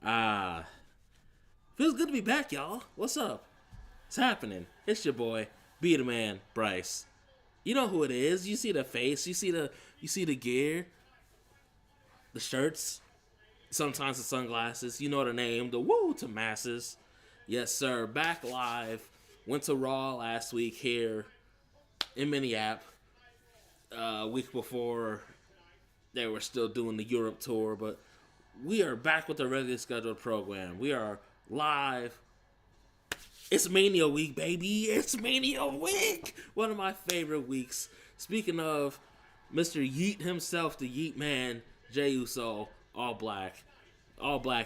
Ah, feels good to be back, y'all. What's up? It's happening. It's your boy, BDaMan, Bryce. You know who it is. You see the face. You see the gear, the shirts, sometimes the sunglasses. You know the name, the woo to masses. Yes, sir. Back live. Went to Raw last week here in Minneapolis. A week before they were still doing the Europe tour, but we are back with the regularly scheduled program. We are live. It's Mania week, baby. It's Mania week. One of my favorite weeks. Speaking of Mr. Yeet himself, the Yeet Man, Jey Uso, all black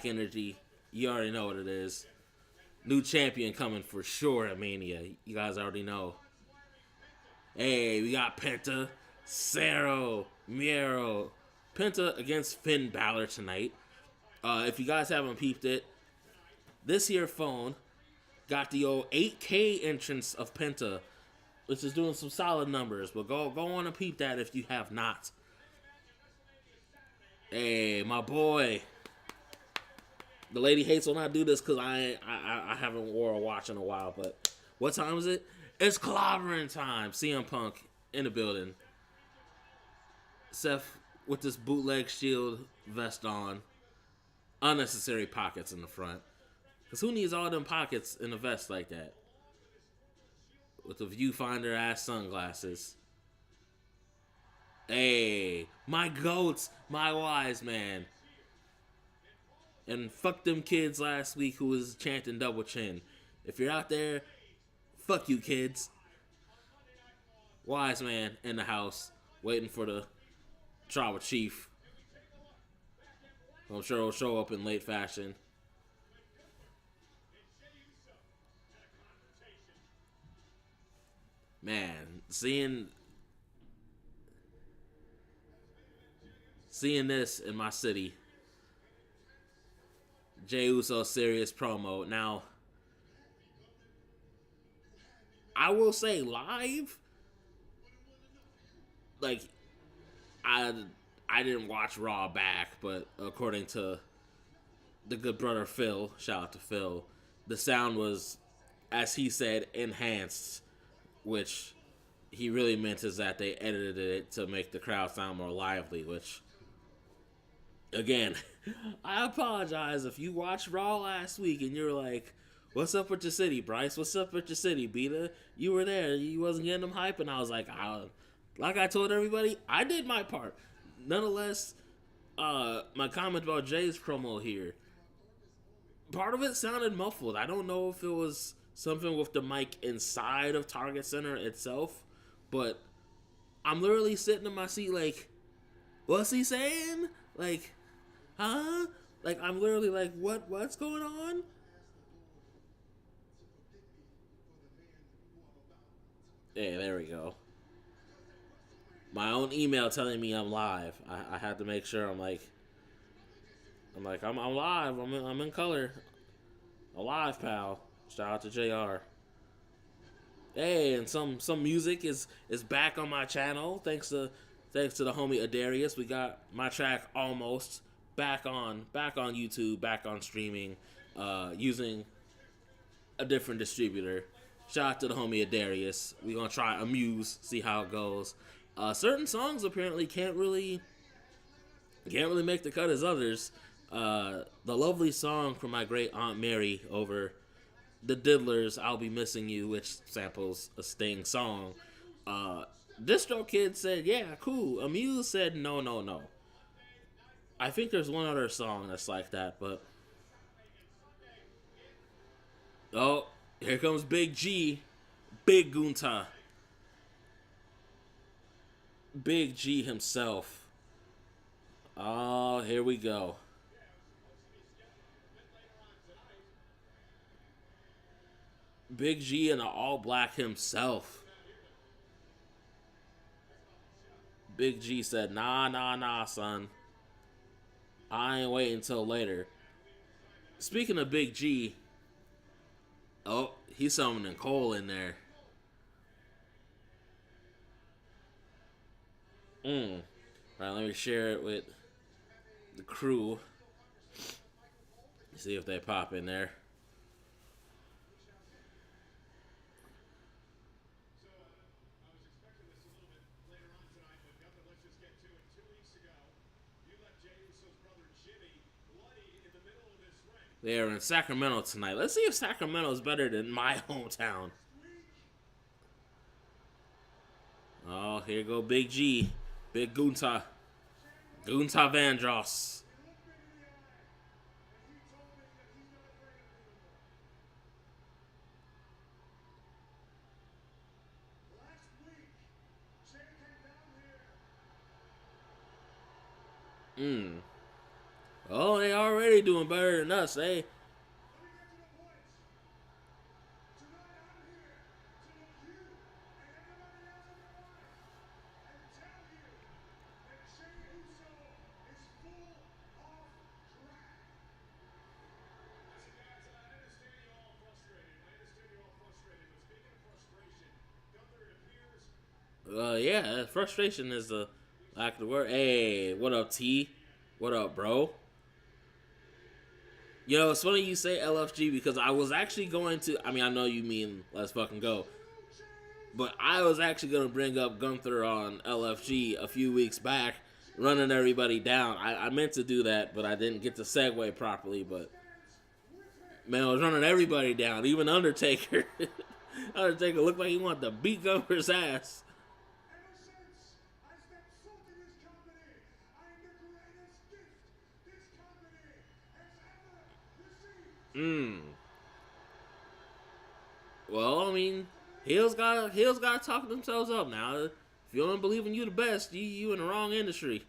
energy. You already know what it is. New champion coming for sure at Mania. You guys already know. Hey, we got Penta, Cero, Miedo. Penta against Finn Balor tonight. If you guys haven't peeped it, this here phone got the old 8K entrance of Penta, which is doing some solid numbers. But go on and peep that if you have not. Hey, my boy. The lady hates when I do this because I haven't wore a watch in a while. But what time is it? It's clobbering time. CM Punk in the building. Seth with this bootleg Shield vest on. Unnecessary pockets in the front. Because who needs all them pockets in a vest like that? With the viewfinder ass sunglasses. Hey, my goats, my wise man. And fuck them kids last week who was chanting double chin. If you're out there, fuck you kids. Wise man in the house, waiting for the tribal chief. I'm sure he'll show up in late fashion. Man, seeing this in my city. Jey Uso serious promo. Now, I will say live, like, I didn't watch Raw back, but according to the good brother Phil, shout out to Phil, the sound was, as he said, enhanced, which he really meant is that they edited it to make the crowd sound more lively, which, again, I apologize if you watched Raw last week and you're like, what's up with your city, Bryce? What's up with your city, Beta? You were there. You wasn't getting them hype. And I was like, like I told everybody, I did my part. Nonetheless, my comment about Jay's promo here, part of it sounded muffled. I don't know if it was something with the mic inside of Target Center itself, but I'm literally sitting in my seat like, what's he saying? Like, huh? Like, I'm literally like, what's going on? Yeah, there we go. My own email telling me I'm live. I had to make sure I'm live. I'm in color. Alive, pal. Shout out to JR. Hey, and some music is back on my channel. Thanks to the homie Adarius. We got my track almost back on YouTube, back on streaming, using a different distributor. Shout out to the homie Adarius. We gonna try Amuse, see how it goes. Certain songs apparently can't really make the cut as others. The lovely song from my great Aunt Mary over the Diddlers, I'll Be Missing You, which samples a Sting song. DistroKid said, yeah, cool. Amuse said, no. I think there's one other song that's like that, but... Oh, here comes Big G. Big Gunther. Big G himself. Oh, here we go. Big G in an all black himself. Big G said, nah, son. I ain't waiting until later. Speaking of Big G, oh, he's summoning Cole in there. Alright, let me share it with the crew. See if they pop in there. They're in Sacramento tonight. Let's see if Sacramento is better than my hometown. Oh, here go Big G. Big Gunther. Gunther Vandross. Oh, they already doing better than us, eh? Yeah, frustration is the lack of the word. Hey, what up, T? What up, bro? You know, it's funny you say LFG because I was actually going to. I mean, I know you mean let's fucking go. But I was actually going to bring up Gunther on LFG a few weeks back, running everybody down. I meant to do that, but I didn't get to segue properly. But, man, I was running everybody down, even Undertaker. Undertaker looked like he wanted to beat Gunther's ass. Well, I mean, heels gotta talk themselves up now. If you don't believe in you the best, you in the wrong industry.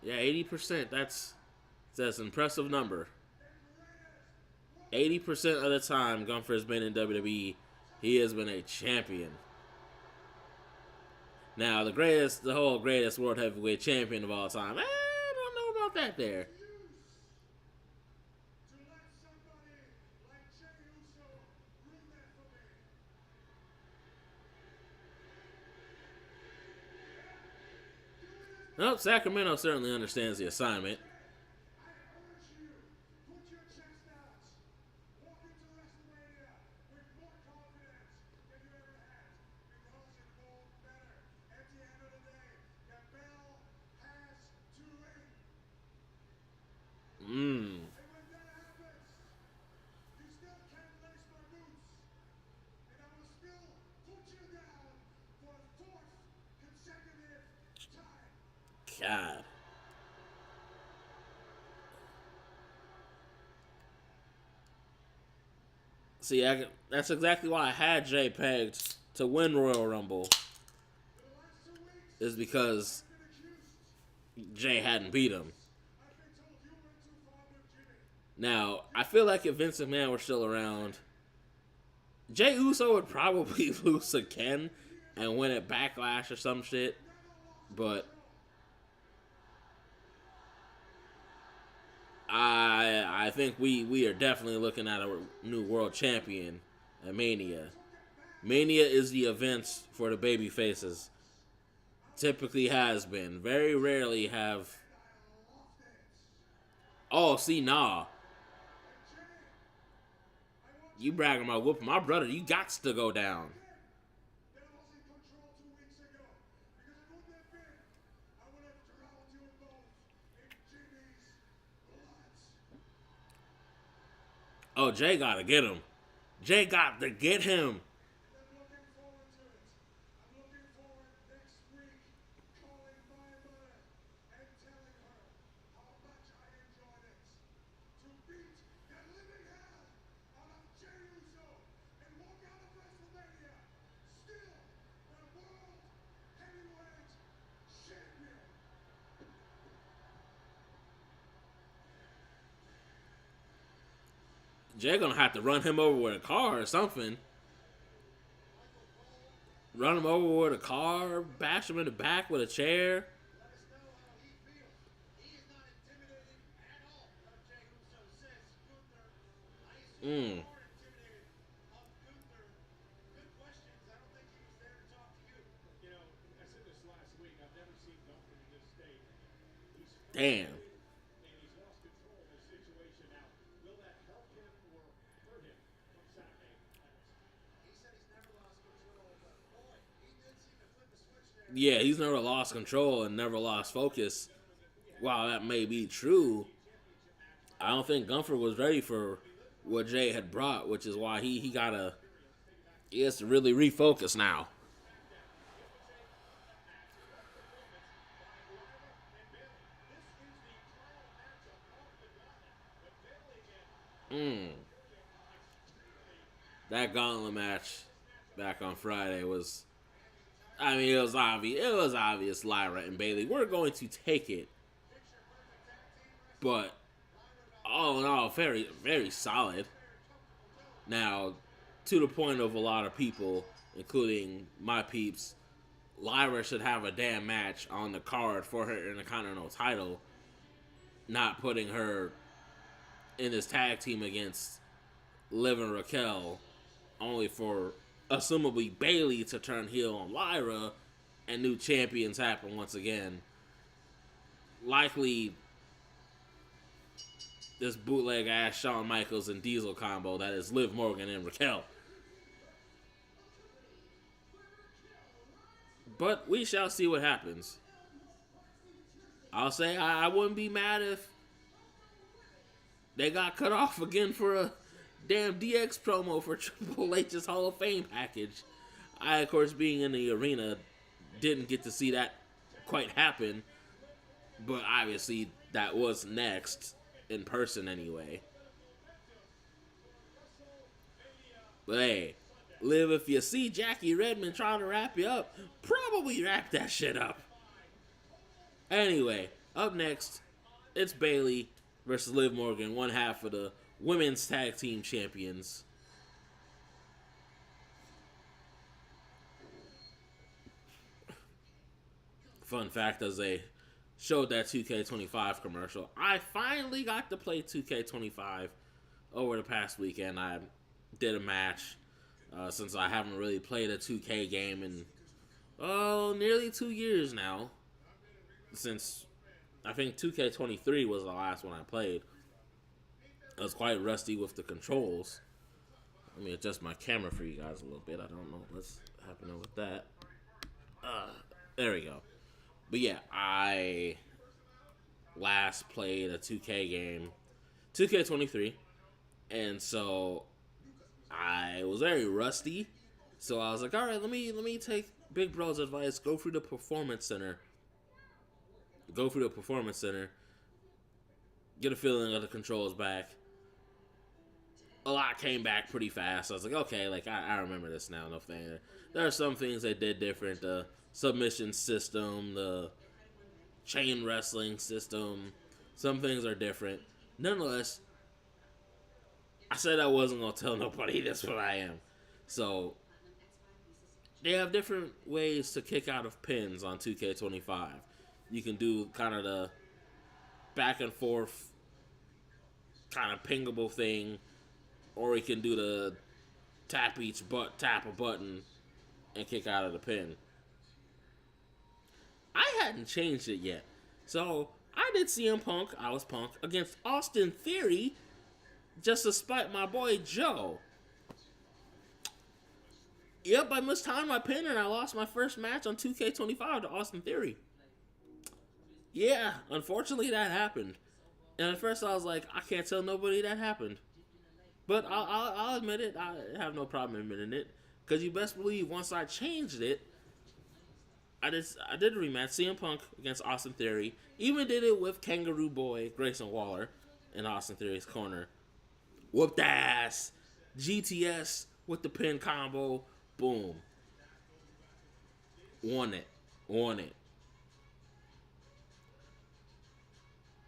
Yeah, 80%. That's an impressive number. 80% of the time Gunther has been in WWE, he has been a champion. Now, the whole greatest world heavyweight champion of all time, I don't know about that there. Nope, Sacramento certainly understands the assignment. God. See, that's exactly why I had Jey pegged to win Royal Rumble. Is because Jey hadn't beat him. Now, I feel like if Vince McMahon were still around, Jey Uso would probably lose again and win at Backlash or some shit. But I think we are definitely looking at a new world champion at Mania. Mania is the event for the baby faces. Typically has been. Very rarely have. Oh, see, nah. You bragging about whooping my brother. You got to go down. Oh, Jey got to get him. Jey got to get him. Jey gonna have to run him over with a car or something. Run him over with a car, bash him in the back with a chair. Damn. Yeah, he's never lost control and never lost focus. While that may be true, I don't think Gunther was ready for what Jey had brought, which is why he has to really refocus now. That gauntlet match back on Friday was, I mean, it was obvious. It was obvious Lyra and Bayley were going to take it. But all in all, very, very solid. Now, to the point of a lot of people, including my peeps, Lyra should have a damn match on the card for her Intercontinental title, not putting her in this tag team against Liv and Raquel, only for assumably Bayley to turn heel on Lyra and new champions happen once again. Likely this bootleg ass Shawn Michaels and Diesel combo that is Liv Morgan and Raquel. But we shall see what happens. I'll say I wouldn't be mad if they got cut off again for a damn DX promo for Triple H's Hall of Fame package. I, of course, being in the arena, didn't get to see that quite happen. But obviously, that was next, in person anyway. But hey, Liv, if you see Jackie Redmond trying to wrap you up, probably wrap that shit up. Anyway, up next, it's Bayley versus Liv Morgan, one half of the Women's Tag Team Champions. Fun fact, as they showed that 2K25 commercial, I finally got to play 2K25 over the past weekend. I did a match since I haven't really played a 2K game in nearly 2 years now. Since I think 2K23 was the last one I played. I was quite rusty with the controls. Let me adjust my camera for you guys a little bit. I don't know what's happening with that. There we go. But yeah, I last played a 2K game, 2K23, and so I was very rusty. So I was like, all right, let me take Big Bro's advice. Go through the Performance Center. Get a feeling of the controls back. A lot came back pretty fast. I was like, okay, like I remember this now. No thing. There are some things they did different. The submission system, the chain wrestling system, some things are different. Nonetheless, I said I wasn't gonna tell nobody that's what I am. So they have different ways to kick out of pins on 2K25. You can do kind of the back and forth kind of pingable thing, or you can do the tap a button and kick out of the pin. I hadn't changed it yet. So I did CM Punk, I was Punk, against Austin Theory just to spite my boy Joe. Yep, I mistimed my pin and I lost my first match on 2K25 to Austin Theory. Yeah, unfortunately that happened. And at first I was like, I can't tell nobody that happened. But I'll admit it. I have no problem admitting it. Because you best believe once I changed it, I did a rematch, CM Punk against Austin Theory. Even did it with Kangaroo Boy, Grayson Waller, in Austin Theory's corner. Whooped ass. GTS with the pin combo. Boom. Won it.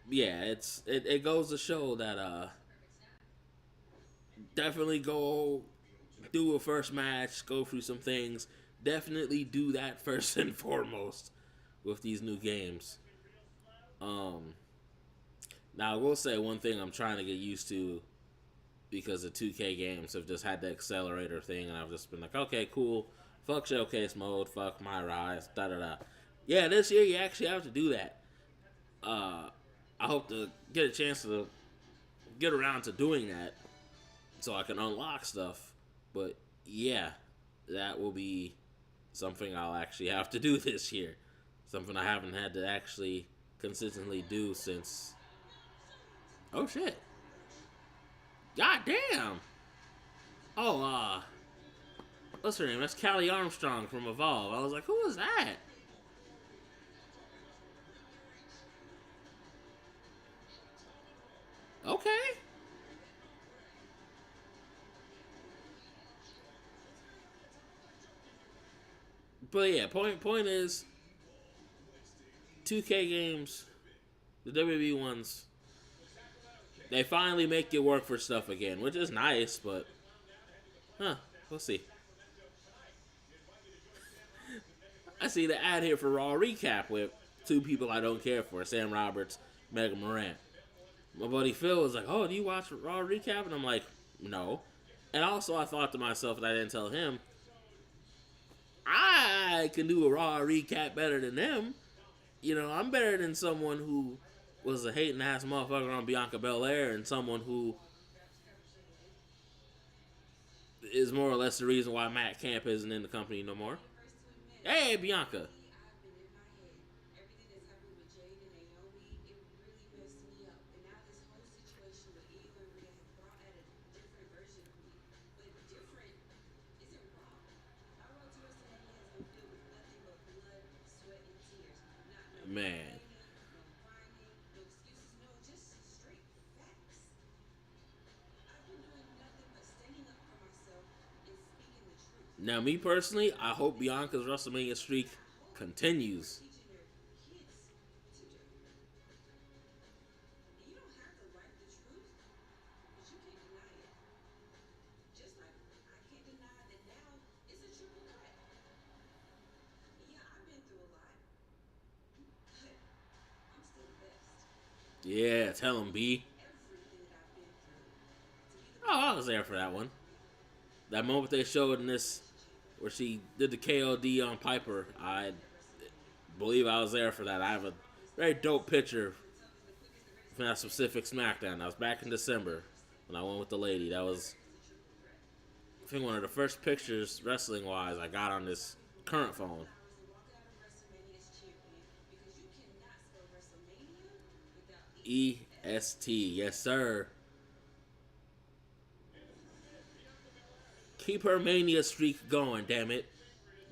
Yeah, it goes to show that definitely go do a first match, go through some things. Definitely do that first and foremost with these new games. Now I will say one thing I'm trying to get used to, because the 2K games have just had the accelerator thing, and I've just been like, okay, cool, fuck showcase mode, fuck my rise, da da da. Yeah, this year you actually have to do that. I hope to get a chance to get around to doing that so I can unlock stuff. But yeah, that will be something I'll actually have to do this year. Something I haven't had to actually consistently do since. Oh shit. God damn. Oh, what's her name? That's Callie Armstrong from Evolve. I was like, who is that? Okay. But yeah, point is, 2K games, the WWE ones, they finally make it work for stuff again, which is nice, but we'll see. I see the ad here for Raw Recap with two people I don't care for, Sam Roberts, Megan Morant. My buddy Phil was like, oh, do you watch Raw Recap? And I'm like, no. And also I thought to myself, and I didn't tell him, I can do a Raw Recap better than them. You know, I'm better than someone who was a hating ass motherfucker on Bianca Belair and someone who is more or less the reason why Matt Camp isn't in the company no more. Hey, Bianca. Man. Now, me personally, I hope Bianca's WrestleMania streak continues. Yeah, tell him, B. Oh, I was there for that one. That moment they showed in this, where she did the KOD on Piper, I believe I was there for that. I have a very dope picture from that specific SmackDown. That was back in December when I went with the lady. That was, I think, one of the first pictures, wrestling-wise, I got on this current phone. EST, yes sir. Keep her Mania streak going, damn it.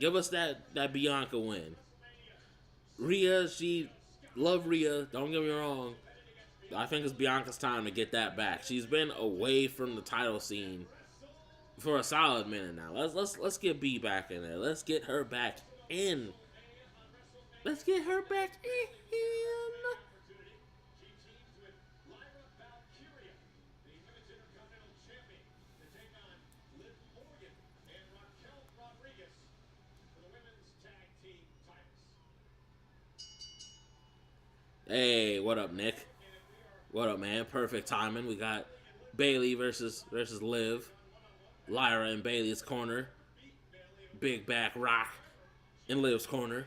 Give us that Bianca win. Rhea, love Rhea, don't get me wrong. I think it's Bianca's time to get that back. She's been away from the title scene for a solid minute now. Let's get B back in there. Let's get her back in. Let's get her back in. Hey, what up, Nick? What up, man? Perfect timing. We got Bayley versus Liv. Lyra in Bayley's corner. Big back Rock in Liv's corner.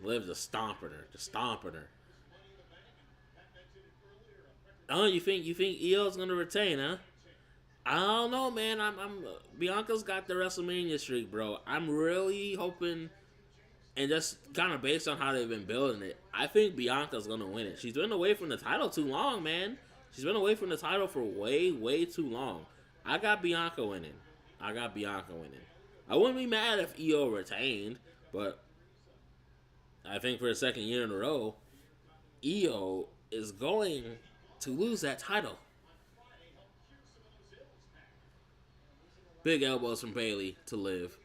Liv just stomping her. Oh, you think EO's gonna retain, huh? I don't know, man. I'm Bianca's got the WrestleMania streak, bro. I'm really hoping, and just kind of based on how they've been building it, I think Bianca's gonna win it. She's been away from the title too long, man. She's been away from the title for way too long. I got Bianca winning. I wouldn't be mad if EO retained, but I think for the second year in a row, EO is going to lose that title. Big elbows from Bayley to Liv.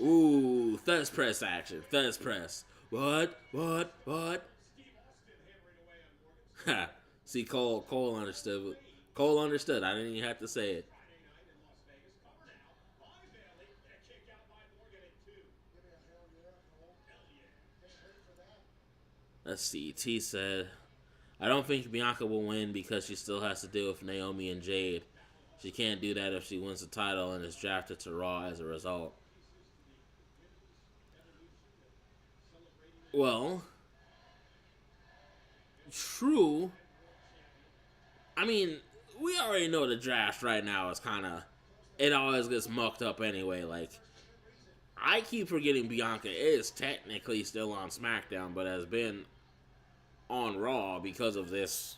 Ooh, Thesz press action. Thesz press. What? Ha. See, Cole understood. Cole understood. I didn't even have to say it. Let's see. T said, I don't think Bianca will win because she still has to deal with Naomi and Jade. She can't do that if she wins the title and is drafted to Raw as a result. Well, true. I mean, we already know the draft right now is kind of, it always gets mucked up anyway. Like, I keep forgetting Bianca is technically still on SmackDown, but has been on Raw because of this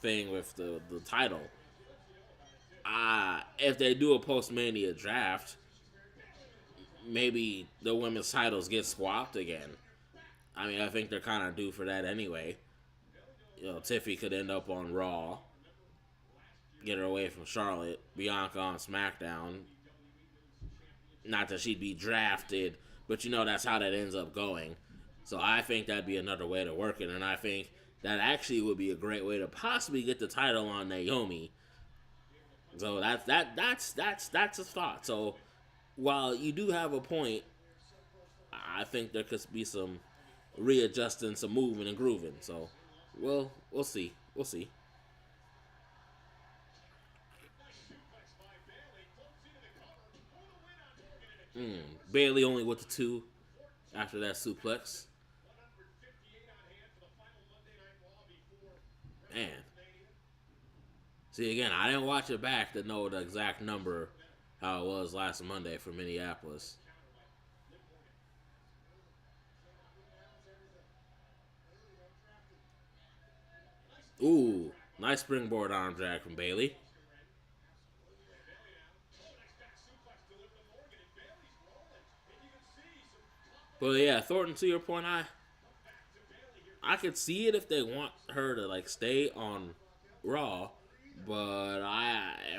thing with the title. If they do a post-Mania draft, maybe the women's titles get swapped again. I mean, I think they're kind of due for that anyway. You know, Tiffy could end up on Raw, get her away from Charlotte, Bianca on SmackDown. Not that she'd be drafted, but you know that's how that ends up going. So I think that'd be another way to work it, and I think that actually would be a great way to possibly get the title on Naomi. So that's a thought. So while you do have a point, I think there could be some readjusting, some moving and grooving. So we'll see. We'll see. Bayley only with the 2 after that suplex. Man. See, again, I didn't watch it back to know the exact number how it was last Monday for Minneapolis. Ooh, nice springboard arm drag from Bayley. But yeah, Thornton, to your point, I could see it if they want her to like stay on Raw, but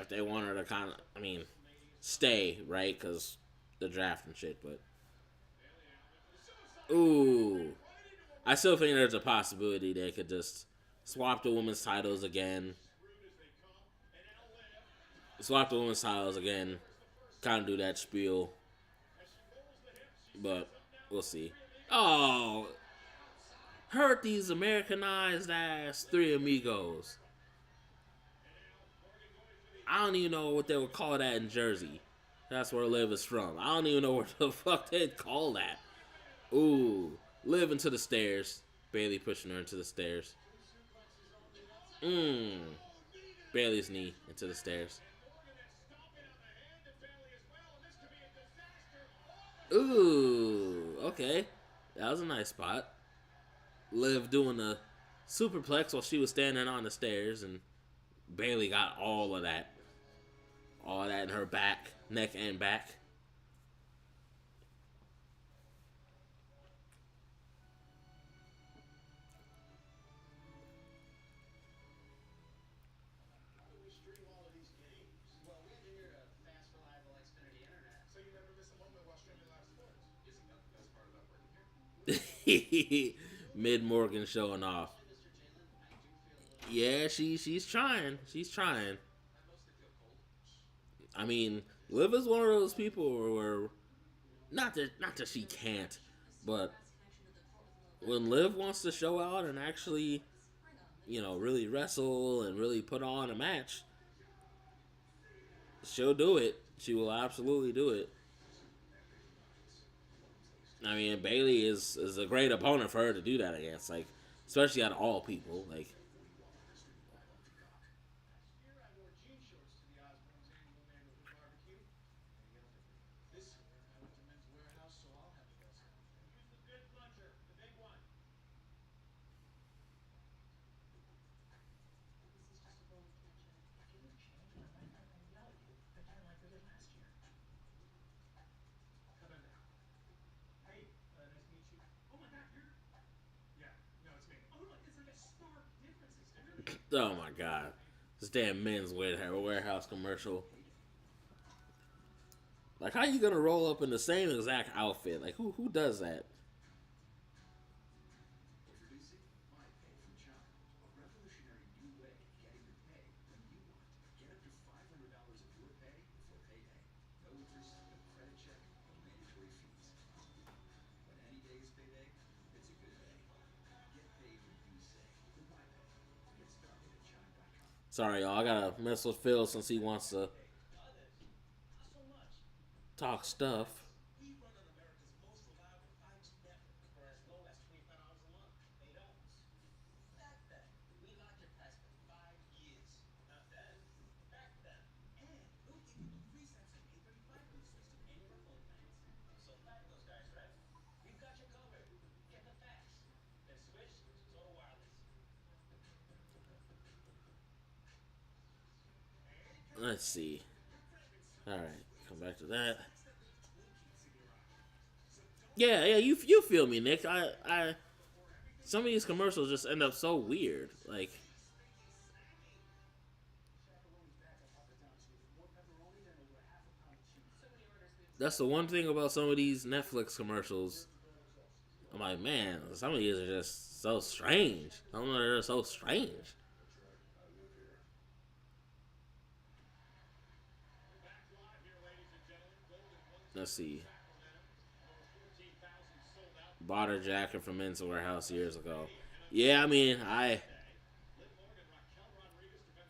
if they want her to kind of, I mean, stay, right? Because the draft and shit. But ooh, I still think there's a possibility they could just swap the women's titles again. Swap the women's titles again. Kind of do that spiel. But we'll see. Oh, hurt these Americanized ass Three Amigos. I don't even know what they would call that in Jersey. That's where Liv is from. I don't even know what the fuck they'd call that. Ooh, Liv into the stairs. Bayley pushing her into the stairs. Bayley's knee into the stairs. Ooh, okay. That was a nice spot. Liv doing the superplex while she was standing on the stairs, and Bayley got all of that. All of that in her back, neck and back. Mid Morgan showing off. Yeah, she's trying. She's trying. I mean, Liv is one of those people where not that she can't, but when Liv wants to show out and actually, you know, really wrestle and really put on a match, she'll do it. She will absolutely do it. I mean, Bayley is a great opponent for her to do that against, like, especially out of all people, like. Oh my god. This damn men's warehouse commercial. Like, how you gonna roll up in the same exact outfit? Like, who does that? Sorry, y'all. I gotta mess with Phil since he wants to talk stuff. Let's see. All right, come back to that. Yeah, you feel me, Nick. I some of these commercials just end up so weird. Like, that's the one thing about some of these Netflix commercials. I'm like, man, some of these are just so strange. I don't know, they're so strange. Let's see. Bought a jacket from Men's Warehouse years ago. Yeah, I mean, I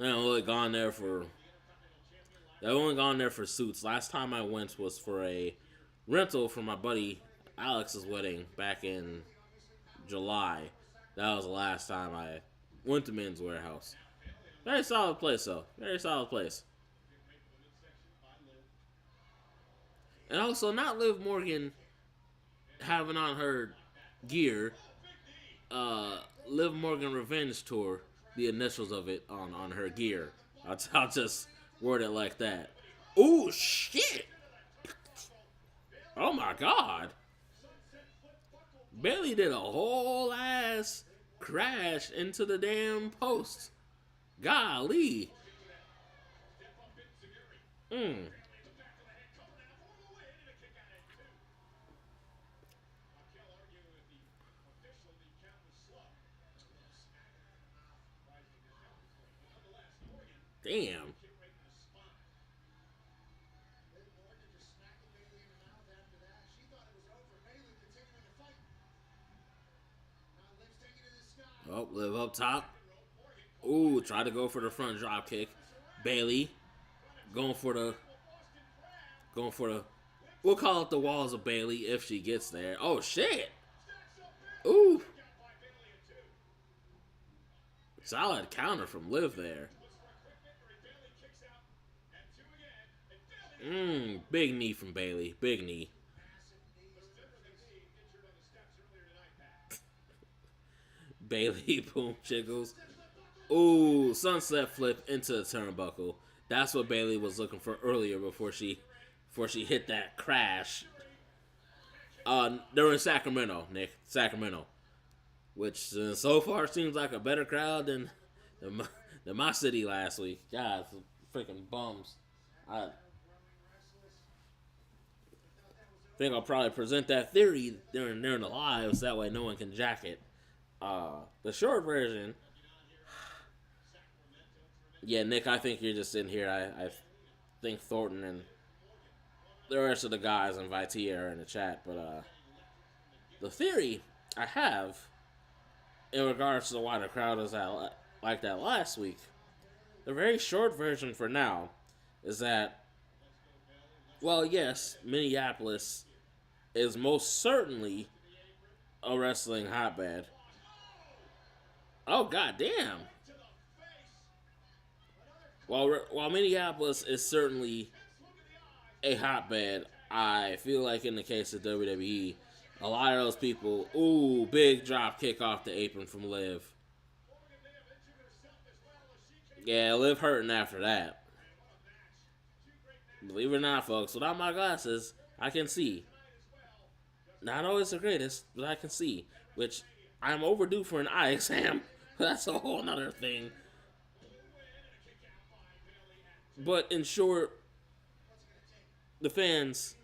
only gone there for. I've only gone there for suits. Last time I went was for a rental for my buddy Alex's wedding back in July. That was the last time I went to Men's Warehouse. Very solid place, though. Very solid place. And also, not Liv Morgan having on her gear, Liv Morgan Revenge Tour, the initials of it on her gear. I'll just word it like that. Ooh, shit! Oh my god! Bayley did a whole ass crash into the damn post. Golly. Damn. Oh, Liv up top. Ooh, try to go for the front drop kick. Bayley going for the. We'll call it the walls of Bayley if she gets there. Oh shit. Ooh. Solid counter from Liv there. Big knee from Bayley. Big knee. Bayley boom chickles. Ooh, sunset flip into the turnbuckle. That's what Bayley was looking for earlier before she hit that crash. They were in Sacramento, Nick. Sacramento. Which so far seems like a better crowd than my city last week. God, freaking bums. I think I'll probably present that theory during the lives. That way no one can jack it. The short version. Yeah, Nick, I think you're just in here. I think Thornton and the rest of the guys and Vitia are in the chat. But the theory I have in regards to why the crowd is like that last week, the very short version for now is that, well, yes, Minneapolis is most certainly a wrestling hotbed. Oh, goddamn. While Minneapolis is certainly a hotbed, I feel like in the case of WWE, a lot of those people, ooh, big drop kick off the apron from Liv. Yeah, Liv hurting after that. Believe it or not, folks, without my glasses, I can see. Not always the greatest, but I can see. Which, I'm overdue for an eye exam. That's a whole nother thing. But in short, the fans.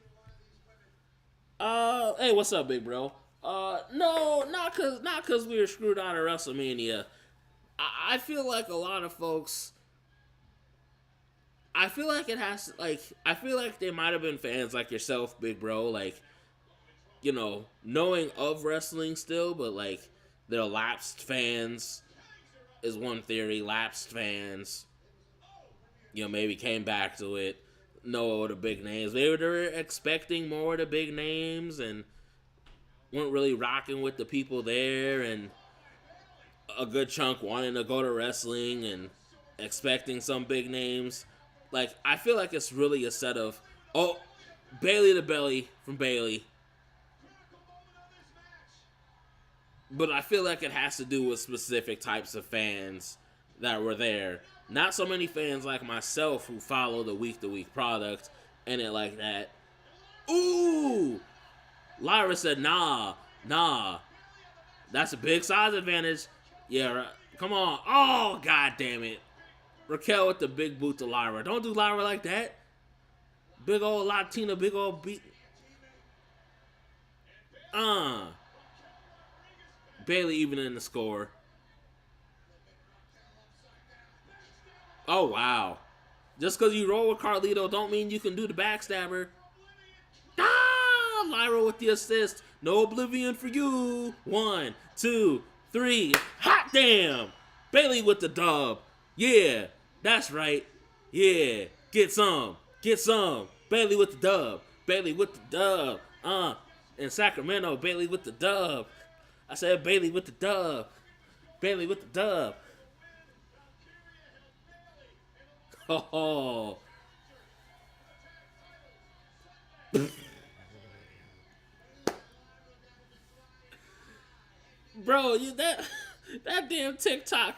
Hey, what's up, big bro? No, not cause we were screwed out of WrestleMania. I feel like a lot of folks. I feel like it has I feel like they might have been fans like yourself, big bro. Like, you know, knowing of wrestling still, but like they're lapsed fans is one theory. Lapsed fans. maybe came back to it. No, the big names. Maybe they were expecting more of the big names and weren't really rocking with the people there, and a good chunk wanting to go to wrestling and expecting some big names. Like, I feel like it's really a set of, Bayley to Belly from Bayley. But I feel like it has to do with specific types of fans that were there. Not so many fans like myself who follow the week-to-week product and it like that. Ooh! Lyra said, nah. That's a big size advantage. Yeah, right. Come on. Oh, god damn it. Raquel with the big boot to Lyra. Don't do Lyra like that. Big old Latina, big old beat. Bayley even in the score. Oh, wow. Just because you roll with Carlito don't mean you can do the backstabber. Lyra with the assist. No oblivion for you. 1, 2, 3. Hot damn. Bayley with the dub. Yeah, that's right. Yeah, get some. Bayley with the dub. In Sacramento, Bayley with the dub. I said Bayley with the dub. Oh. Bro, that damn TikTok,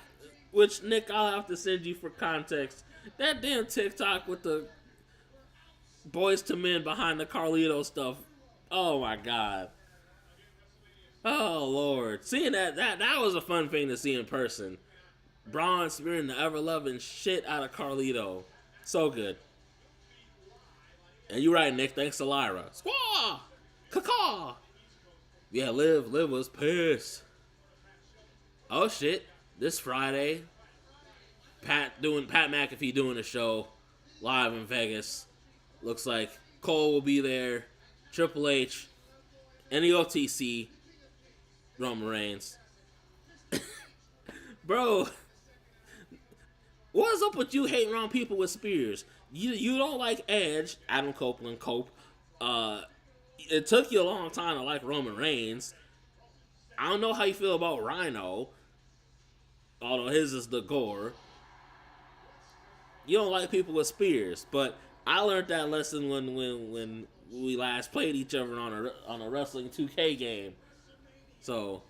which Nick, I'll have to send you for context. That damn TikTok with the Boys to Men behind the Carlito stuff. Oh my god. Oh Lord. Seeing that was a fun thing to see in person. Braun spearing the ever-loving shit out of Carlito. So good. And you're right, Nick. Thanks to Lyra. Squaw! Caw! Yeah, Liv was pissed. Oh shit. This Friday, Pat McAfee doing a show live in Vegas. Looks like Cole will be there. Triple H. NEOTC. Roman Reigns. Bro, what's up with you hating on people with spears? You don't like Edge, Adam Copeland, Cope. It took you a long time to like Roman Reigns. I don't know how you feel about Rhino, although his is the gore. You don't like people with spears, but I learned that lesson when we last played each other on a wrestling 2K game. So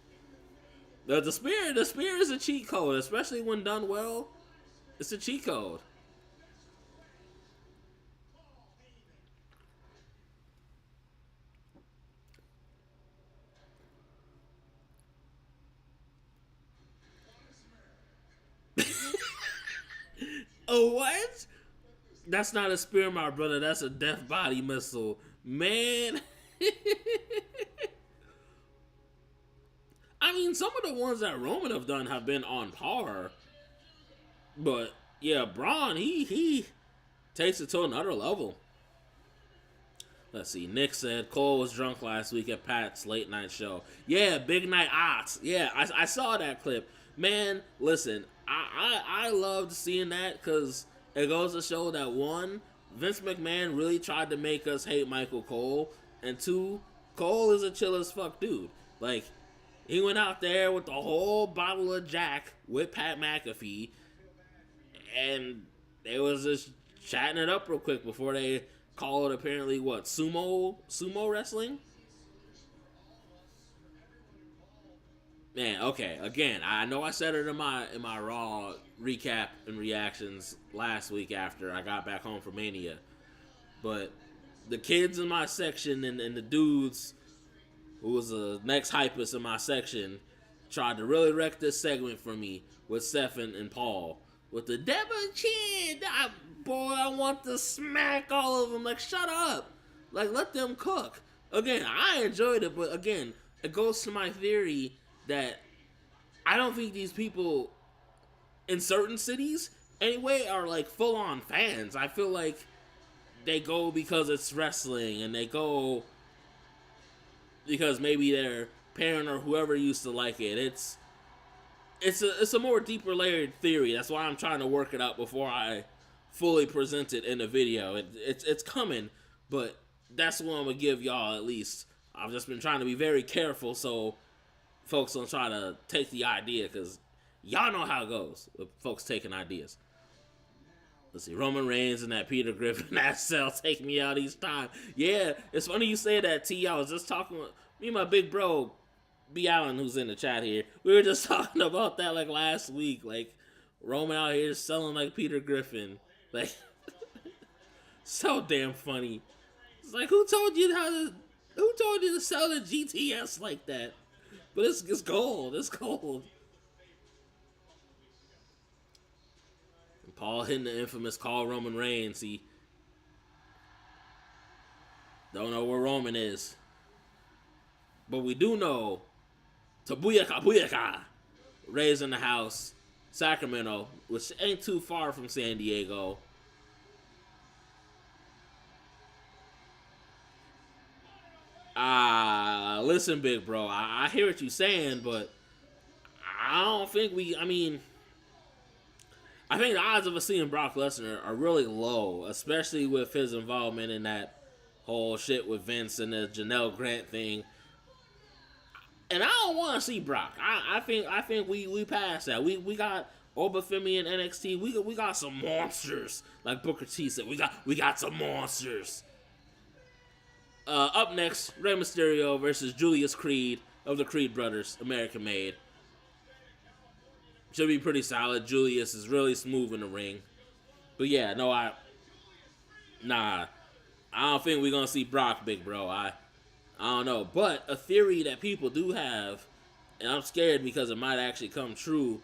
the spear is a cheat code, especially when done well. It's a cheat code. Oh, what? That's not a spear, my brother. That's a death body missile. Man. I mean, some of the ones that Roman have done have been on par. But, yeah, Braun, he takes it to another level. Let's see. Nick said Cole was drunk last week at Pat's late night show. Yeah, Big Night Ots. Yeah, I saw that clip. Man, listen, I loved seeing that because it goes to show that, one, Vince McMahon really tried to make us hate Michael Cole, and two, Cole is a chill as fuck dude. Like, he went out there with a whole bottle of Jack with Pat McAfee, and they was just chatting it up real quick before they call it apparently sumo wrestling. Man, okay. Again, I know I said it in my Raw recap and reactions last week after I got back home from Mania, but the kids in my section and the dudes who was the next hypest in my section tried to really wreck this segment for me with Seth and Paul with the Devon Chin. Boy, I want to smack all of them. Like, shut up. Like, let them cook. Again, I enjoyed it, but again, it goes to my theory that I don't think these people in certain cities anyway are like full-on fans. I feel like they go because it's wrestling, and they go because maybe their parent or whoever used to like it. It's a more deeper layered theory. That's why I'm trying to work it out before I fully presented in the video. It's coming, but that's what I'm gonna give y'all at least. I've just been trying to be very careful so folks don't try to take the idea, because y'all know how it goes with folks taking ideas. Let's see, Roman Reigns and that Peter Griffin that cell take me out each time. Yeah, it's funny you say that, T. I was just talking with me and my big bro, B. Allen, who's in the chat here. We were just talking about that like last week. Like, Roman out here selling like Peter Griffin. Like, so damn funny. It's like, who told you to sell the GTS like that? But it's gold. It's gold. Paul hitting the infamous call Roman Reigns. He don't know where Roman is. But we do know Booyaka Booyaka Ray's in the house. Sacramento, which ain't too far from San Diego. Listen, big bro, I hear what you're saying, but I don't think I think the odds of us seeing Brock Lesnar are really low, especially with his involvement in that whole shit with Vince and the Janelle Grant thing. And I don't want to see Brock. I think we passed that. We got Obafemi in NXT. We got some monsters, like Booker T said. We got some monsters. Up next, Rey Mysterio versus Julius Creed of the Creed Brothers, American Made. Should be pretty solid. Julius is really smooth in the ring. But yeah, no, I don't think we're gonna see Brock, big bro. I don't know. But a theory that people do have, and I'm scared because it might actually come true,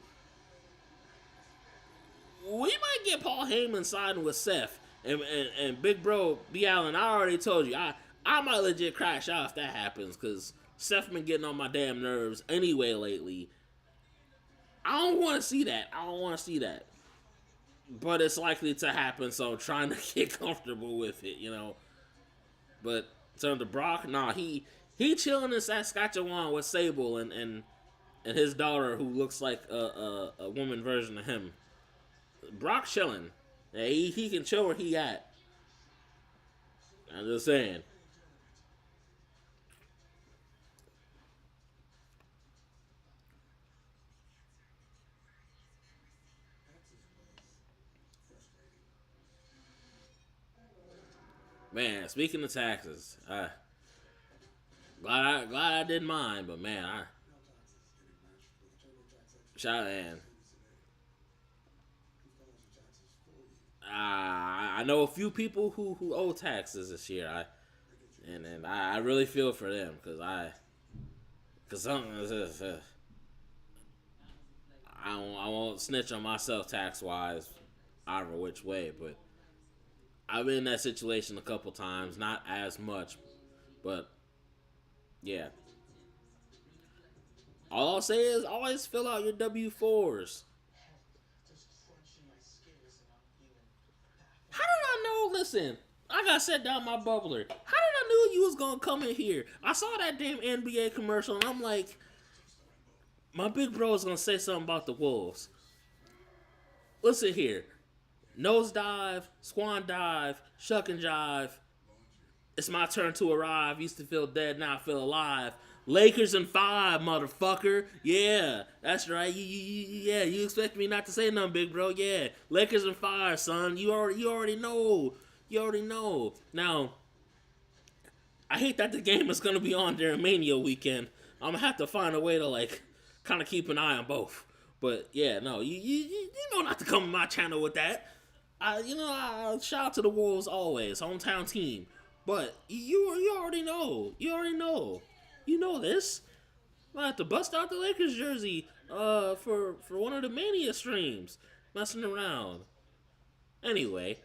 we might get Paul Heyman siding with Seth. And big bro, B. Allen, I already told you, I might legit crash out if that happens, because Seth been getting on my damn nerves anyway lately. I don't want to see that. But it's likely to happen, so I'm trying to get comfortable with it, you know. But in terms of Brock, nah, he chilling in Saskatchewan with Sable and his daughter, who looks like a woman version of him. Brock chilling. Yeah, he can chill where he at. I'm just saying. Man, speaking of taxes, glad I did mine, but man, I know a few people who owe taxes this year. I really feel for them, because I won't snitch on myself tax wise, either which way, but I've been in that situation a couple times, not as much, but yeah. All I'll say is always fill out your W-4s. How did I know? Listen, I got set down my bubbler. How did I know you was gonna come in here? I saw that damn NBA commercial and I'm like, my big bro is gonna say something about the Wolves. Listen here. Nose dive, swan dive, shuck and jive. It's my turn to arrive. Used to feel dead, now I feel alive. Lakers in 5, motherfucker. Yeah, that's right. You expect me not to say nothing, big bro? Yeah, Lakers in 5, son. You already know. You already know. Now, I hate that the game is gonna be on during Mania weekend. I'm gonna have to find a way to like kind of keep an eye on both. But yeah, no, you know not to come to my channel with that. I shout out to the Wolves always, hometown team. But you already know. You already know. You know this. I have to bust out the Lakers jersey for one of the Mania streams. Messing around. Anyway,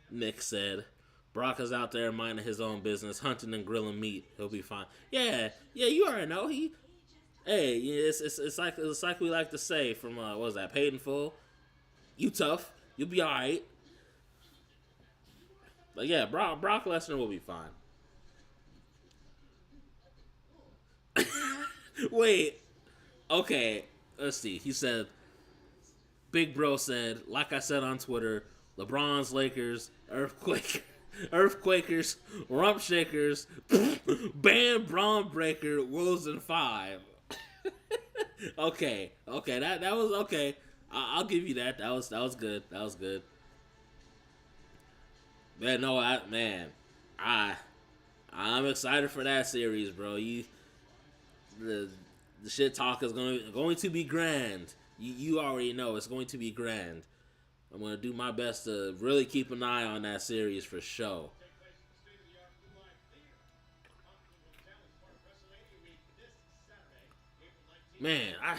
Nick said, Brock is out there minding his own business, hunting and grilling meat. He'll be fine. Yeah, you already know. It's like we like to say from what was that, Paid in Full? You tough. You'll be alright. But yeah, Brock Lesnar will be fine. Wait. Okay. Let's see. He said, Big Bro said, like I said on Twitter, LeBron's Lakers, Earthquakers, Rump Shakers, Bam Braun Breaker, Wolves in 5. Okay, that was okay. I'll give you that. That was good. That was good. Man, no, I'm excited for that series, bro. The shit talk is going to be grand. You already know it's going to be grand. I'm gonna do my best to really keep an eye on that series for sure. Man, I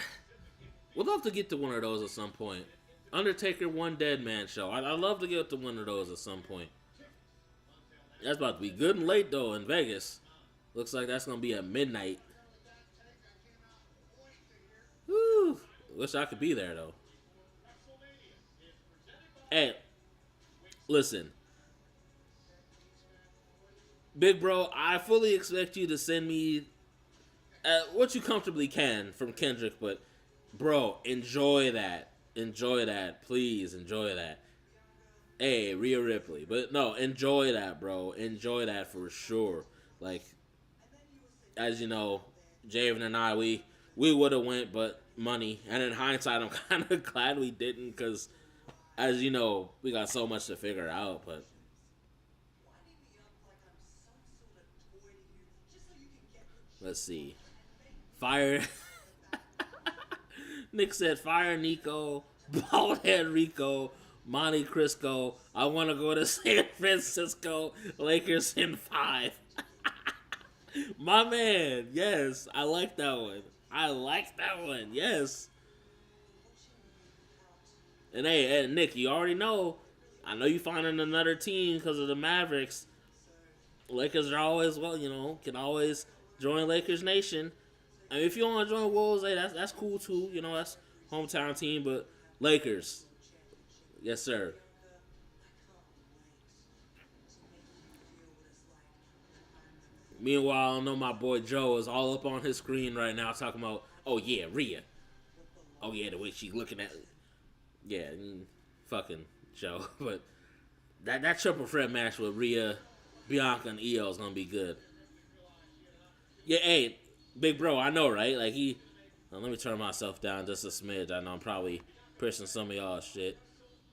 would love to get to one of those at some point. Undertaker One Dead Man show. I'd love to get to one of those at some point. That's about to be good and late though in Vegas. Looks like that's gonna be at midnight. Woo! Wish I could be there though. Hey, listen, big bro, I fully expect you to send me what you comfortably can from Kendrick, but bro, enjoy that. Enjoy that. Please enjoy that. Hey, Rhea Ripley. But no, enjoy that, bro. Enjoy that for sure. Like, as you know, Javen and I, we would have went, but money. And in hindsight, I'm kind of glad we didn't because, as you know, we got so much to figure out. But let's see. Fire. Nick said, fire Nico, Baldhead Rico, Monte Crisco. I want to go to San Francisco. Lakers in 5. My man. Yes. I like that one. Yes. And hey, Nick, you already know. I know you finding another team because of the Mavericks. Lakers are always, can always join Lakers Nation. I mean, if you want to join Wolves, hey, that's cool too. That's hometown team, but Lakers. Yes, sir. Meanwhile, I know my boy Joe is all up on his screen right now talking about, oh yeah, Rhea. Oh yeah, the way she's looking at it. Yeah, fucking Joe. But that triple threat match with Rhea, Bianca, and Io is going to be good. Yeah, hey, big bro, I know, right? Like, let me turn myself down just a smidge. I know I'm probably pushing some of y'all shit.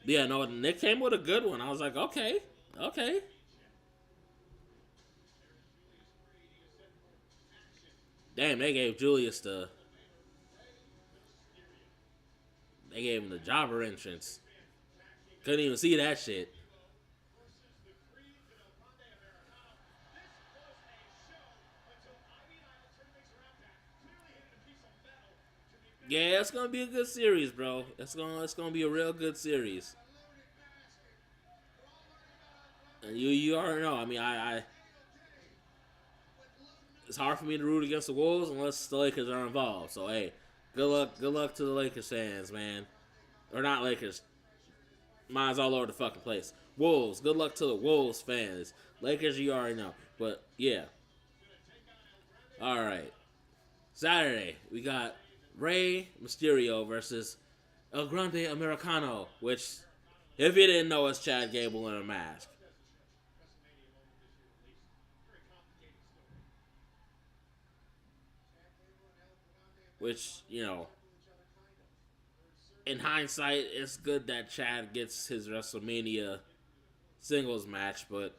Yeah, no, Nick came with a good one. I was like, okay. Damn, they gave Julius they gave him the jobber entrance. Couldn't even see that shit. Yeah, it's gonna be a good series, bro. It's gonna be a real good series. And you already know. I mean, I it's hard for me to root against the Wolves unless the Lakers are involved. So hey, good luck to the Lakers fans, man. Or not Lakers. Mine's all over the fucking place. Wolves, good luck to the Wolves fans. Lakers, you already know. But yeah. All right. Saturday, we got Rey Mysterio versus El Grande Americano, which, if you didn't know, is Chad Gable in a mask. Which, in hindsight, it's good that Chad gets his WrestleMania singles match, but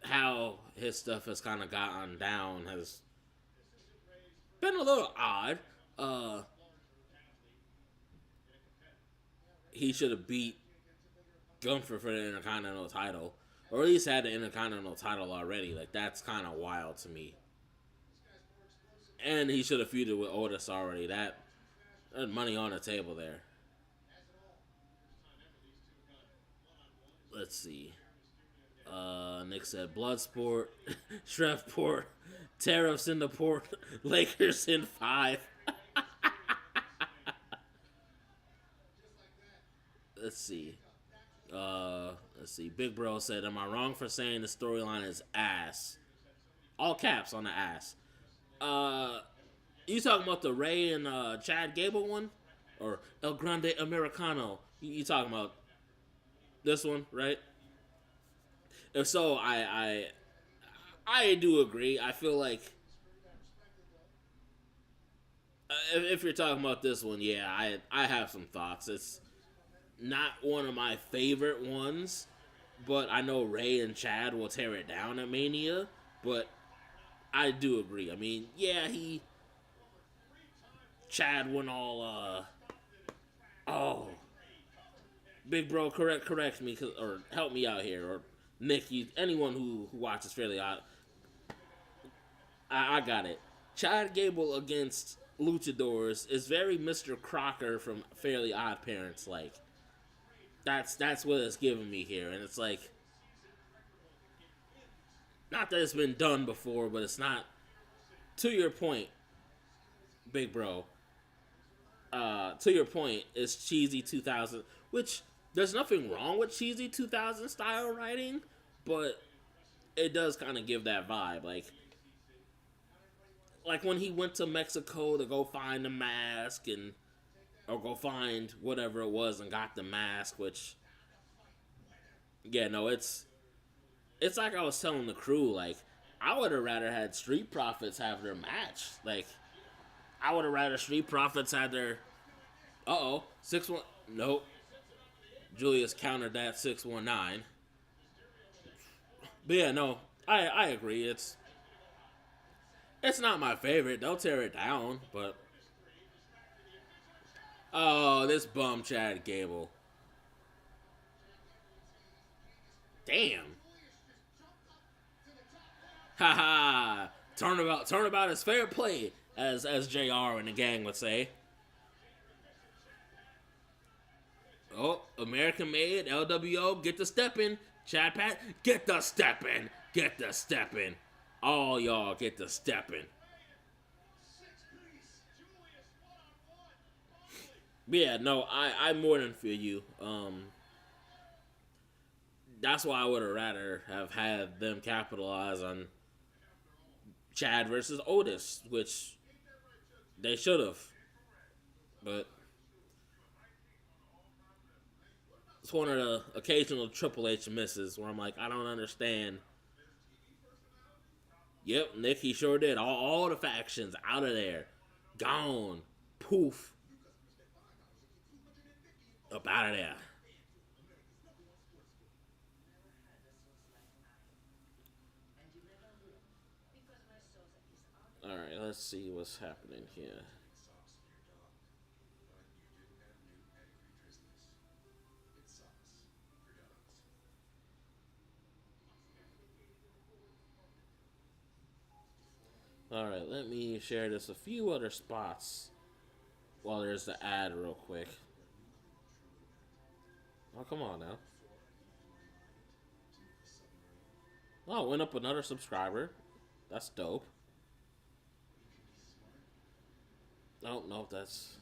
how his stuff has kind of gotten down has been a little odd. He should have beat Gunther for the Intercontinental title, or at least had the Intercontinental title already. Like, that's kind of wild to me. And he should have feuded with Otis already. That money on the table there. Let's see. Nick said Bloodsport, Shreveport, tariffs in the port, Lakers in 5. Let's see. Big Bro said, "Am I wrong for saying the storyline is ass?" All caps on the ass. You talking about the Ray and Chad Gable one, or El Grande Americano? You talking about This one, right? If so, I do agree. I feel like if you're talking about this one, yeah, I have some thoughts. It's not one of my favorite ones, but I know Ray and Chad will tear it down at Mania. But I do agree. I mean, yeah, Chad went all oh, big bro, correct me, or help me out here, or Nick, anyone who watches Fairly Odd, I got it. Chad Gable against Luchadors is very Mr. Crocker from Fairly Odd Parents. Like that's what it's giving me here, and it's like not that it's been done before, but it's not. To your point, big bro. To your point, it's cheesy 2000, which there's nothing wrong with cheesy 2000 style writing, but it does kind of give that vibe. Like when he went to Mexico to go find the mask and or go find whatever it was and got the mask, which yeah, no, it's like I was telling the crew, like I would have rather had Street Profits have their match. Like I would have rather Street Profits had their 6-1 nope. Julius countered that 619. But yeah, no, I agree. It's not my favorite. They'll tear it down, but oh, this bum Chad Gable. Damn. Haha. Turnabout is fair play, as JR and the gang would say. Oh, American made, LWO, get the step in. Chad Pat, get the step in. Get the step in. All y'all get the step in. But yeah, no, I more than feel you. That's why I would have rather have had them capitalize on Chad versus Otis, which they should have. But it's one of the occasional Triple H misses where I'm like, I don't understand. Yep, Nick, he sure did. All the factions out of there. Gone. Poof. Up out of there. Alright, let's see what's happening here. Alright, let me share this a few other spots while there's the ad real quick. Oh, come on now. Oh, went up another subscriber. That's dope. Oh, no, that's...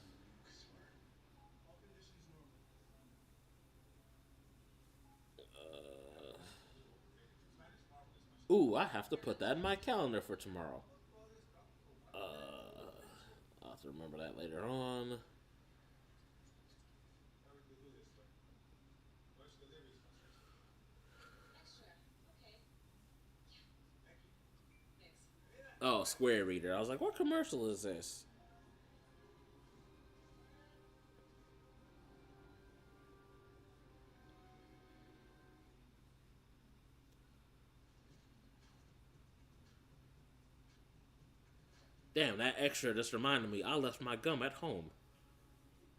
Ooh, I have to put that in my calendar for tomorrow. I'll have to remember that later on. Oh, Square Reader. I was like, what commercial is this? Damn, that extra just reminded me. I left my gum at home.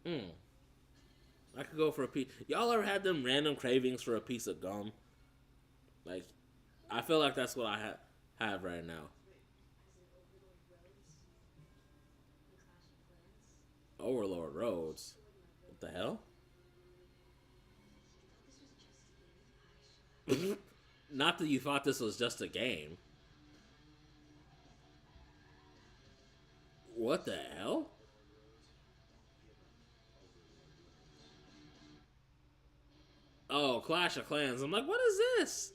I could go for a piece. Y'all ever had them random cravings for a piece of gum? Like, I feel like that's what I have right now. Overlord Roads. What the hell? Not that you thought this was just a game. What the hell? Oh, Clash of Clans. I'm like, what is this?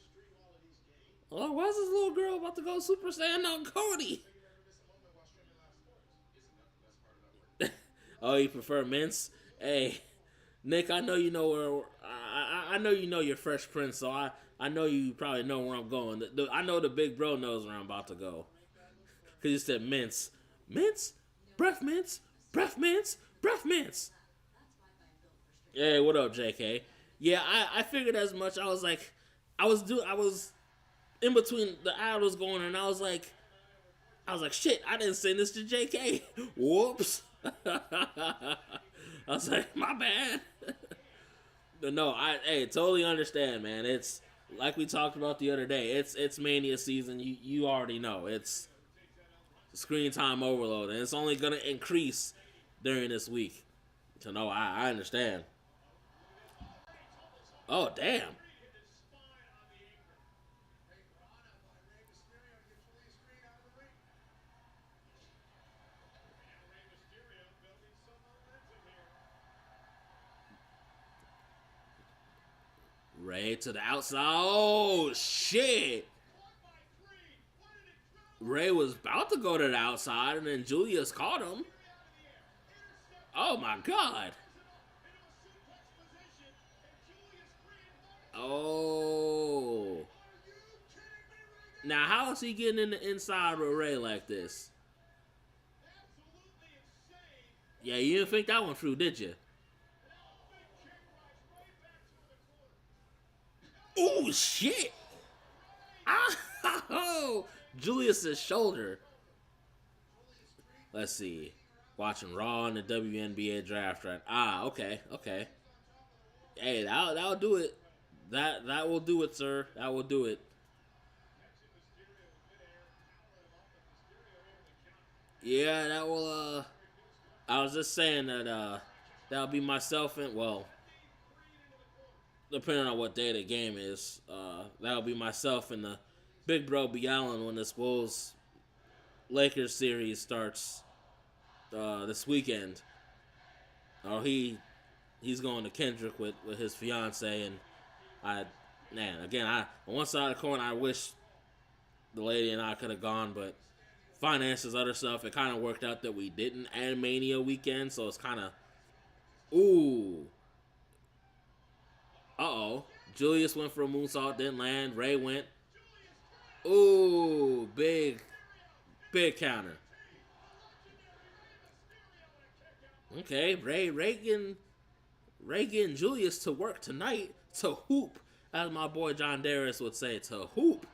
Oh, why is this little girl about to go Super Saiyan on Cody? Oh, you prefer mints? Hey, Nick, I know you know where. I know you know your Fresh Prince, so I know you probably know where I'm going. I know the big bro knows where I'm about to go. Because you said mints. Mints? Breath mints? Breath mints? Breath mints? Hey, what up, JK? Yeah, I figured as much. I was like, I was in between the ad was going, and I was like, shit, I didn't send this to JK. Whoops. I was like, my bad. But no, hey, totally understand, man. It's like we talked about the other day. It's Mania season. You already know. It's screen time overload, and it's only gonna increase during this week. So no, I understand. Oh damn. Ray to the outside. Oh shit. Ray was about to go to the outside, and then Julius caught him. Oh my god. Oh. Now, how is he getting in the inside with Ray like this? Yeah, you didn't think that one through, did you? Oh, shit. Oh, Julius's shoulder. Let's see. Watching Raw and the WNBA draft, right? Okay. Hey, that'll do it. That will do it, sir. That will do it. Yeah, that will, I was just saying that, that'll be myself and, well, depending on what day the game is, that'll be myself and the big bro B. Allen when this Bulls Lakers series starts, this weekend. Oh, he's going to Kendrick with his fiance, and on one side of the coin, I wish the lady and I could have gone, but finances, other stuff, it kind of worked out that we didn't at Mania weekend, so it's kind of, ooh. Uh-oh. Julius went for a moonsault, didn't land. Ray went. Ooh, big counter. Okay, Ray getting Julius to work tonight, to hoop, as my boy John Darius would say, to hoop.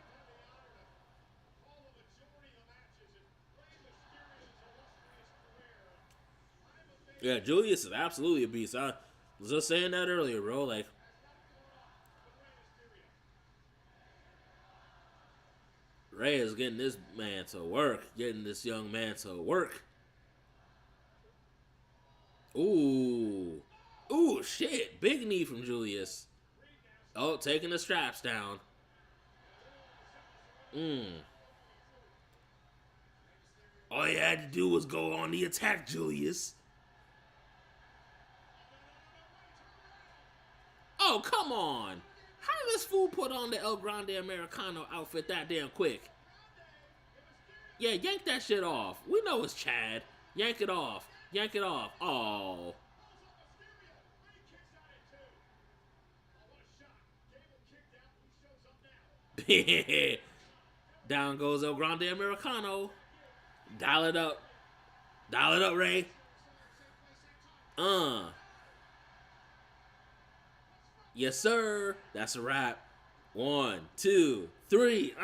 Yeah, Julius is absolutely a beast. I was just saying that earlier, bro. Like, Ray is getting this man to work, getting this young man to work. Ooh. Ooh, shit. Big knee from Julius. Oh, taking the straps down. All you had to do was go on the attack, Julius. Oh, come on. How did this fool put on the El Grande Americano outfit that damn quick? Yeah, yank that shit off. We know it's Chad. Yank it off. Yank it off. Oh. Down goes El Grande Americano. Dial it up. Dial it up, Ray. Yes, sir. That's a wrap. 1, 2, 3.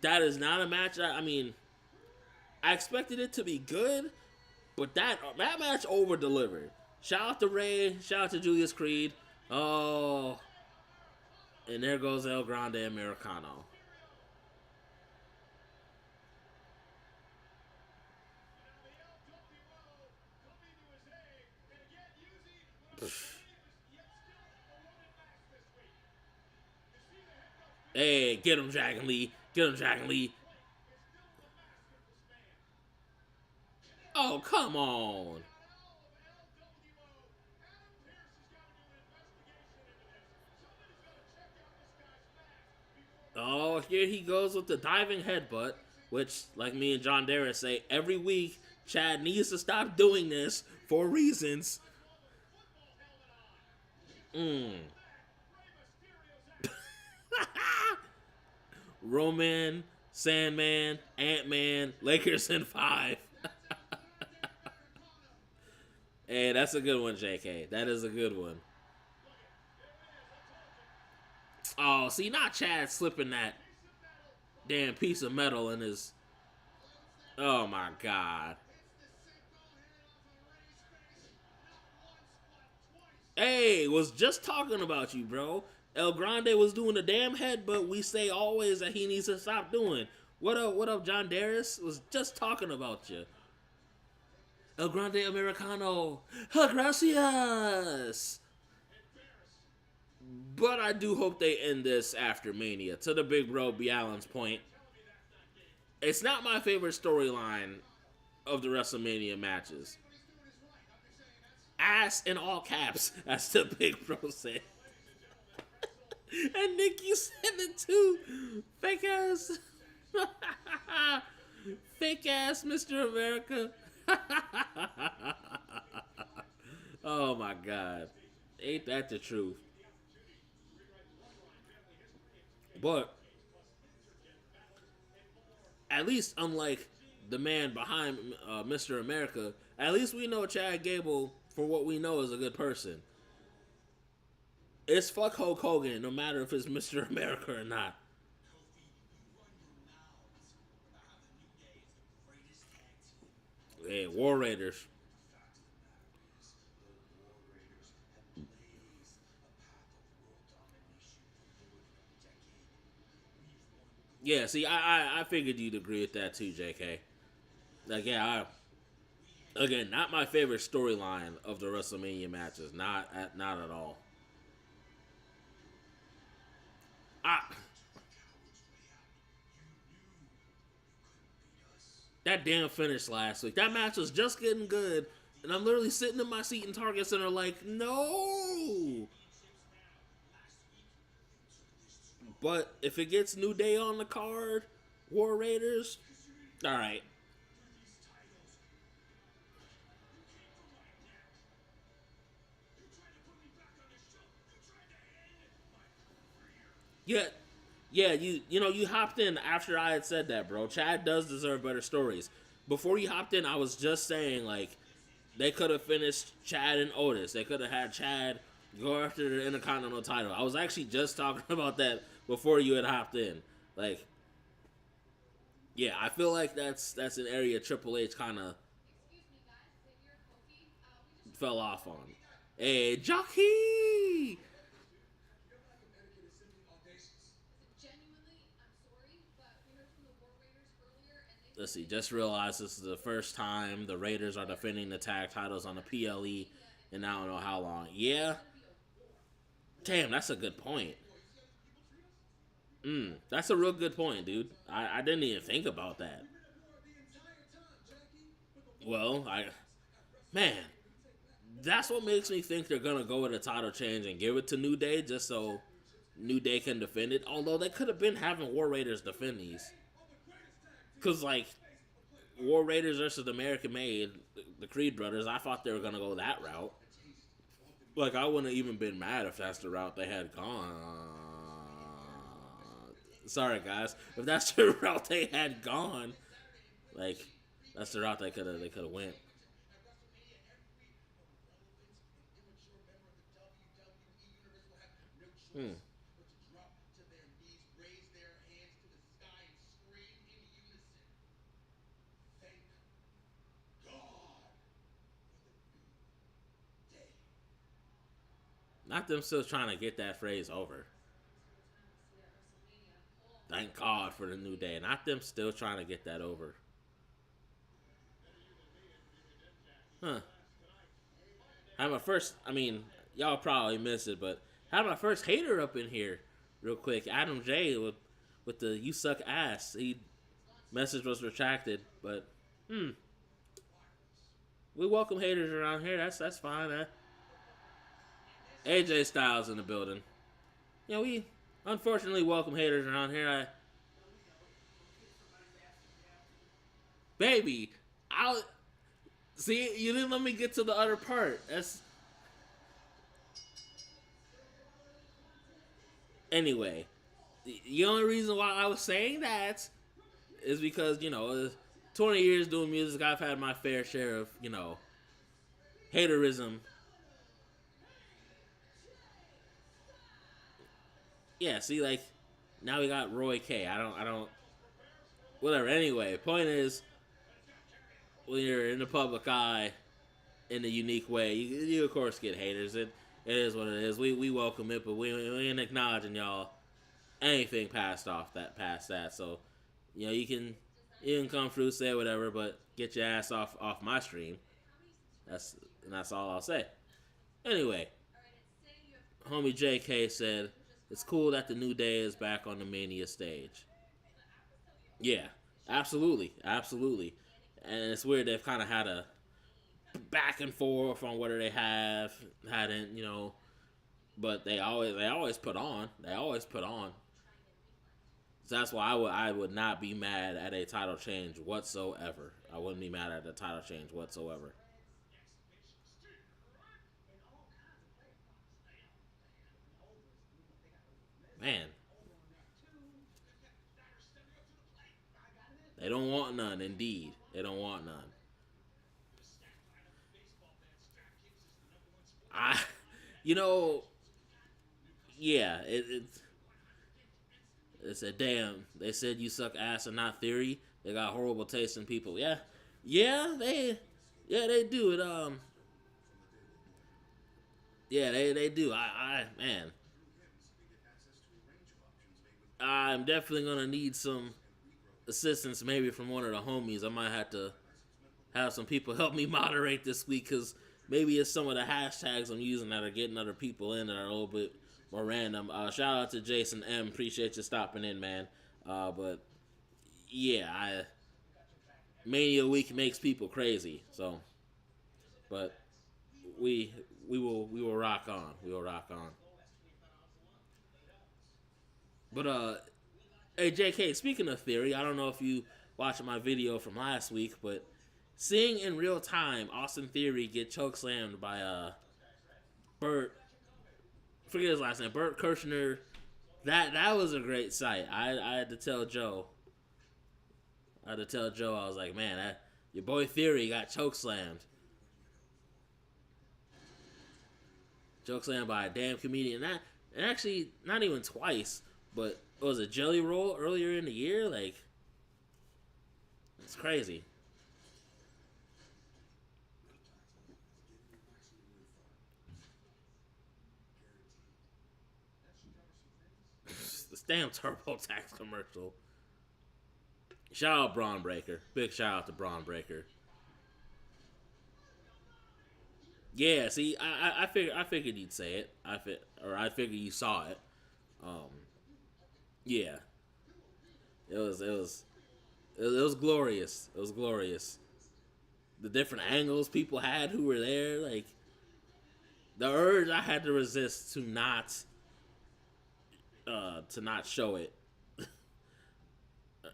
That is not a match. I mean, I expected it to be good, but that match over delivered. Shout out to Ray. Shout out to Julius Creed. Oh, and there goes El Grande Americano. Hey, get him, Dragon Lee. Get him, Dragon Lee. Oh, come on. Oh, here he goes with the diving headbutt, which, like me and John Darius say, every week, Chad needs to stop doing this for reasons. Roman, Sandman, Ant-Man, Lakers in 5. Hey, that's a good one, JK. That is a good one. Oh, see, not Chad slipping that damn piece of metal in his... Oh, my God. Hey, was just talking about you, bro. El Grande was doing the damn headbutt we say always that he needs to stop doing. What up, John Darius? Was just talking about you. El Grande Americano. Gracias. But I do hope they end this after Mania. To the big bro B. Allen's point, it's not my favorite storyline of the WrestleMania matches. Ass in all caps, as the big bro said. And Nick, you said it too. Fake ass. Fake ass Mr. America. Oh my God. Ain't that the truth? But at least, unlike the man behind Mr. America, at least we know Chad Gable, for what we know, is a good person. It's fuck Hulk Hogan, no matter if it's Mr. America or not. Hey, War Raiders. Yeah, see, I figured you'd agree with that too, JK. Like, yeah, again, not my favorite storyline of the WrestleMania matches. Not at all. That damn finish last week. That match was just getting good, and I'm literally sitting in my seat in Target Center like, no. But if it gets New Day on the card, War Raiders, all right. Yeah, you hopped in after I had said that, bro. Chad does deserve better stories. Before you hopped in, I was just saying, like, they could have finished Chad and Otis. They could have had Chad go after the Intercontinental title. I was actually just talking about that before you had hopped in. Like, yeah, I feel like that's an area Triple H kind of fell off on. Hey, Jockey! Let's see, just realized this is the first time the Raiders are defending the tag titles on the PLE in I don't know how long. Yeah? Damn, that's a good point. That's a real good point, dude. I didn't even think about that. Well, man, that's what makes me think they're going to go with a title change and give it to New Day just so New Day can defend it. Although they could have been having War Raiders defend these. Because, like, War Raiders versus American Made, the Creed brothers, I thought they were going to go that route. Like, I wouldn't have even been mad if that's the route they had gone. Sorry, guys. If that's the route they had gone, like, that's the route they could have went. Not them still trying to get that phrase over. Thank God for the New Day. Not them still trying to get that over. Huh. Y'all probably missed it, but I had my first hater up in here real quick. Adam J with the "you suck ass." He message was retracted, but we welcome haters around here. That's fine. AJ Styles in the building. Yeah, we unfortunately welcome haters around here. Baby, See, you didn't let me get to the other part. That's anyway. The only reason why I was saying that is because 20 years doing music, I've had my fair share of haterism. Yeah, see, like now we got Roy K. I don't. Whatever. Anyway, point is, when you're in the public eye in a unique way, you of course get haters. It is what it is. We welcome it, but we ain't acknowledging y'all anything past that. So, you can come through, say whatever, but get your ass off my stream. That's all I'll say. Anyway, homie JK said it's cool that the New Day is back on the Mania stage. Yeah, absolutely. And it's weird they've kind of had a back and forth on whether they hadn't, but they always put on. They always put on. So that's why I would not be mad at a title change whatsoever. I wouldn't be mad at a title change whatsoever. Man, they don't want none. Indeed, they don't want none. I, you know, yeah, it's a damn. They said you suck ass and not theory. They got horrible taste in people. They do it. They do. Man, I'm definitely gonna need some assistance, maybe from one of the homies. I might have to have some people help me moderate this week because maybe it's some of the hashtags I'm using that are getting other people in that are a little bit more random. Shout out to Jason M. Appreciate you stopping in, man. But yeah, Mania week makes people crazy. So, but we will rock on. We will rock on. But hey JK, speaking of theory, I don't know if you watched my video from last week, but seeing in real time Austin Theory get chokeslammed by Bert, forget his last name, Bert Kirshner, that was a great sight. I had to tell Joe. I was like, man, your boy Theory got chokeslammed. Chokeslammed by a damn comedian. And actually, not even twice, but it was a Jelly Roll earlier in the year. Like, it's crazy. This damn TurboTax commercial. Shout out Braun Breaker. Big shout out to Braun Breaker. Yeah, see, I figured you'd say it. I figured you saw it. Um, yeah, it was glorious. It was glorious. The different angles people had who were there, like the urge I had to resist to not show it,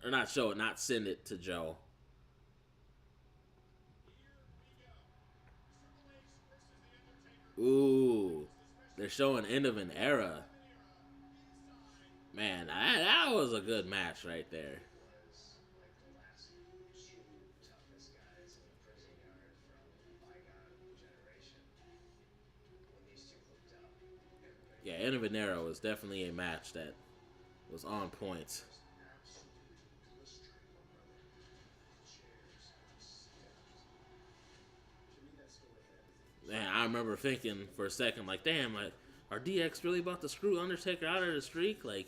or not show it, not send it to Joe. Ooh, they're showing end of an era. Man, that was a good match right there. Yeah, end of an era was definitely a match that was on point. Man, I remember thinking for a second, like, damn, like, are DX really about to screw Undertaker out of the streak? Like,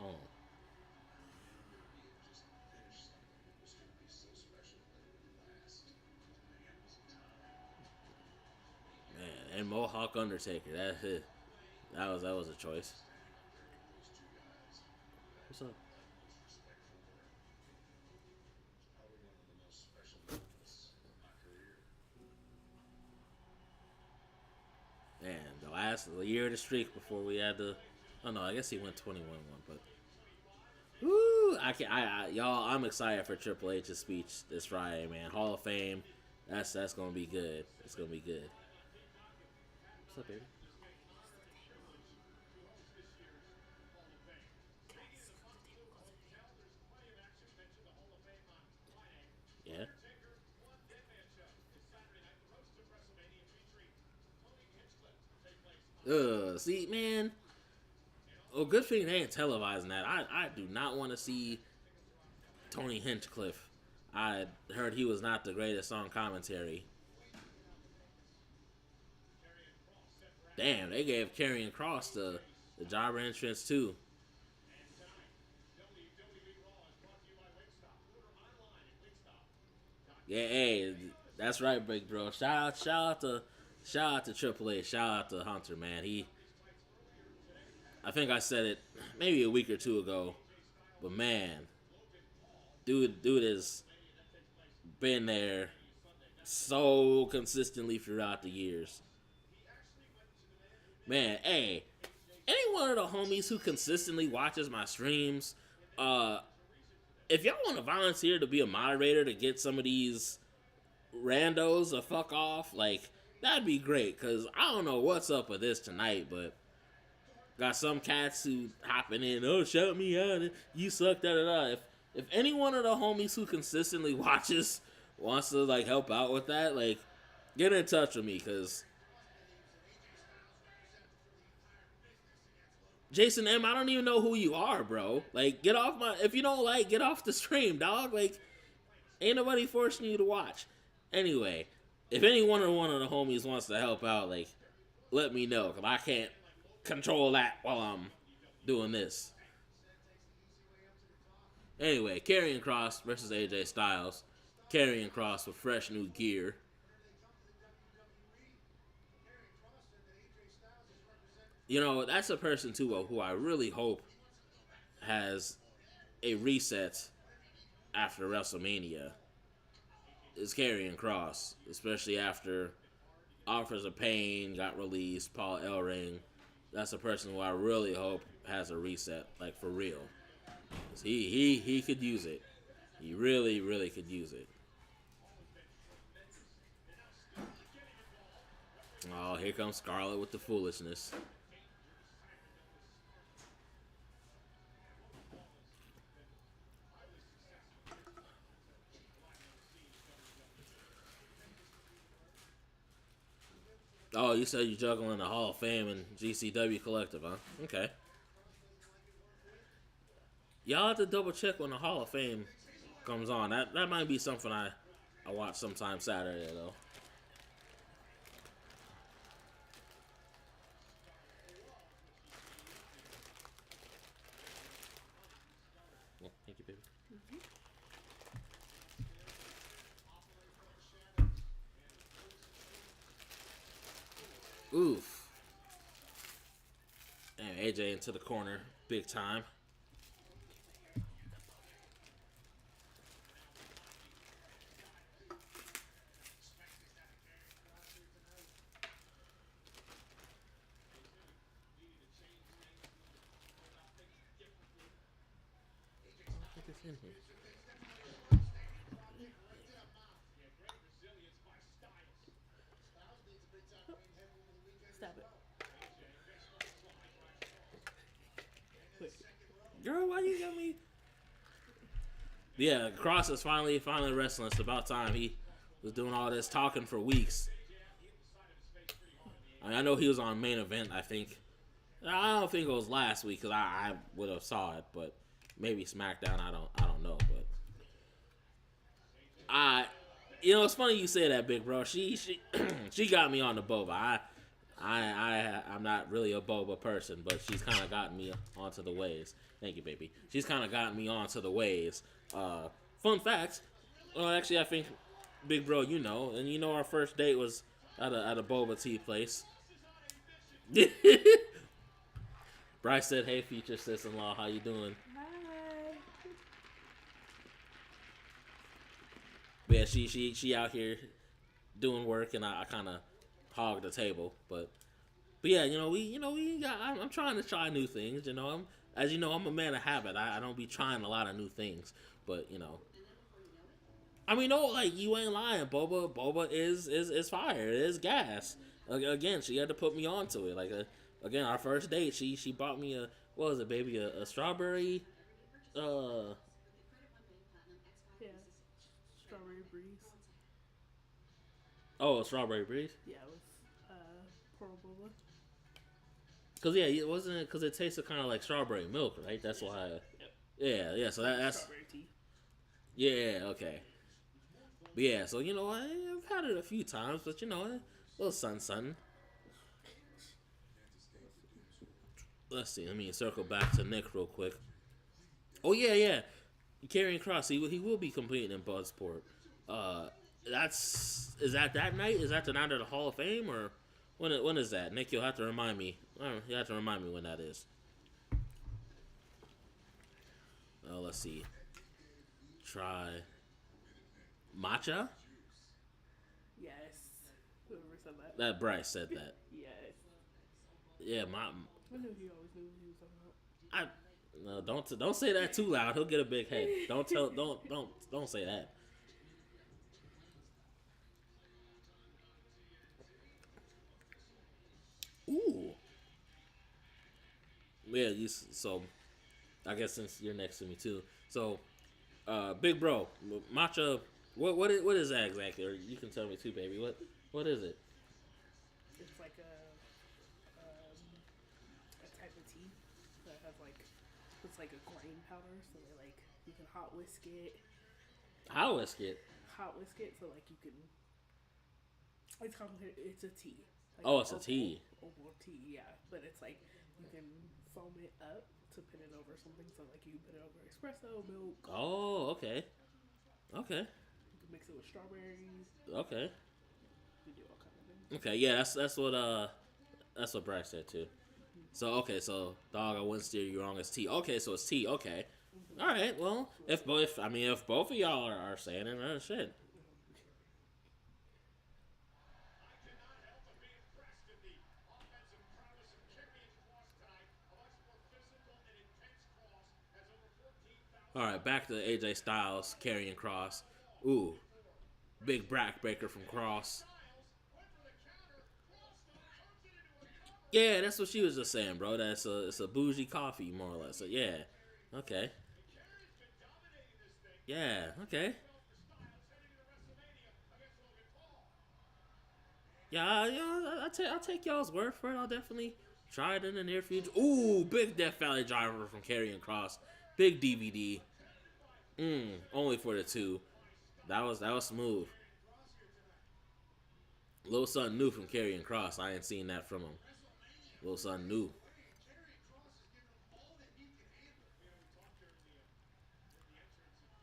oh, man, and Mohawk Undertaker, that's it. That was a choice. What's up? Man, the year of the streak before we had to. Oh no, I guess he went 21-1, but. Woo! Y'all. I'm excited for Triple H's speech this Friday, man. Hall of Fame. That's gonna be good. It's gonna be good. What's up, baby? Yeah. See, man. Oh, good thing they ain't televising that. I do not want to see Tony Hinchcliffe. I heard he was not the greatest on commentary. Damn, they gave Karrion Kross the jobber entrance too. Yeah, hey, that's right, big bro. Shout out to Triple H. Shout out to Hunter, man. I think I said it maybe a week or two ago, but man, dude has been there so consistently throughout the years. Man, hey, any one of the homies who consistently watches my streams, if y'all want to volunteer to be a moderator to get some of these randos to fuck off, like, that'd be great, because I don't know what's up with this tonight, but got some cats who hopping in, oh, shout me out, you suck, da-da-da. If any one of the homies who consistently watches wants to, like, help out with that, like, get in touch with me, because Jason M, I don't even know who you are, bro. Like, get off if you don't like, get off the stream, dog. Like, ain't nobody forcing you to watch. Anyway, if any one of the homies wants to help out, like, let me know, because I can't control that while I'm doing this. Anyway, Karrion Kross versus AJ Styles. Karrion Kross with fresh new gear. You know, that's a person, too, who I really hope has a reset after WrestleMania. Is Karrion Kross, especially after Offers of Pain got released, Paul Ellering. That's a person who I really hope has a reset, like, for real. He could use it. He really, really could use it. Oh, here comes Scarlett with the foolishness. Oh, you said you're juggling the Hall of Fame and GCW Collective, huh? Okay. Y'all have to double check when the Hall of Fame comes on. That might be something I watch sometime Saturday, though. Yeah, thank you, baby. Oof. And AJ into the corner, big time. In here. Stop it. Wait. Girl, why you got me? Yeah, Kross is finally wrestling. It's about time. He was doing all this talking for weeks. I know he was on Main Event, I think. I don't think it was last week because I would have saw it, but maybe SmackDown. I don't know, but it's funny you say that, big bro. She she got me on the boba. I'm not really a boba person, but she's kind of gotten me onto the ways. Thank you, baby. She's kind of gotten me onto the ways. Fun fact. Well, actually, I think, big bro, and our first date was at a boba tea place. Bryce said, "Hey, future sis-in-law, how you doing?" Hi. But yeah, she out here doing work, and I kind of hog the table. But yeah, I'm trying to try new things. As you know, I'm a man of habit. I don't be trying a lot of new things. But I mean, no, like you ain't lying. Boba is fire. It is gas. Again, she had to put me onto it. Like again, our first date, she bought me what was it, baby, a strawberry. Yeah. Strawberry breeze. Oh, a strawberry breeze. Yeah, with pearl boba. Cause yeah, it wasn't because it tasted kind of like strawberry milk, right? That's why. Yep. Yeah. So that's strawberry tea. Yeah. Okay. But yeah, so I've had it a few times, but a little sun. Let's see. Let me circle back to Nick real quick. Oh yeah. Karrion Kross, he will be competing in Bloodsport. Is that night? Is that the night of the Hall of Fame, or when is that? Nick, you'll have to remind me. You have to remind me when that is. Let's see. Try matcha. Yes. Whoever said that. That Bryce said that. Yes. Yeah, I knew he always knew what he was talking about. No, don't say that too loud. He'll get a big head. Don't say that. Ooh. Yeah, so I guess since you're next to me too. So, big bro, matcha. What is that exactly? Or you can tell me too, baby. What is it? It's like a type of tea that has it's like a grain powder, so you can hot whisk it. Hot whisk it. Hot whisk it, so you can. It's complicated. It's a tea. It's a tea. Oval tea, yeah. But it's you can foam it up to put it over something. So you can put it over espresso, milk. Oh, okay. Okay. You can mix it with strawberries. Okay. You do all kinds of things. Okay, yeah, that's what Bryce said too. So dog, I wouldn't steer you wrong. It's tea. Okay, so it's tea. Okay. All right. Well, if both of y'all are saying it, shit. All right, back to AJ Styles, Karrion Kross. Ooh, big backbreaker from Kross. Yeah, that's what she was just saying, bro. It's a bougie coffee, more or less. So, yeah, okay. Yeah, okay. Yeah, I'll take y'all's word for it. I'll definitely try it in the near future. Ooh, big Death Valley driver from Karrion Kross. Big DVD. Only for the two. That was smooth. Little son new from Karrion Kross. I ain't seen that from him. Little son new.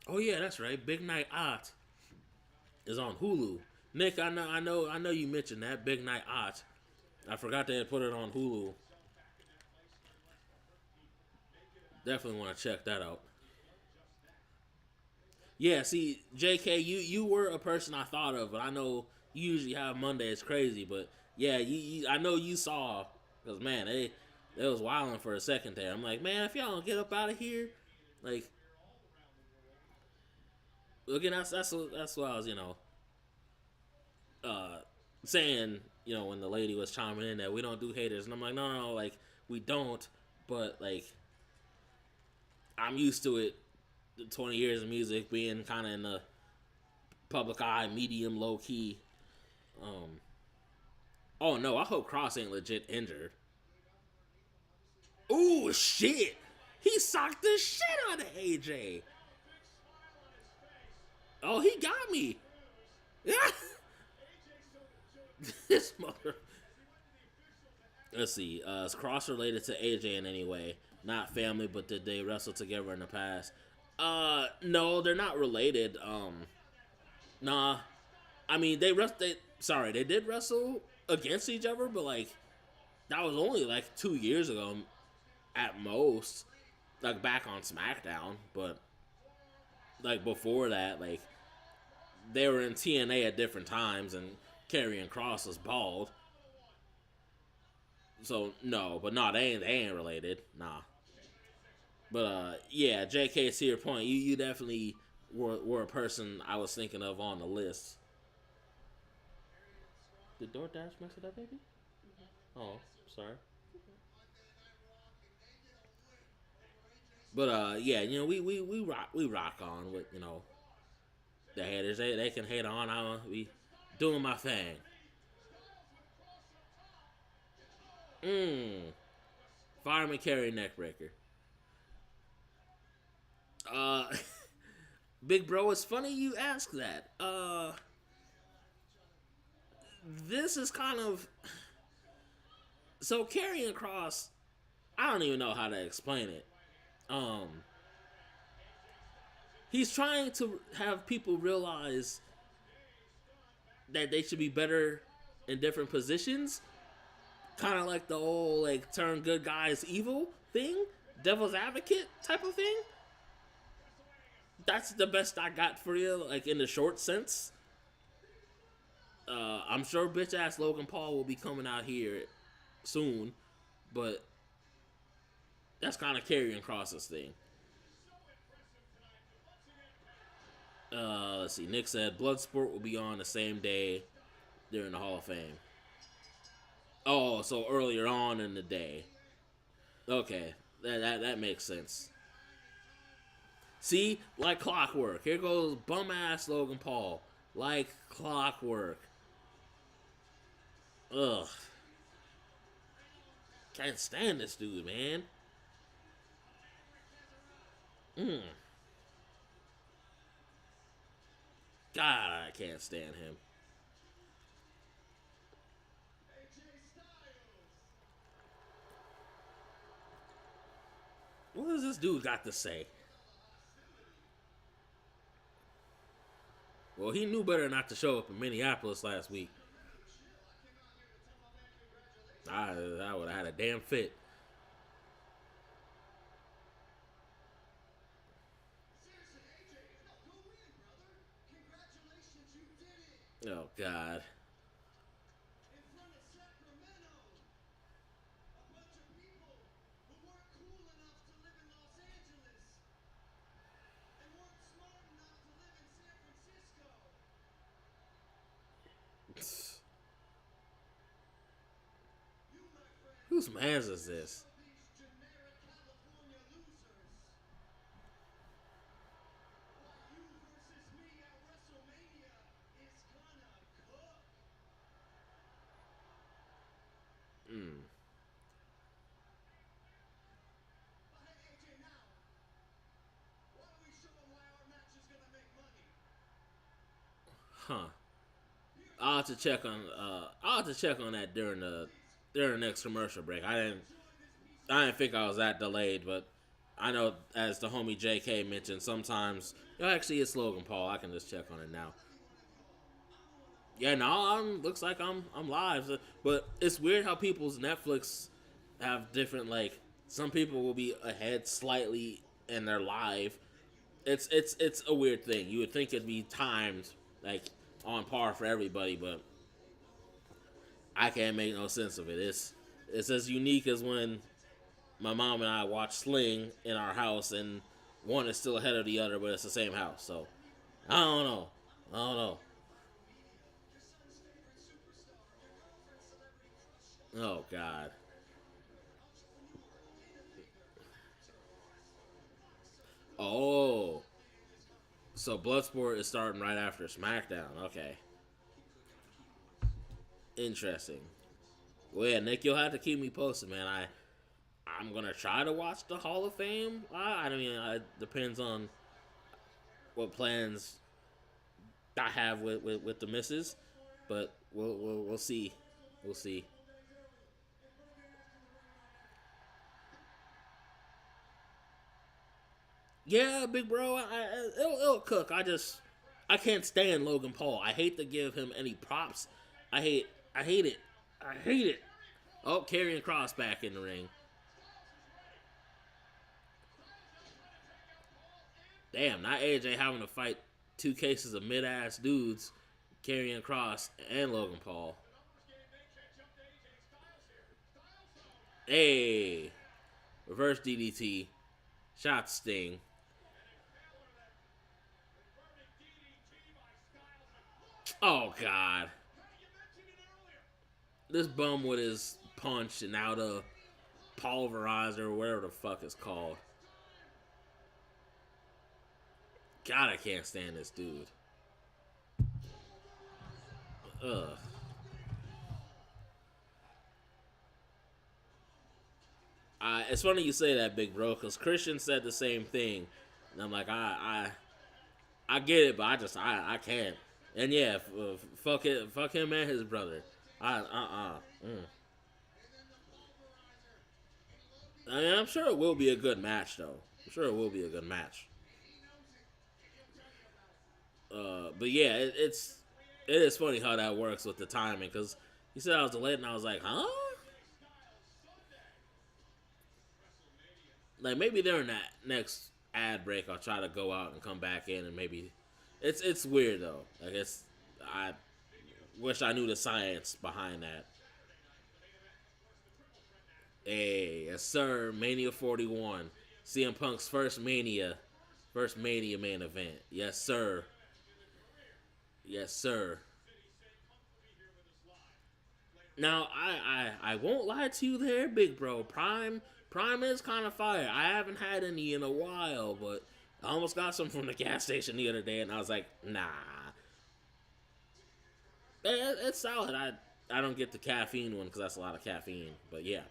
Oh yeah, that's right. Big Night Out is on Hulu. Nick, I know you mentioned that Big Night Out. I forgot they had put it on Hulu. Definitely want to check that out. Yeah, see, JK, you were a person I thought of, but I know you usually have Mondays crazy, but yeah, I know you saw, because man, they was wilding for a second there. I'm like, man, if y'all don't get up out of here, like, again, that's what I was, saying, when the lady was chiming in that we don't do haters, and I'm like, no, like, we don't, but like, I'm used to it. 20 years of music, being kind of in the public eye, medium, low key. Oh no, I hope Kross ain't legit injured. Ooh, shit! He socked the shit out of AJ. Oh, he got me. This mother. Let's see. Is Kross related to AJ in any way? Not family, but did they wrestle together in the past? No, they're not related. Nah. I mean, they did wrestle against each other, but like, that was only like 2 years ago. at most, like back on SmackDown, but like before that, like they were in TNA at different times, and Karrion Kross was bald. So no, but no, they ain't related, nah. But yeah, JK, to your point, you definitely were a person I was thinking of on the list. Did DoorDash mess it up, baby? Oh, sorry. But yeah, you know, we rock on with, you know, the haters. They can hate on. I be doing my thing. Fireman carry neckbreaker. Uh, Big bro, it's funny you ask that. This is kind of so Karrion Kross. I don't even know how to explain it. He's trying to have people realize that they should be better in different positions. Kind of like the old, like, turn good guys evil thing. Devil's advocate type of thing. That's the best I got for you, like, in the short sense. I'm sure bitch ass Logan Paul will be coming out here soon. But that's kind of Karrion Kross's thing. Let's see. Nick said Bloodsport will be on the same day during the Hall of Fame. Oh, so earlier on in the day. Okay, that makes sense. See, like clockwork. Here goes bum ass Logan Paul. Like clockwork. Ugh. Can't stand this dude, man. God, I can't stand him. What does this dude got to say? Well, he knew better not to show up in Minneapolis last week. I would have had a damn fit. Oh, God. Whose man's is this? Huh. I'll have to check on that during the next commercial break. I didn't think I was that delayed, but I know as the homie JK mentioned, sometimes actually it's Logan Paul. I can just check on it now. Yeah, no, looks like I'm live, but it's weird how people's Netflix have different, like, some people will be ahead slightly and they're live. It's a weird thing. You would think it'd be timed like on par for everybody, but I can't make no sense of it. It's as unique as when my mom and I watch Sling in our house and one is still ahead of the other, but it's the same house. So I don't know. Oh, God. Oh. So Bloodsport is starting right after SmackDown. Okay. Interesting. Well, yeah, Nick, you'll have to keep me posted, man. I'm going to try to watch the Hall of Fame. I mean, it depends on what plans I have with the missus. But we'll see. We'll see. Yeah, big bro, it'll cook. I can't stand Logan Paul. I hate to give him any props. I hate it. Oh, Karrion Kross back in the ring. Damn, not AJ having to fight two cases of mid-ass dudes, Karrion Kross and Logan Paul. Hey, reverse DDT, shot Sting. Oh God, this bum with his punch and now the pulverizer or whatever the fuck it's called. God, I can't stand this dude. Ugh. It's funny you say that, big bro, because Christian said the same thing, and I'm like, I get it, but I can't. And yeah, fuck him and his brother. I mean, I'm sure it will be a good match, though. I'm sure it will be a good match. But yeah, it is funny how that works with the timing, because he said I was delayed, and I was like, huh? Like, maybe during that next ad break, I'll try to go out and come back in, and maybe it's weird though. Like, I wish I knew the science behind that. Hey, yes sir, Mania 41, CM Punk's first Mania main event. Yes sir, yes sir. Now I won't lie to you there, big bro. Prime is kind of fire. I haven't had any in a while, but I almost got some from the gas station the other day, and I was like, nah. It's solid. I don't get the caffeine one because that's a lot of caffeine, but yeah.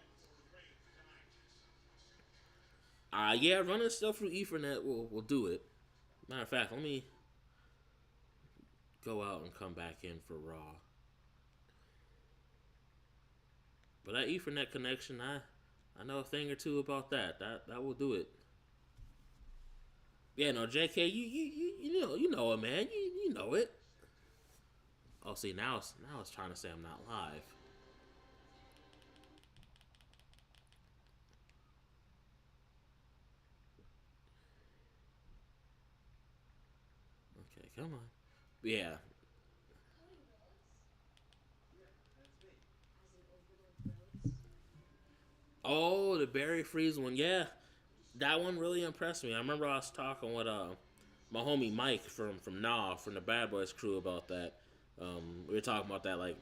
Yeah, running stuff through Ethernet will do it. Matter of fact, let me go out and come back in for Raw. But that Ethernet connection, I know a thing or two about that. That will do it. Yeah, no, JK, you know it, man. You know it. Oh, see, now it's trying to say I'm not live. Okay, come on. Yeah. Oh, the Barry Freeze one. Yeah, that one really impressed me. I remember I was talking with my homie Mike from the Bad Boys crew about that. We were talking about that like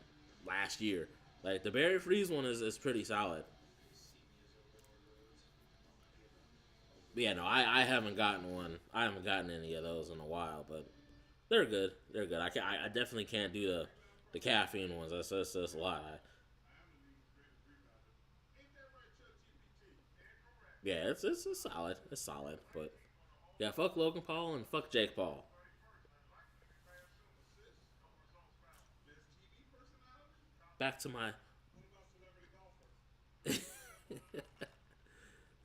last year. Like the Barry Freeze one is pretty solid. But yeah, no, I haven't gotten one. I haven't gotten any of those in a while, but they're good. They're good. I definitely can't do the caffeine ones. That's a lot. Yeah, it's solid. It's solid, but yeah, fuck Logan Paul and fuck Jake Paul. Back to my.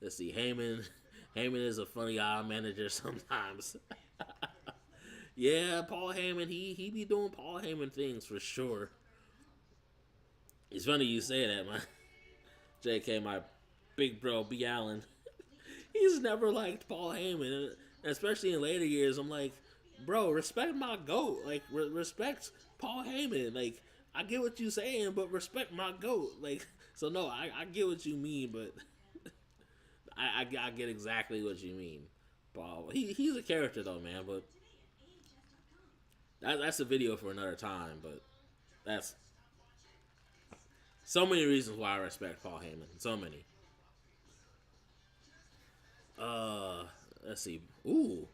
Let's see, Heyman. Heyman is a funny guy manager sometimes. Yeah, Paul Heyman. He be doing Paul Heyman things for sure. It's funny you say that, my JK, my big bro B Allen. He's never liked Paul Heyman, especially in later years. I'm like, bro, respect my goat. Like, respect Paul Heyman. Like, I get what you saying, but respect my goat. Like, so no, I get what you mean, but I get exactly what you mean. Paul, he's a character though, man. But that's a video for another time. But that's so many reasons why I respect Paul Heyman. So many. Let's see. Ooh,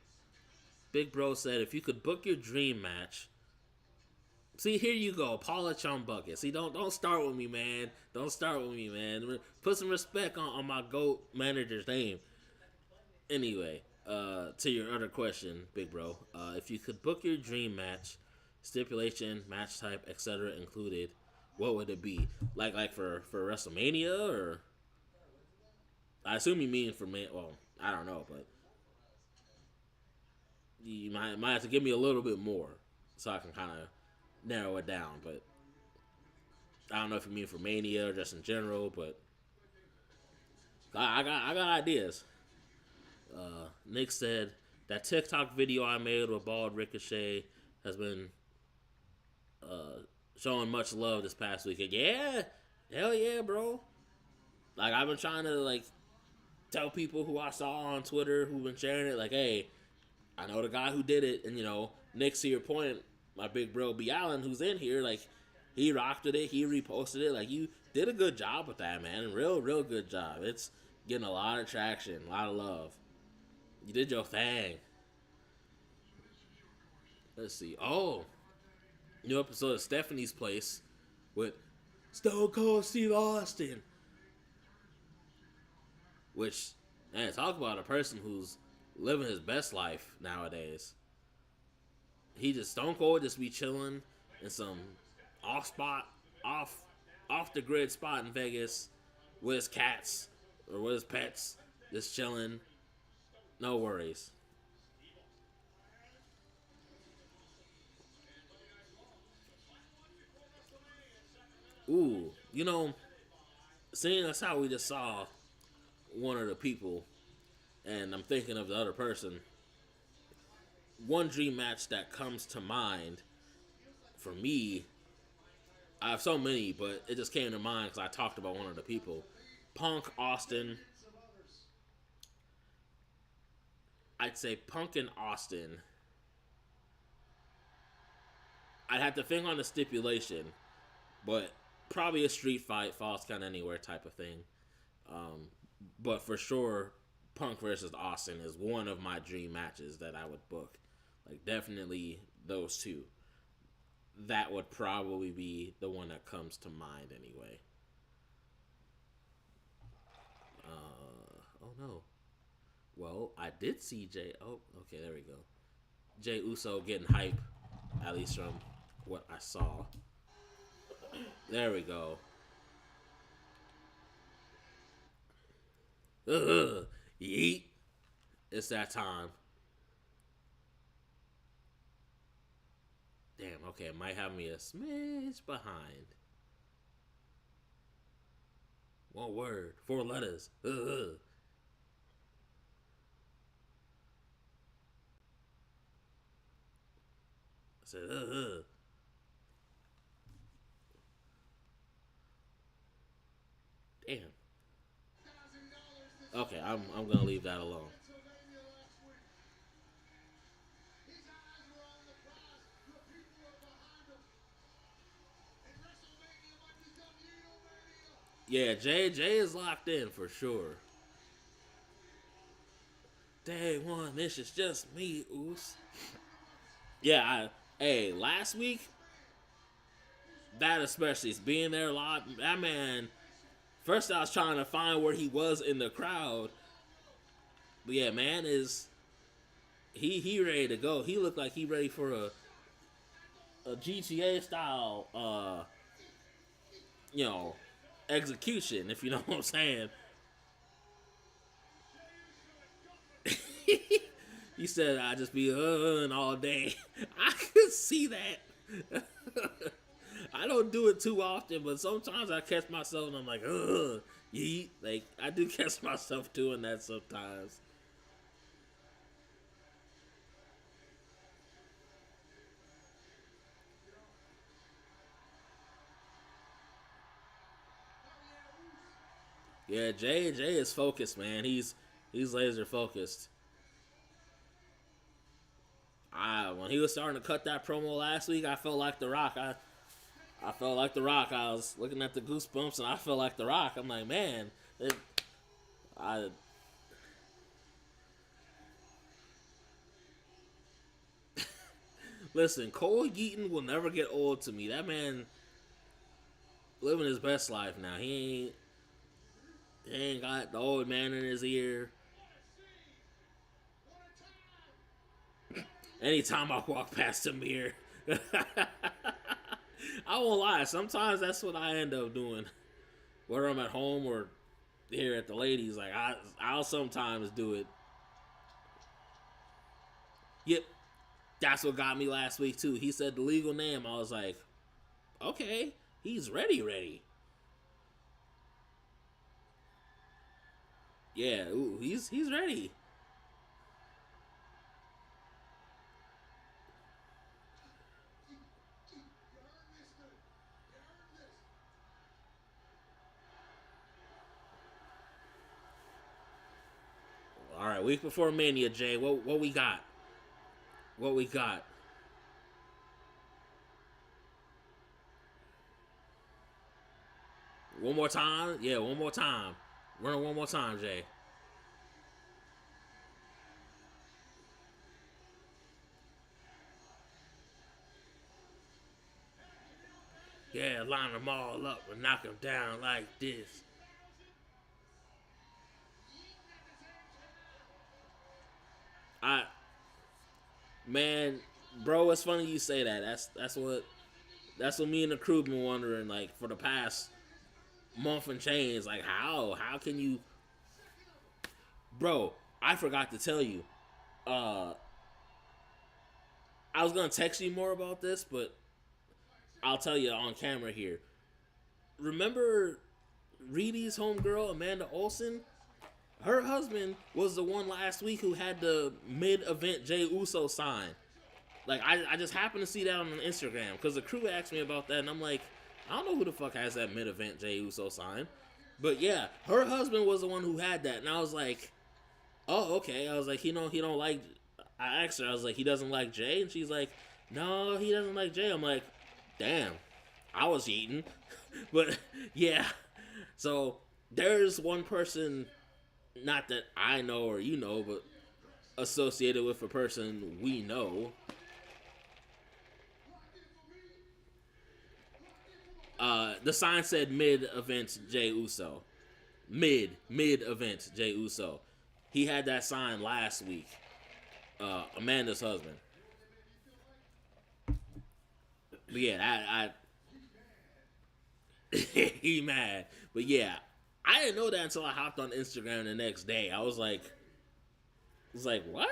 Big Bro said if you could book your dream match. See, here you go, Paula Chumbucket. See, don't start with me, man. Don't start with me, man. Put some respect on my GOAT manager's name. Anyway, to your other question, Big Bro. If you could book your dream match, stipulation, match type, etc. included, what would it be? Like for WrestleMania, or I assume you mean for me. Well, I don't know, but you might have to give me a little bit more so I can kind of narrow it down. But I don't know if you mean for Mania or just in general. But I got ideas. Nick said that TikTok video I made with Bald Ricochet has been showing much love this past weekend. Yeah, hell yeah, bro. Like, I've been trying to, like, tell people who I saw on Twitter who've been sharing it, like, hey, I know the guy who did it, and, you know, Nick, to your point, my big bro B. Allen, who's in here, like, he rocked with it, he reposted it, like, you did a good job with that, man, real good job. It's getting a lot of traction, a lot of love. You did your thing. Let's see. Oh, new episode of Stephanie's Place with Stone Cold Steve Austin. Which, man, talk about a person who's living his best life nowadays. He just, Stone Cold just be chilling in some off the grid spot in Vegas with his cats or with his pets, just chilling. No worries. Ooh, you know, seeing as how we just saw one of the people, and I'm thinking of the other person, one dream match that comes to mind for me, I have so many, but it just came to mind because I talked about one of the people. Punk, Austin. I'd say Punk and Austin. I'd have to think on the stipulation, but probably a street fight, Falls Count Anywhere type of thing. But for sure, Punk versus Austin is one of my dream matches that I would book. Like, definitely those two. That would probably be the one that comes to mind anyway. Oh no. Well, I did see Jey. Oh, okay, there we go. Jey Uso getting hype, at least from what I saw. There we go. Yeet. It's that time. Damn, okay, it might have me a smidge behind. One word, 4 letters. I said, Damn. Okay, I'm gonna leave that alone. Yeah, Jay is locked in for sure. Day one, this is just me, Oos. Yeah, last week, that especially is being there a lot. That man, first I was trying to find where he was in the crowd. But yeah, man is he ready to go. He looked like he ready for a GTA style execution, if you know what I'm saying. He said I'd just be all day. I could see that. I don't do it too often, but sometimes I catch myself and I'm like, yeet. Like, I do catch myself doing that sometimes. Yeah, Jay is focused, man. He's laser focused. When he was starting to cut that promo last week, I felt like The Rock. I felt like The Rock. I was looking at the goosebumps, and I felt like The Rock. I'm like, man, listen, Cole Yeaton will never get old to me. That man living his best life now. He ain't got the old man in his ear. Anytime I walk past a mirror, I won't lie. Sometimes that's what I end up doing, whether I'm at home or here at the ladies. Like I'll sometimes do it. Yep, that's what got me last week too. He said the legal name. I was like, okay, he's ready. Yeah, ooh, he's ready. week before Mania, Jay. What we got? What we got? One more time? Yeah, one more time. Run it one more time, Jay. Yeah, line them all up and knock them down like this. Man, bro, it's funny you say that. That's what me and the crew been wondering, like, for the past month and change. Like, how can you, bro? I forgot to tell you. I was gonna text you more about this, but I'll tell you on camera here. Remember Reedy's homegirl, Amanda Olsen? Her husband was the one last week who had the mid-event Jey Uso sign. Like, I just happened to see that on Instagram because the crew asked me about that, and I'm like, I don't know who the fuck has that mid-event Jey Uso sign. But yeah, her husband was the one who had that, and I was like, oh, okay. I was like, he don't like. I asked her, I was like, he doesn't like Jey, and she's like, no, he doesn't like Jey. I'm like, damn, I was eating. But yeah, so there's one person, not that I know or you know, but associated with a person we know. The sign said mid-event Jey Uso. Mid-event Jey Uso. He had that sign last week. Amanda's husband. But yeah, he mad. But yeah, I didn't know that until I hopped on Instagram the next day. I was like, what?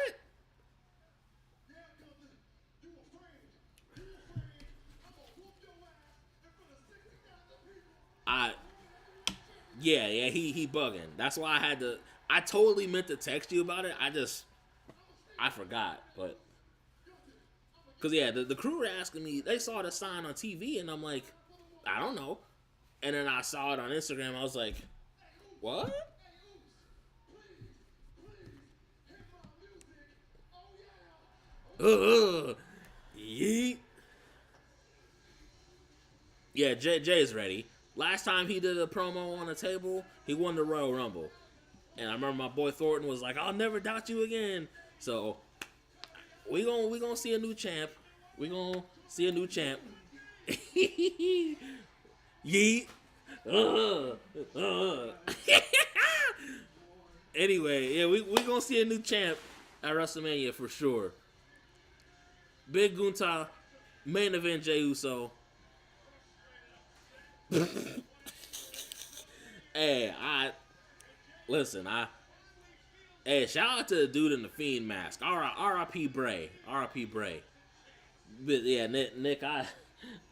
Yeah, he bugging. That's why I totally meant to text you about it. I forgot, but because yeah, the crew were asking me. They saw the sign on TV, and I'm like, I don't know. And then I saw it on Instagram. I was like, what? Yeet. Yeah, Jay's ready. Last time he did a promo on a table, he won the Royal Rumble. And I remember my boy Thornton was like, I'll never doubt you again. So we gonna see a new champ. We gonna see a new champ. Yeet. Anyway, yeah, we gonna see a new champ at WrestleMania for sure. Big Gunther, main event Jey Uso. Hey, hey, shout out to the dude in the Fiend mask. R.I.P. Bray. R.I.P. Bray. But yeah, Nick, I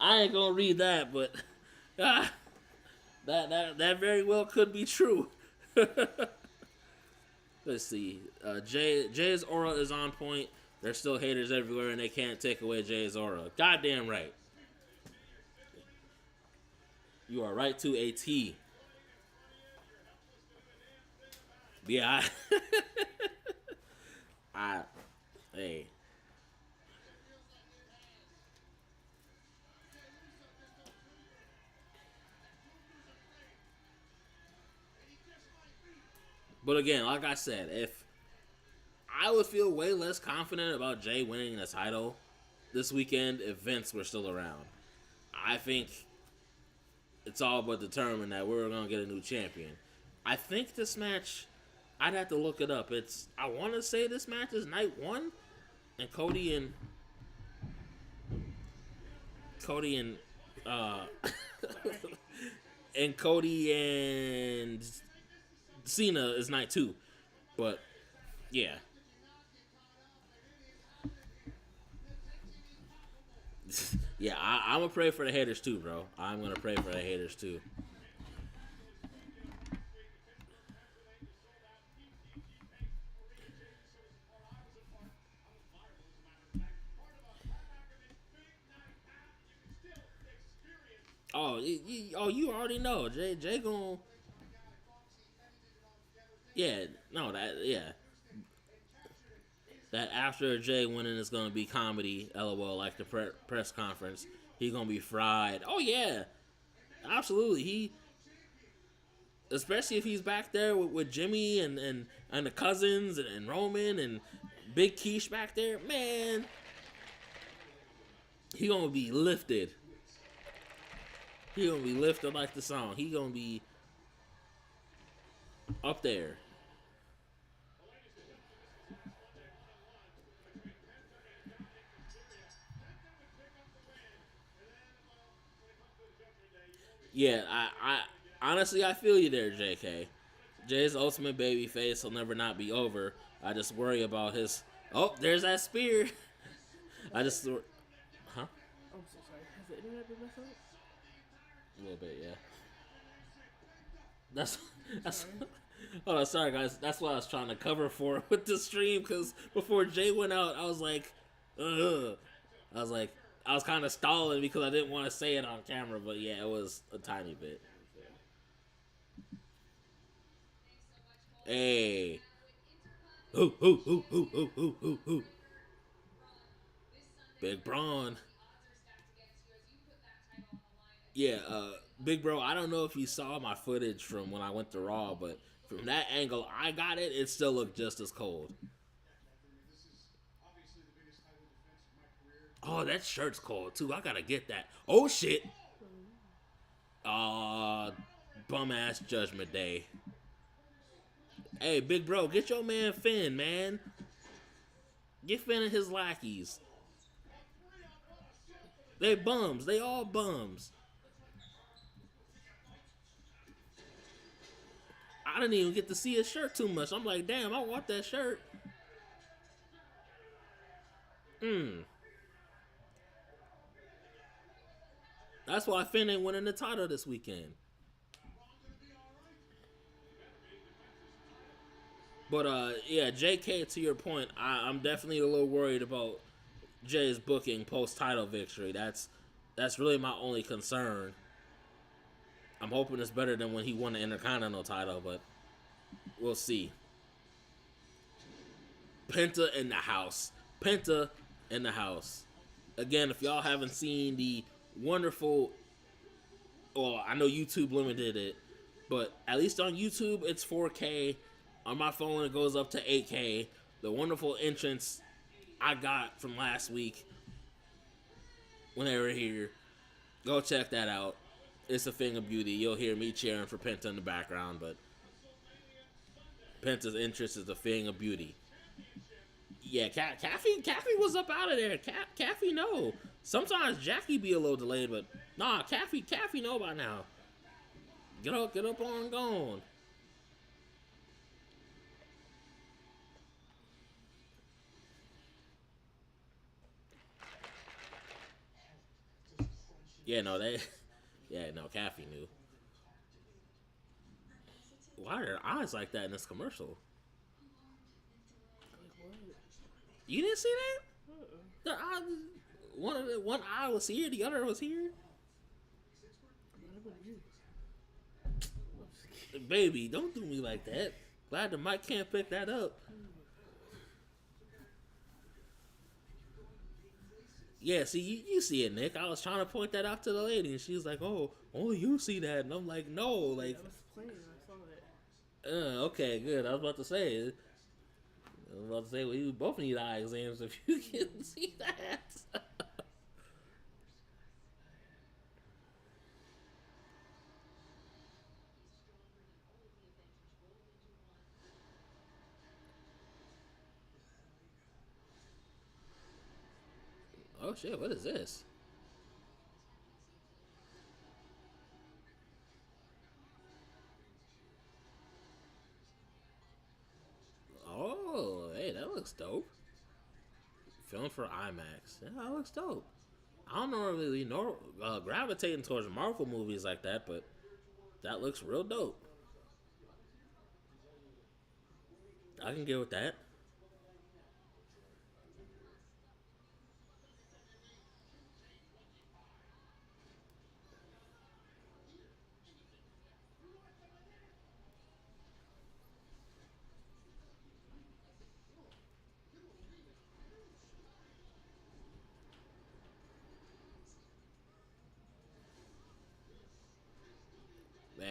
ain't gonna read that, but that very well could be true. Let's see. Jay's aura is on point. There's still haters everywhere, and they can't take away Jay's aura. Goddamn right. You are right to a T. Yeah, hey. But again, like I said, if I would feel way less confident about Jay winning the title this weekend if Vince were still around. I think it's all but determined that we're going to get a new champion. I think this match, I'd have to look it up. I want to say this match is night 1, and Cody and and Cody and Cena is night 2. But yeah. Yeah, I'm gonna pray for the haters too, bro. I'm gonna pray for the haters too. Oh, you already know. Jay gon'. Yeah, no, yeah. that after Jay winning is gonna be comedy, lol, like the press conference. He's gonna be fried. Oh yeah, absolutely. He, especially if he's back there with Jimmy and the cousins and Roman and Big Keish back there, man, he gonna be lifted. He gonna be lifted like the song. He gonna be up there. Yeah, I honestly I feel you there, JK. Jay's ultimate baby face will never not be over. I just worry about his. Oh, there's that spear. I just. Huh? I'm so sorry. Has the internet been messed up? A little bit, yeah. That's. Oh, sorry guys. That's what I was trying to cover for with the stream because before Jay went out, I was like, ugh. I was kind of stalling because I didn't want to say it on camera, but yeah, it was a tiny bit. Hey. Ooh. Big Braun. Yeah, Big Bro, I don't know if you saw my footage from when I went to Raw, but from that angle I got it still looked just as cold. Oh, that shirt's cold too. I gotta get that. Oh shit. Bum ass Judgment Day. Hey, Big Bro, get your man Finn, man. Get Finn and his lackeys. They bums. They all bums. I didn't even get to see his shirt too much. I'm like, damn, I want that shirt. That's why Finn ain't winning the title this weekend. But yeah, JK, to your point, I'm definitely a little worried about Jay's booking post title victory. That's really my only concern. I'm hoping it's better than when he won the Intercontinental title, but we'll see. Penta in the house. Penta in the house. Again, if y'all haven't seen the wonderful, well, I know YouTube limited it, but at least on YouTube it's 4K. On my phone it goes up to 8K. The wonderful entrance I got from last week when they were here. Go check that out. It's a thing of beauty. You'll hear me cheering for Penta in the background, but Penta's entrance is a thing of beauty. Yeah, Kathy was up out of there. Kathy, no. Sometimes Jackie be a little delayed, but nah, Kathy know by now. Get up on gone. Kathy knew. Why are her eyes like that in this commercial? You didn't see that? The eye, one eye was here, the other was here. Baby, don't do me like that. Glad the mic can't pick that up. Yeah, see, you see it, Nick. I was trying to point that out to the lady, and she was like, "Oh, you see that?" And I'm like, "No, like." I was playing. I saw it. Okay, good. I was about to say, well, you both need eye exams if you can see that. Oh shit! What is this? Oh, hey, that looks dope. Filmed for IMAX. Yeah, that looks dope. I don't really gravitating towards Marvel movies like that, but that looks real dope. I can get with that.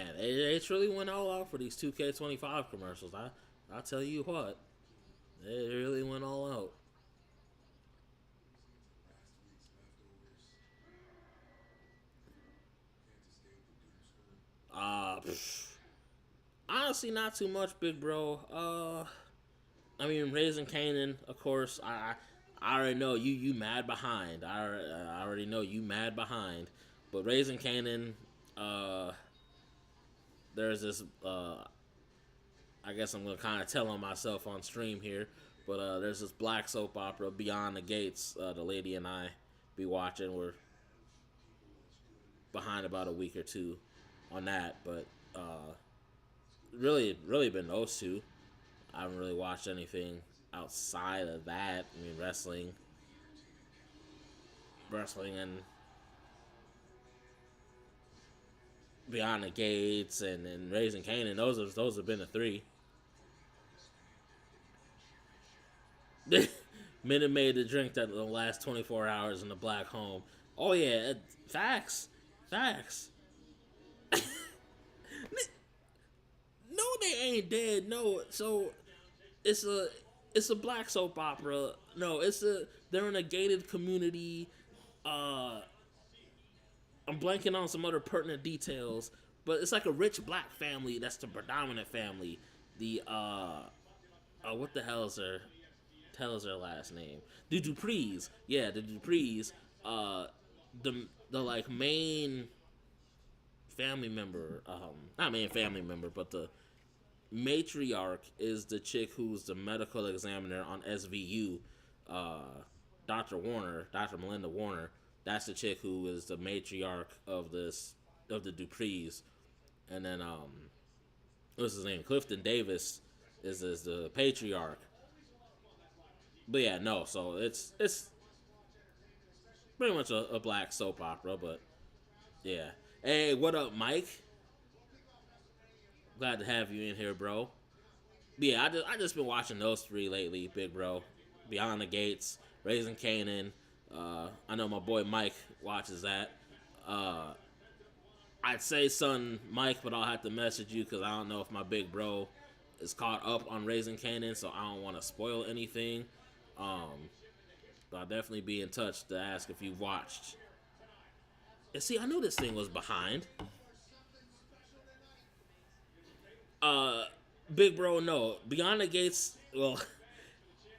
Man, they truly went all out for these 2K25 commercials. I tell you what, they really went all out. Honestly, not too much, big bro. I mean, Raising Kanan, of course. I already know you mad behind. I already know you mad behind. But Raising Kanan, there's this. I guess I'm gonna kind of tell on myself on stream here, but there's this black soap opera, Beyond the Gates. The lady and I be watching. We're behind about a week or two on that, but really been those two. I haven't really watched anything outside of that. I mean, wrestling and Beyond the Gates and Raising Kanan. Those have been the three. Minute Maid to drink that the last 24 hours in the black home. Oh yeah, facts. No, they ain't dead. No, so it's a black soap opera. No, they're in a gated community. I'm blanking on some other pertinent details, but it's like a rich black family that's the predominant family. The what the hell is their last name? The Duprees. Yeah, the Duprees. The like main family member, not main family member, but the matriarch is the chick who's the medical examiner on SVU, Dr. Melinda Warner. That's the chick who is the matriarch of the Duprees. And then what's his name? Clifton Davis is the patriarch. But yeah, no, so it's pretty much a black soap opera, but yeah. Hey, what up, Mike? Glad to have you in here, bro. But yeah, I just been watching those three lately, big bro. Beyond the Gates, Raising Kanan. I know my boy Mike watches that. I'd say son Mike, but I'll have to message you because I don't know if my big bro is caught up on Raising Kanan, so I don't want to spoil anything. But I'll definitely be in touch to ask if you've watched. And see, I knew this thing was behind. Big bro, no. Beyond the Gates, well,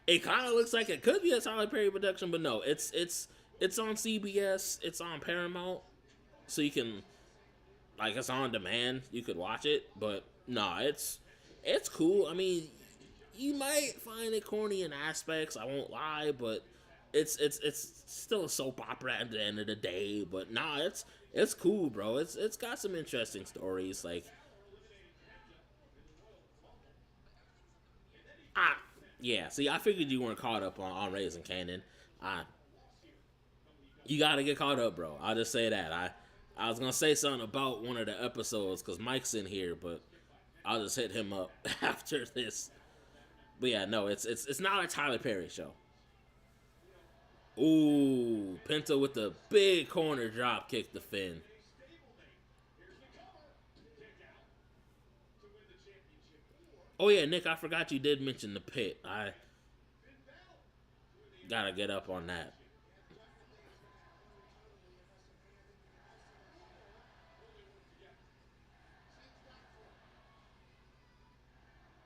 it kind of looks like it could be a Tyler Perry production, but no, it's on CBS, it's on Paramount, so you can, like, it's on demand, you could watch it, but nah, it's cool. I mean, you might find it corny in aspects, I won't lie, but it's still a soap opera at the end of the day. But nah, it's cool, bro. It's got some interesting stories, like yeah. See, I figured you weren't caught up on Raising Kanan. You gotta get caught up, bro. I'll just say that. I was gonna say something about one of the episodes because Mike's in here, but I'll just hit him up after this. But yeah, no, it's not a Tyler Perry show. Ooh, Penta with the big corner drop kick to Finn. Oh yeah, Nick, I forgot you did mention the pit. I gotta get up on that.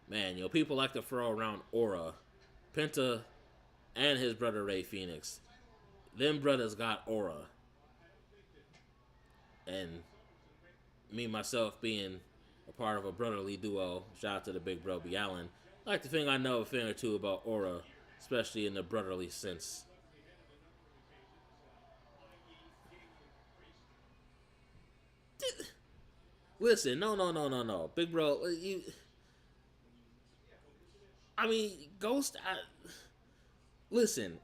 Man, people like to throw around aura. Penta and his brother Ray Phoenix. Them brothers got aura. And me, myself, being a part of a brotherly duo, shout out to the big bro B. Allen, I like to think I know a thing or two about aura, especially in the brotherly sense. Listen, no. Big bro, I mean, Ghost, listen,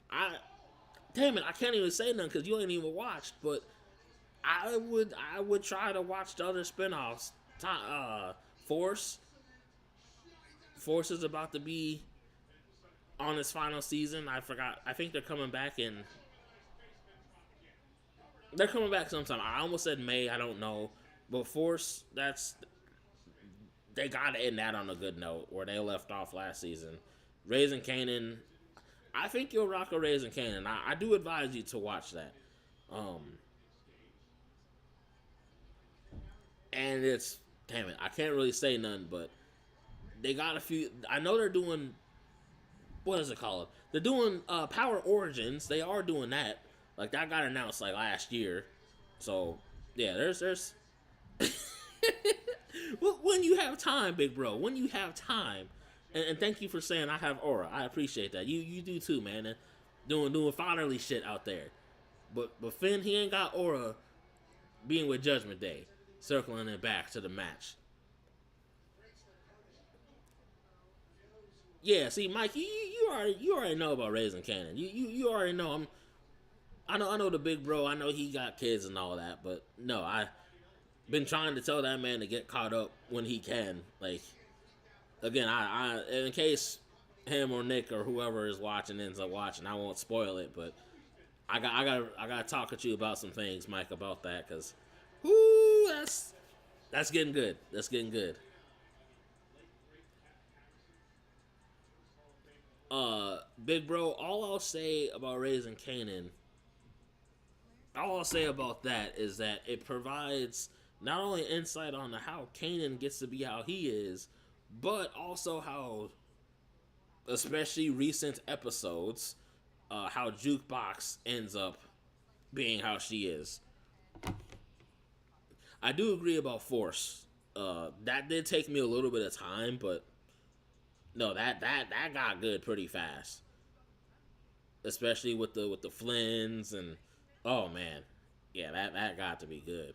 damn it, I can't even say nothing because you ain't even watched, but I would try to watch the other spinoffs. Force is about to be on its final season. I forgot. I think they're coming back sometime. I almost said May. I don't know, But Force, they gotta end that on a good note where they left off last season. Raising Kanan, I think you'll rock a Raising Kanan. I do advise you to watch that. And it's, damn it, I can't really say nothing, but they got a few. I know they're doing, what is it called? They're doing Power Origins. They are doing that. Like, that got announced like last year. So yeah, there's when you have time, big bro. When you have time, and thank you for saying I have aura. I appreciate that. You do too, man. And doing fatherly shit out there. But Finn, he ain't got aura. Being with Judgment Day, circling it back to the match. Yeah, see, Mike, you already know about Raising Kanan. You already know. I know the big bro. I know he got kids and all that, but no, I been trying to tell that man to get caught up when he can. Like, again, I in case him or Nick or whoever is watching ends up watching, I won't spoil it, but I got to talk to you about some things, Mike, about that, because that's getting good. That's getting good. Big bro, all I'll say about Raising Kanan, all I'll say about that is that it provides not only insight on how Kanan gets to be how he is, but also how, especially recent episodes, how Jukebox ends up being how she is. I do agree about Force. That did take me a little bit of time, but no, that got good pretty fast. Especially with the Flynns and, oh man, yeah, that got to be good.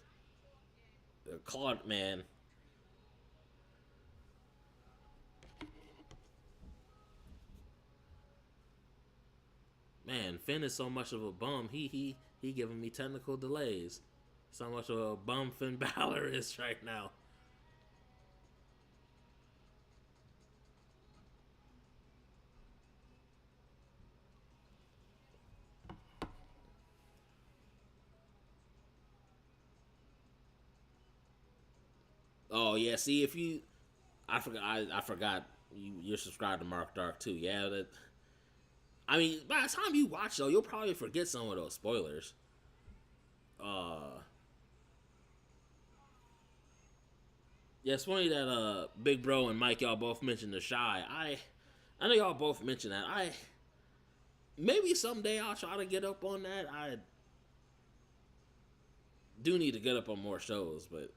Claude, man. Man, Finn is so much of a bum. He giving me technical delays. So much of a bum Finn Balor is right now. Oh yeah, see if you, I forgot you're subscribed to Mark Dark too. Yeah, that. I mean, by the time you watch though, you'll probably forget some of those spoilers. Yeah, it's funny that Big Bro and Mike, y'all both mentioned the Shy. I know y'all both mentioned that. Maybe someday I'll try to get up on that. I do need to get up on more shows, but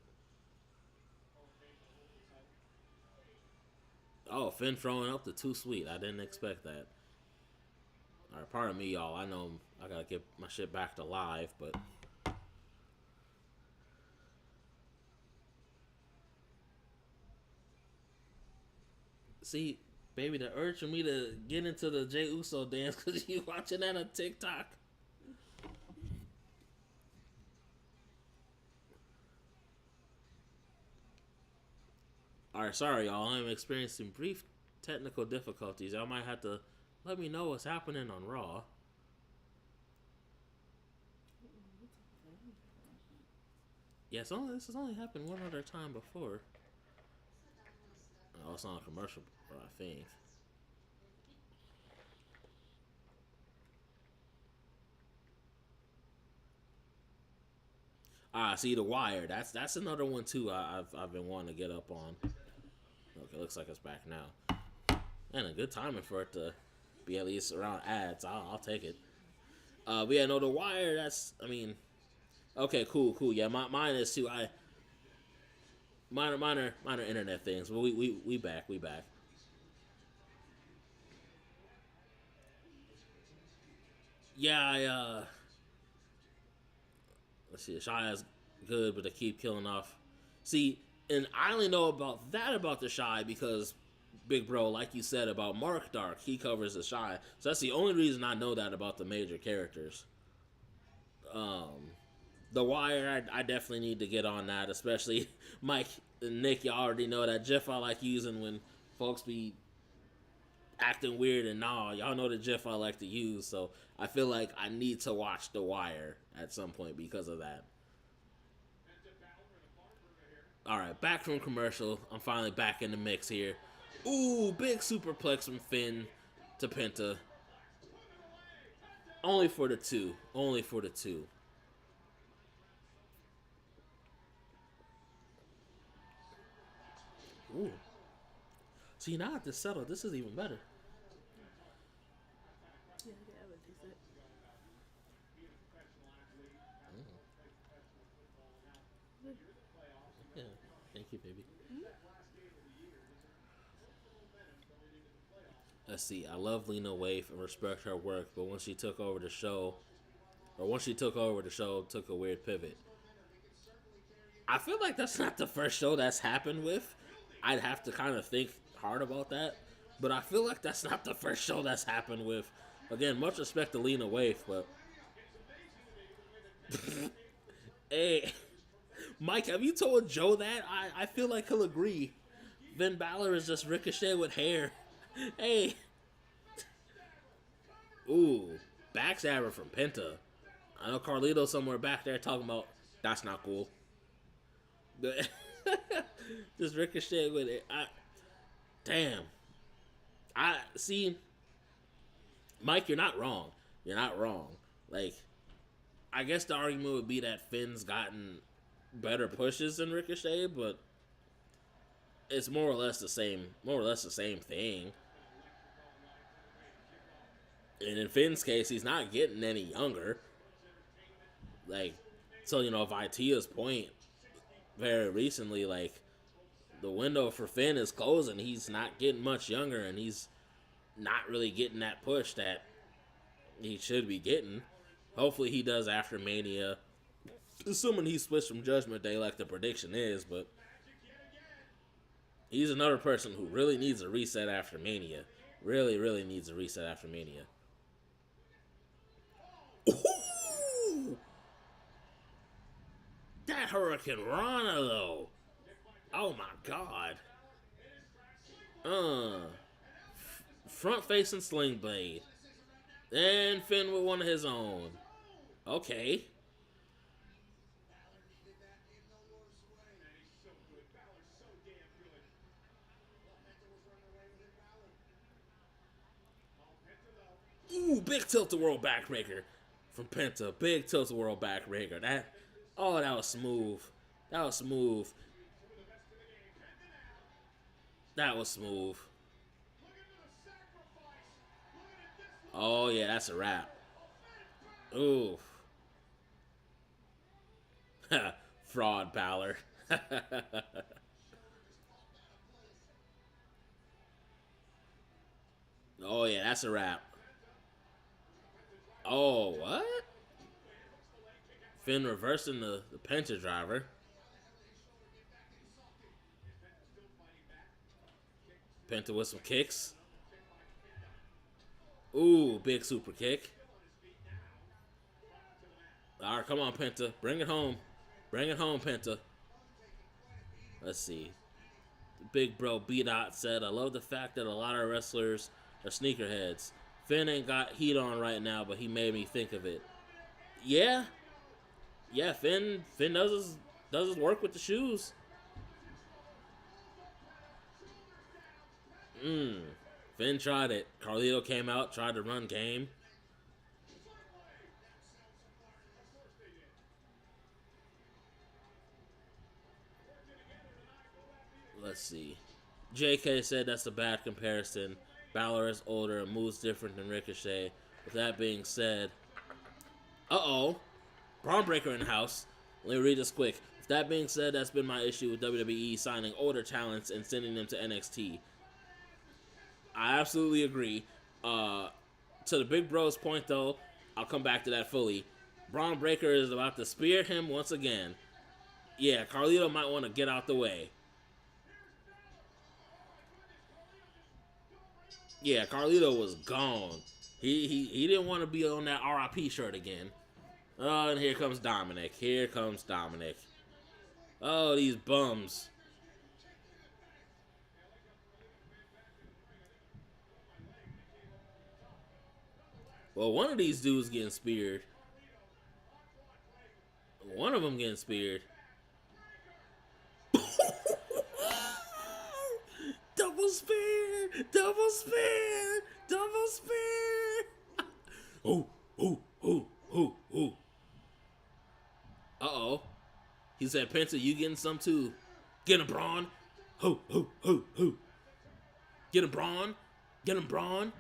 oh, Finn throwing up the Too Sweet. I didn't expect that. All right, pardon me, y'all. I know I gotta get my shit back to live, but see, baby, the urge for me to get into the Jey Uso dance because you watching that on TikTok. Alright, sorry, y'all. I'm experiencing brief technical difficulties. Y'all might have to let me know what's happening on Raw. Yeah, this has only happened one other time before. Oh, it's on a commercial, I think. See, The Wire. That's another one too. I've been wanting to get up on. Okay, looks like it's back now. And a good timing for it to be at least around ads. I'll take it. But yeah, no, The Wire. I mean, okay, cool. Yeah, mine is too. Minor internet things. But we back. Yeah, let's see. Shia's good, but they keep killing off. See, and I only know about the Shy because Big Bro, like you said about Mark Dark, he covers the Shy. So that's the only reason I know that about the major characters. The Wire, I definitely need to get on that, especially Mike and Nick. You already know that GIF I like using when folks be acting weird and y'all know the GIF I like to use. So I feel like I need to watch The Wire at some point because of that. All right, back from commercial. I'm finally back in the mix here. Ooh, big superplex from Finn to Penta. Only for the two. Only for the two. Ooh. See, now at this settle, this is even better. Yeah, I would taste it. Yeah, thank you, baby. Let's see. I love Lena Waithe and respect her work, but when she took over the show, took a weird pivot. I feel like that's not the first show that's happened with. I'd have to kind of think hard about that, but I feel like that's not the first show that's happened with. Again, much respect to Lena Waithe, but hey, Mike, have you told Joe that? I feel like he'll agree. Finn Balor is just Ricochet with hair. Hey. Ooh, backstabber from Penta. I know Carlito somewhere back there talking about that's not cool. Just Ricochet with it. Damn. I see. Mike, you're not wrong. You're not wrong. Like, I guess the argument would be that Finn's gotten better pushes than Ricochet, but it's more or less the same. More or less the same thing. And in Finn's case, he's not getting any younger. Like, so Vitia's point very recently, like, the window for Finn is closing. He's not getting much younger, and he's not really getting that push that he should be getting. Hopefully he does after Mania, assuming he switched from Judgment Day like the prediction is, but he's another person who really needs a reset after Mania. Really, really needs a reset after Mania. Ooh! That Hurricane Rana, though. Oh my god. Front facing Sling Blade. And Finn with one of his own. Okay. Ooh, big tilt-a-whirl backbreaker from Penta. Big tilt-a-whirl backbreaker. That was smooth. That was smooth. That was smooth. Oh, yeah, that's a wrap. Ooh. Fraud Balor. Oh, yeah, that's a wrap. Oh, what? Finn reversing the Penta driver. Penta with some kicks. Ooh, big super kick. All right, come on, Penta. Bring it home. Bring it home, Penta. Let's see. Big bro B-Dot said, I love the fact that a lot of wrestlers are sneakerheads. Finn ain't got heat on right now, but he made me think of it. Yeah. Yeah, Finn does his work with the shoes. Finn tried it. Carlito came out, tried to run game. Let's see. JK said that's a bad comparison. Balor is older and moves different than Ricochet. With that being said, Braun Breaker in the house. Let me read this quick. With that being said, that's been my issue with WWE signing older talents and sending them to NXT. I absolutely agree. To the big bro's point, though, I'll come back to that fully. Braun Breaker is about to spear him once again. Yeah, Carlito might want to get out the way. Yeah, Carlito was gone. He didn't want to be on that RIP shirt again. Oh, and here comes Dominic. Here comes Dominic. Oh, these bums. Well, one of these dudes getting speared. One of them getting speared. spear, double spear, double spear. Oh, oh, oh, oh, oh. Uh-oh. He said, Penta, you getting some too. Get him, Braun. Ho, ho, ho, ho. Get him, Braun. Get him, Braun.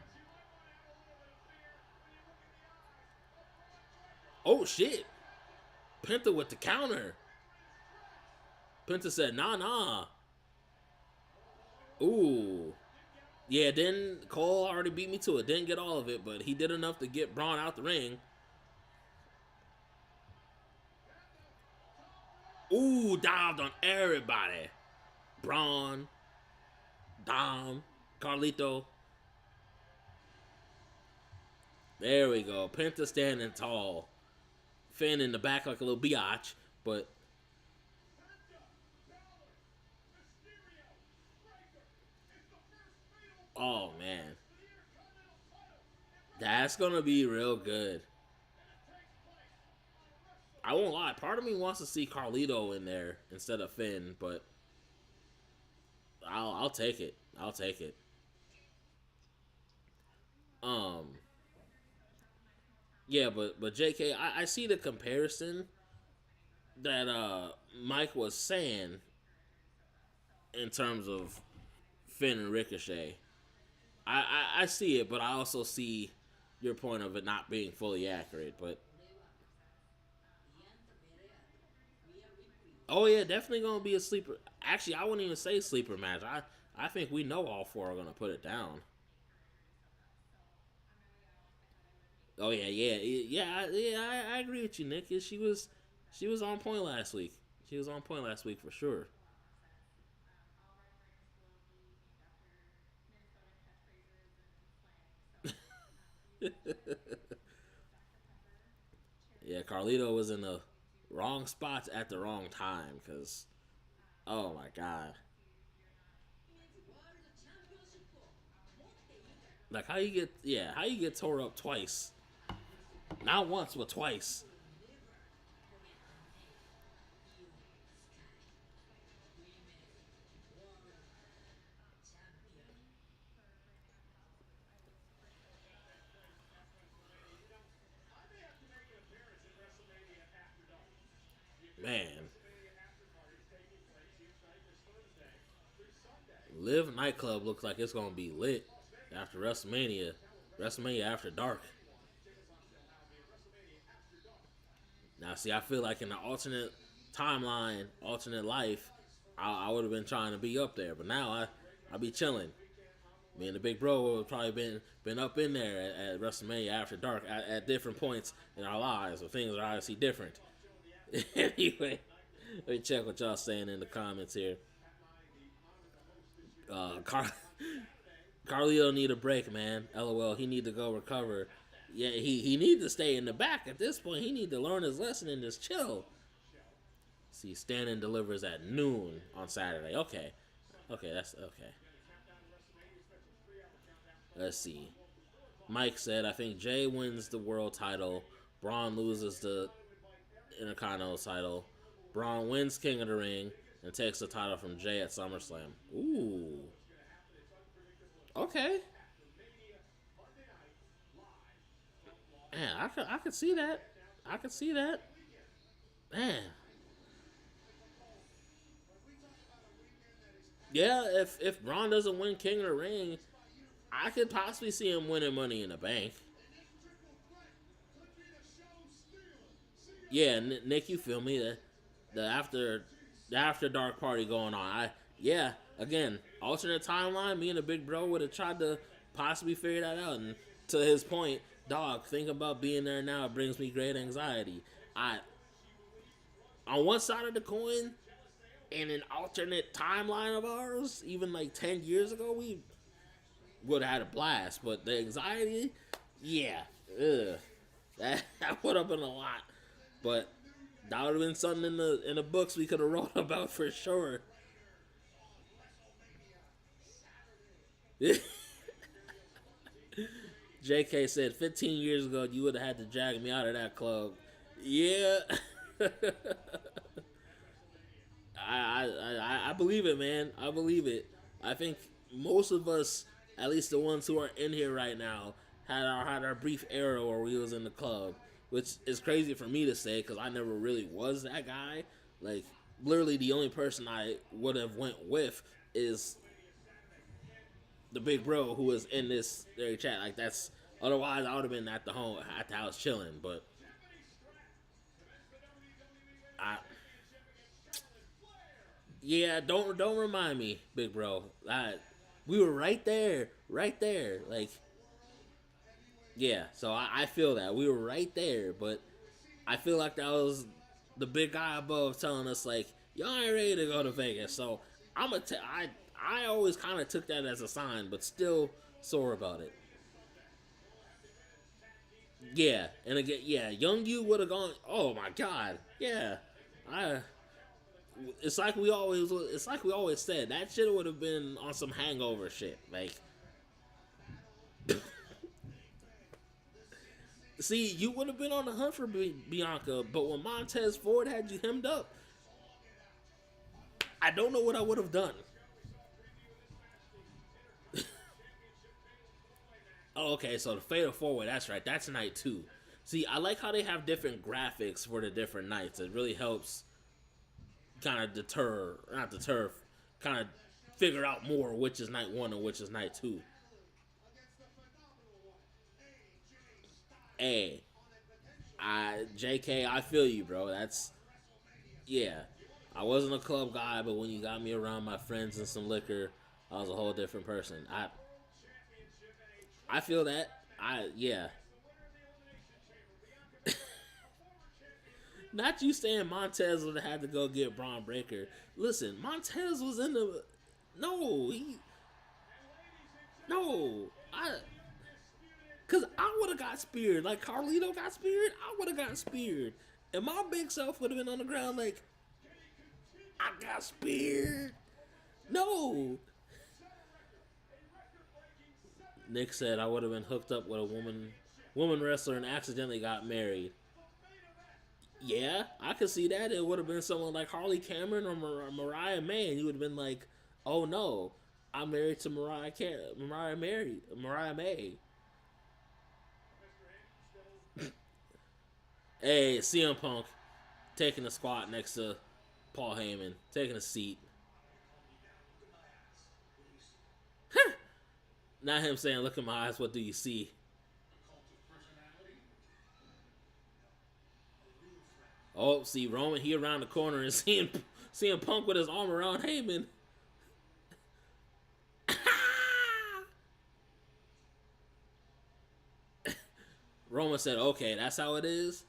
Oh, shit. Penta with the counter. Penta said, nah, nah. Ooh. Yeah, then Cole already beat me to it. Didn't get all of it, but he did enough to get Braun out the ring. Ooh, dived on everybody. Braun, Dom, Carlito. There we go. Penta standing tall. Finn in the back like a little biatch, but oh man, that's gonna be real good. I won't lie, part of me wants to see Carlito in there instead of Finn, but I'll take it. I'll take it. Yeah, but JK, I see the comparison that Mike was saying in terms of Finn and Ricochet. I see it, but I also see your point of it not being fully accurate. But oh yeah, definitely gonna be a sleeper. Actually, I wouldn't even say sleeper match. I think we know all four are gonna put it down. Oh yeah. I agree with you, Nick. She was on point last week. She was on point last week for sure. Yeah, Carlito was in the wrong spots at the wrong time. Cause oh my god, like how you get tore up twice, not once but twice. Man, Live nightclub looks like it's gonna be lit after WrestleMania. WrestleMania After Dark. Now, see, I feel like in the alternate timeline, alternate life, I would have been trying to be up there, but now I be chilling. Me and the big bro would have probably been up in there at WrestleMania After Dark at different points in our lives, where things are obviously different. Anyway, let me check what y'all saying in the comments here. Carlito need a break, man. LOL, he need to go recover. Yeah, he need to stay in the back at this point. He need to learn his lesson and just chill. See, Stanton delivers at noon on Saturday. Okay, that's okay. Let's see. Mike said, I think Jey wins the world title. Braun loses the Intercontinental title. Braun wins King of the Ring and takes the title from Jey at SummerSlam. Ooh. Okay. Man, I could see that. I could see that. Man. Yeah, if Braun doesn't win King of the Ring, I could possibly see him winning Money in the Bank. Yeah, Nick, you feel me? The after dark party going on. Again, alternate timeline. Me and the big bro would have tried to possibly figure that out. And to his point, dog, think about being there now. It brings me great anxiety. On one side of the coin, in an alternate timeline of ours, even like 10 years ago, we would have had a blast. But the anxiety, yeah, that would have been a lot. But that would have been something in the books we could have wrote about for sure. JK said 15 years ago you would have had to drag me out of that club. Yeah. I believe it, man. I believe it. I think most of us, at least the ones who are in here right now, had our brief era where we was in the club, which is crazy for me to say because I never really was that guy. Like, literally the only person I would have went with is the big bro who was in this very chat. Like, that's, otherwise I would have been at the house chilling. But yeah, don't remind me, big bro. We were right there. Like, yeah. So I feel that we were right there, but I feel like that was the big guy above telling us like, y'all ain't ready to go to Vegas. So I always kind of took that as a sign, but still sore about it. Yeah, and again, yeah, young you would have gone. Oh my god, yeah, I. It's like we always said that shit would have been on some hangover shit. Like, see, you would have been on the hunt for Bianca, but when Montez Ford had you hemmed up, I don't know what I would have done. Oh, okay, so the Fatal 4-Way, that's right, that's night 2. See, I like how they have different graphics for the different nights. It really helps kind of kind of figure out more which is night 1 and which is night 2. Hey, JK, I feel you, bro. That's, yeah. I wasn't a club guy, but when you got me around my friends and some liquor, I was a whole different person. I feel that. Yeah. Not you saying Montez would have had to go get Braun Breaker. Listen, Montez was in the. No, Because I would have got speared. Like Carlito got speared, I would have got speared. And my big self would have been on the ground like, I got speared. No. Nick said I would have been hooked up with a woman wrestler and accidentally got married. Yeah, I could see that. It would have been someone like Harley Cameron or Mariah May, and you would have been like, "Oh no, I'm married to Mariah May." Hey, CM Punk taking a squat next to Paul Heyman, taking a seat. Not him saying, "Look in my eyes, what do you see?" Oh, see Roman, he around the corner and seeing Punk with his arm around Heyman. Roman said, "Okay, that's how it is."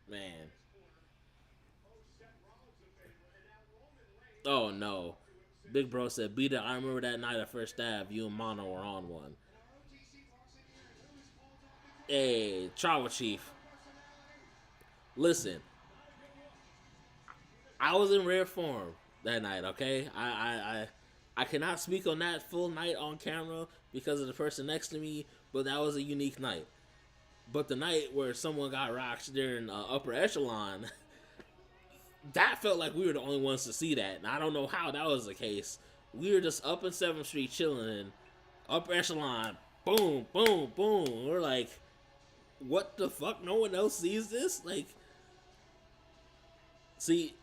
Man. Oh no. Big Bro said, "Beat it. I remember that night at First Stab, you and Mono were on one." Hey, Tribal Chief. Listen, I was in rare form that night, okay? I cannot speak on that full night on camera because of the person next to me, but that was a unique night. But the night where someone got rocked during upper echelon, that felt like we were the only ones to see that. And I don't know how that was the case. We were just up in 7th Street chilling, and upper echelon, boom, boom, boom. We're like, what the fuck? No one else sees this? Like, see,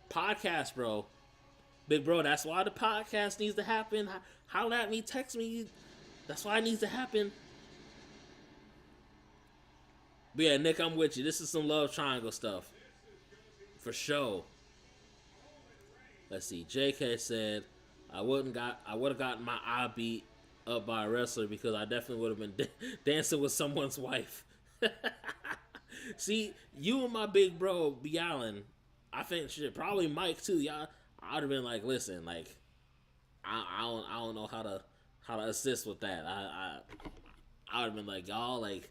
podcast, bro. Big bro, that's why the podcast needs to happen. Holler at me, text me. That's why it needs to happen. But yeah, Nick, I'm with you. This is some love triangle stuff. For sure. Let's see. JK said, I would have gotten my eye beat up by a wrestler because I definitely would have been dancing with someone's wife. See, you and my big bro, B. Allen, I think shit, probably Mike too. Y'all, I'd have been like, listen, like, I don't know how to assist with that. I would have been like, y'all, like,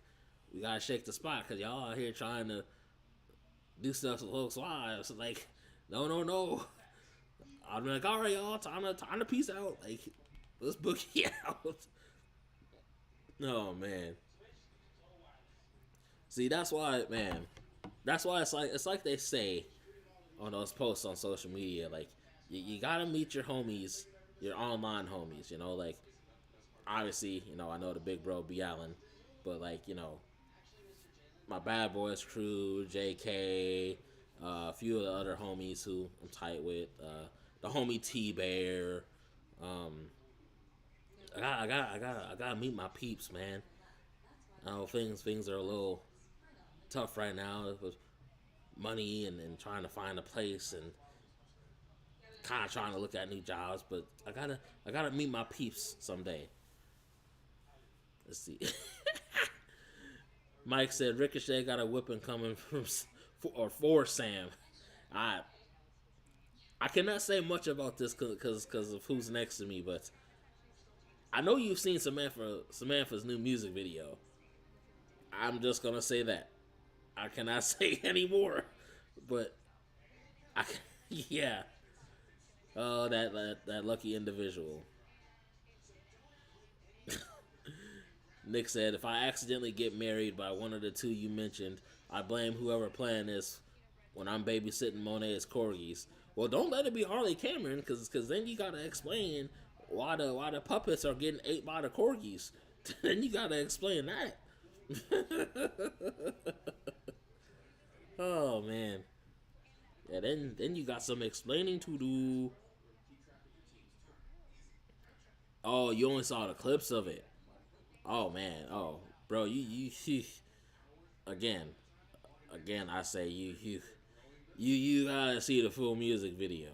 we gotta shake the spot because y'all out here trying to do stuff with folks' wives. Like, no. I'd be like, all right, y'all, time to peace out. Like, let's book you out. Oh man. See, that's why, man. That's why it's like they say on those posts on social media, like you gotta meet your homies, your online homies. Like obviously, I know the big bro B Allen, but like my Bad Boys crew, JK, a few of the other homies who I'm tight with, the homie T Bear. Um, I gotta meet my peeps, man. I know things are a little tough right now with money and trying to find a place and kind of trying to look at new jobs, but I gotta meet my peeps someday. Let's see. Mike said Ricochet got a whipping coming for Sam. I I cannot say much about this because of who's next to me, but I know you've seen Samantha's new music video. I'm just gonna say that. I cannot say any more, but yeah. Oh, that lucky individual. Nick said, if I accidentally get married by one of the two you mentioned, I blame whoever playing this when I'm babysitting Monet's corgis. Well, don't let it be Harley Cameron, because then you gotta explain why the puppets are getting ate by the corgis. Then you gotta explain that. Oh man. Yeah, then you got some explaining to do. Oh, you only saw the clips of it. Oh man. Oh, bro, you again, I say you gotta see the full music video.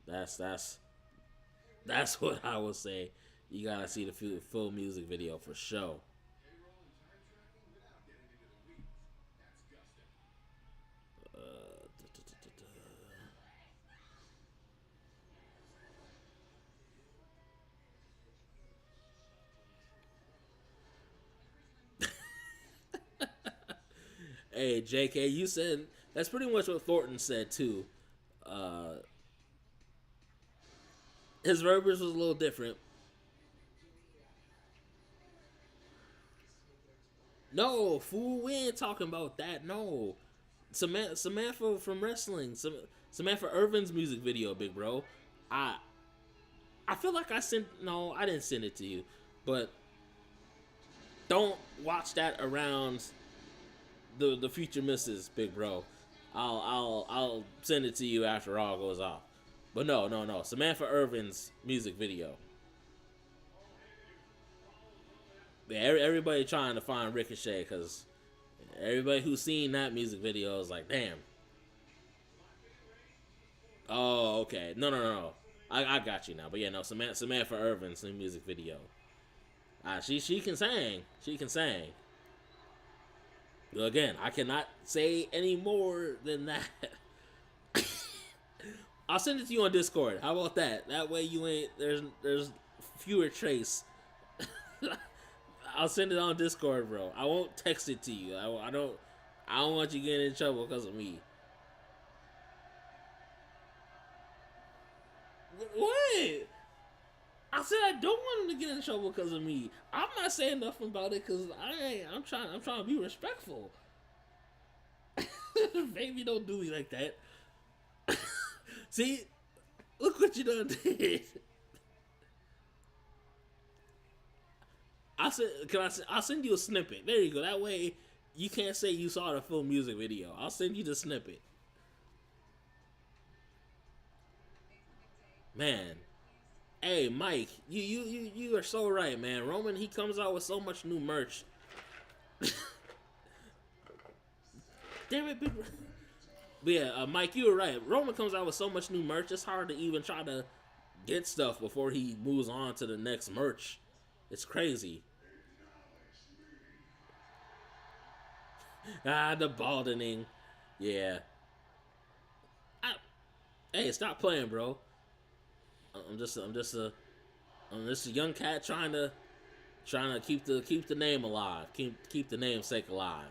That's what I would say. You gotta see the full music video for sure. Hey, JK, you said that's pretty much what Thornton said too. Uh, his verbiage was a little different. No, fool, we ain't talking about that. No, Samantha from wrestling, Samantha Irvin's music video, big bro. I I feel like I sent. No, I didn't send it to you, but don't watch that around the future misses, big bro. I'll send it to you after all goes off. But no. Samantha Irvin's music video. Yeah, everybody trying to find Ricochet because everybody who's seen that music video is like, damn. Oh, okay. No. I got you now. But yeah, no, Samantha Irvin's new music video. She can sing. She can sing. Again, I cannot say any more than that. I'll send it to you on Discord. How about that? That way you ain't there's fewer trace. I'll send it on Discord, bro. I won't text it to you. I don't want you getting in trouble because of me. What? I said I don't want him to get in trouble because of me. I'm not saying nothing about it because I'm trying to be respectful. Baby, don't do me like that. See, look what you done did. I'll send you a snippet. There you go. That way you can't say you saw the full music video. I'll send you the snippet. Man. Hey, Mike, you are so right, man. Roman, he comes out with so much new merch. Damn it, big. But yeah, Mike, you were right. Roman comes out with so much new merch, it's hard to even try to get stuff before he moves on to the next merch. It's crazy. The baldening. Yeah. Hey, stop playing, bro. I'm just a young cat trying to keep the name alive, keep the namesake alive.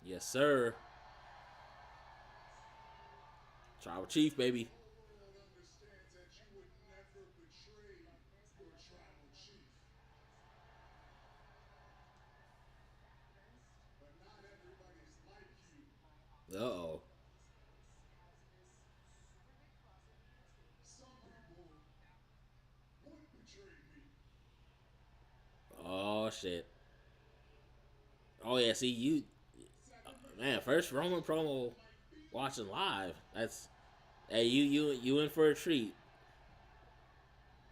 Yes, sir. Tribal Chief, baby. Uh-oh. Oh, shit. Oh, yeah, see, you... Man, first Roman promo watching live. That's... Hey, you in for a treat.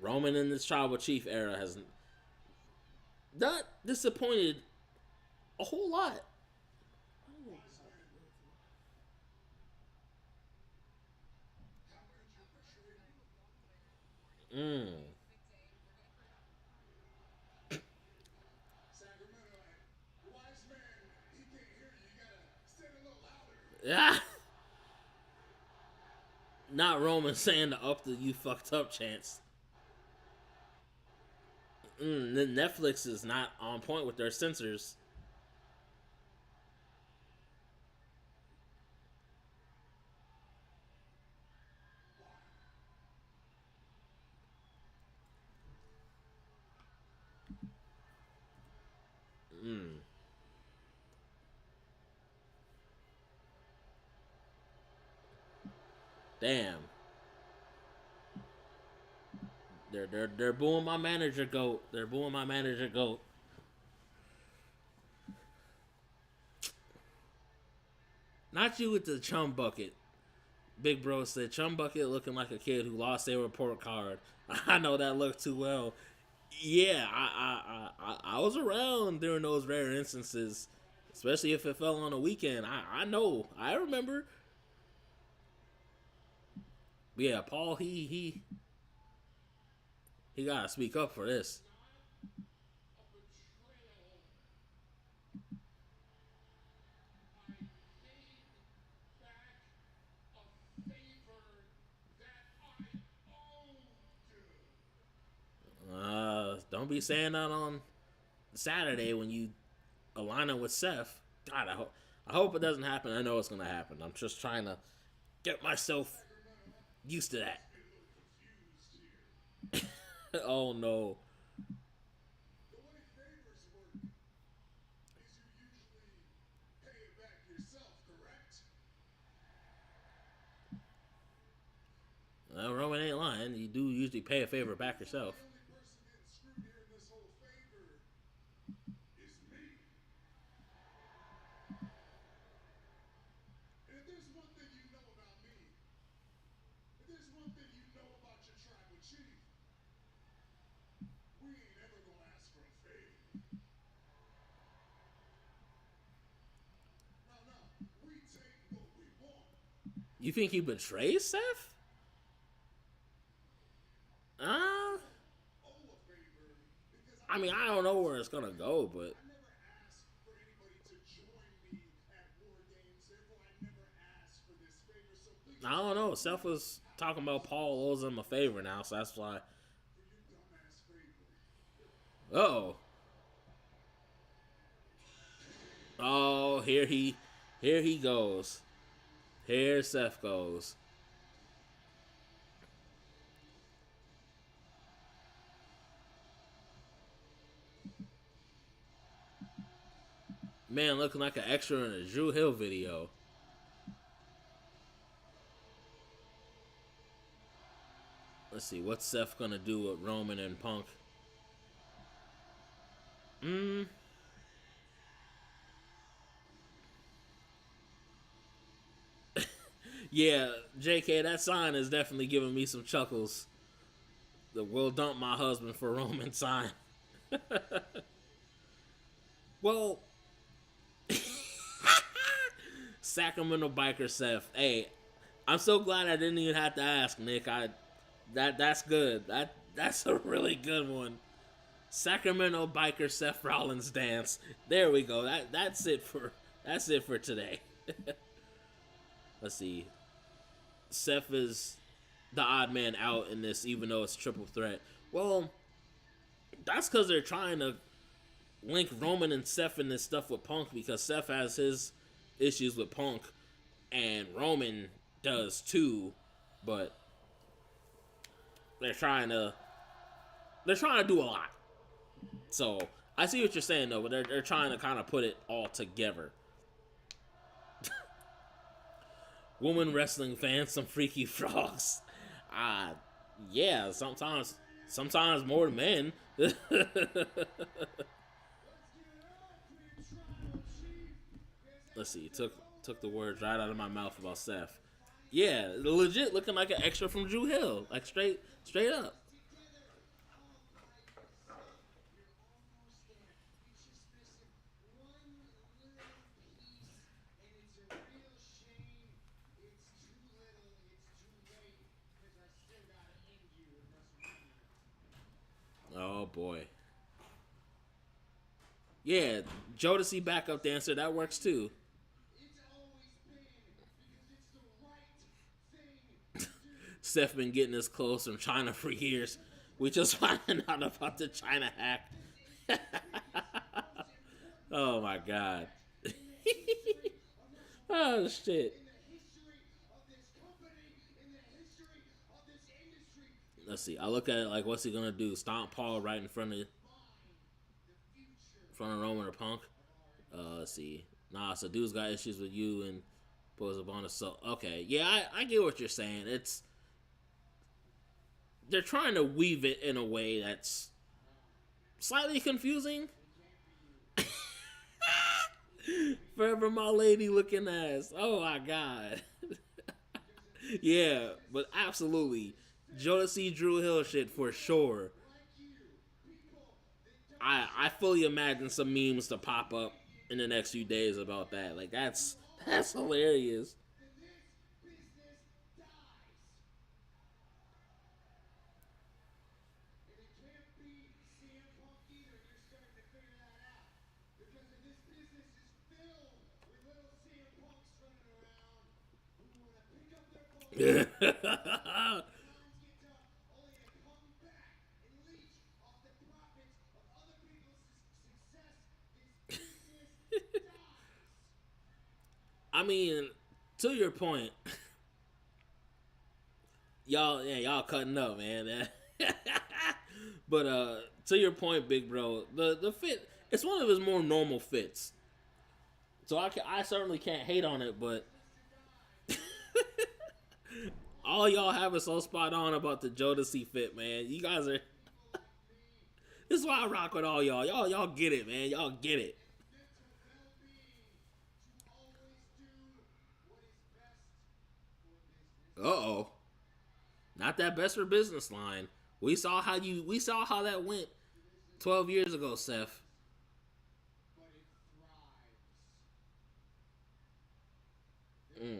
Roman in this Tribal Chief era has not disappointed a whole lot. Mm. Yeah. Not Roman saying the up the you fucked up chance. Netflix is not on point with their censors. Mm. Damn. They're booing my manager goat. They're booing my manager goat. Not you with the chum bucket. Big bro said chum bucket looking like a kid who lost their report card. I know that look too well. Yeah, I was around during those rare instances, especially if it fell on a weekend. I know. I remember. But yeah, Paul he gotta speak up for this. Don't be saying that on Saturday when you align it with Seth. God, I hope it doesn't happen. I know it's gonna happen. I'm just trying to get myself used to that. Oh no. Roman ain't lying. You do usually pay a favor back yourself. You think he betrays Seth? Uh, I mean, I don't know where it's gonna go, but I don't know. Seth was talking about Paul owes him a favor now, so that's why. Uh-oh. Oh, here he goes. Here Seth goes. Man looking like an extra in a Drew Hill video. Let's see, what's Seth gonna do with Roman and Punk? Yeah, JK, that sign is definitely giving me some chuckles. The "will dump my husband for Roman" sign. Well, Sacramento biker Seth. Hey, I'm so glad I didn't even have to ask, Nick. That's good. That's a really good one. Sacramento biker Seth Rollins dance. There we go. That's it for today. Let's see. Seth is the odd man out in this, even though it's triple threat. Well, that's because they're trying to link Roman and Seth in this stuff with Punk, because Seth has his issues with Punk, and Roman does too, but they're trying to do a lot. So I see what you're saying though, but they're trying to kind of put it all together. Woman wrestling fans, some freaky frogs. Yeah, sometimes more than men. Let's see, took the words right out of my mouth about Seth. Yeah, legit looking like an extra from Drew Hill, like straight up. Oh boy. Yeah, Jodeci backup dancer, that works too. Seth been getting this close from China for years. We just finding out about the China hack. Oh my god. Oh shit. Let's see. I look at it like, what's he gonna do? Stomp Paul right in front of Roman or Punk? Let's see. Nah, so dude's got issues with you and pulls up on us. So okay, yeah, I get what you're saying. They're trying to weave it in a way that's slightly confusing. Forever my lady looking ass. Oh my god. Yeah, but absolutely. Jodeci Drew Hill shit for sure. I fully imagine some memes to pop up in the next few days about that. Like that's hilarious. I mean, to your point, y'all cutting up, man. But to your point, big bro, the fit, it's one of his more normal fits. So I certainly can't hate on it, but all y'all have is so spot on about the Jodeci fit, man. You guys are. This is why I rock with all y'all. Y'all get it, man. Y'all get it. Uh-oh. Not that best for business line. We saw how that went 12 years ago, Seth. Mm.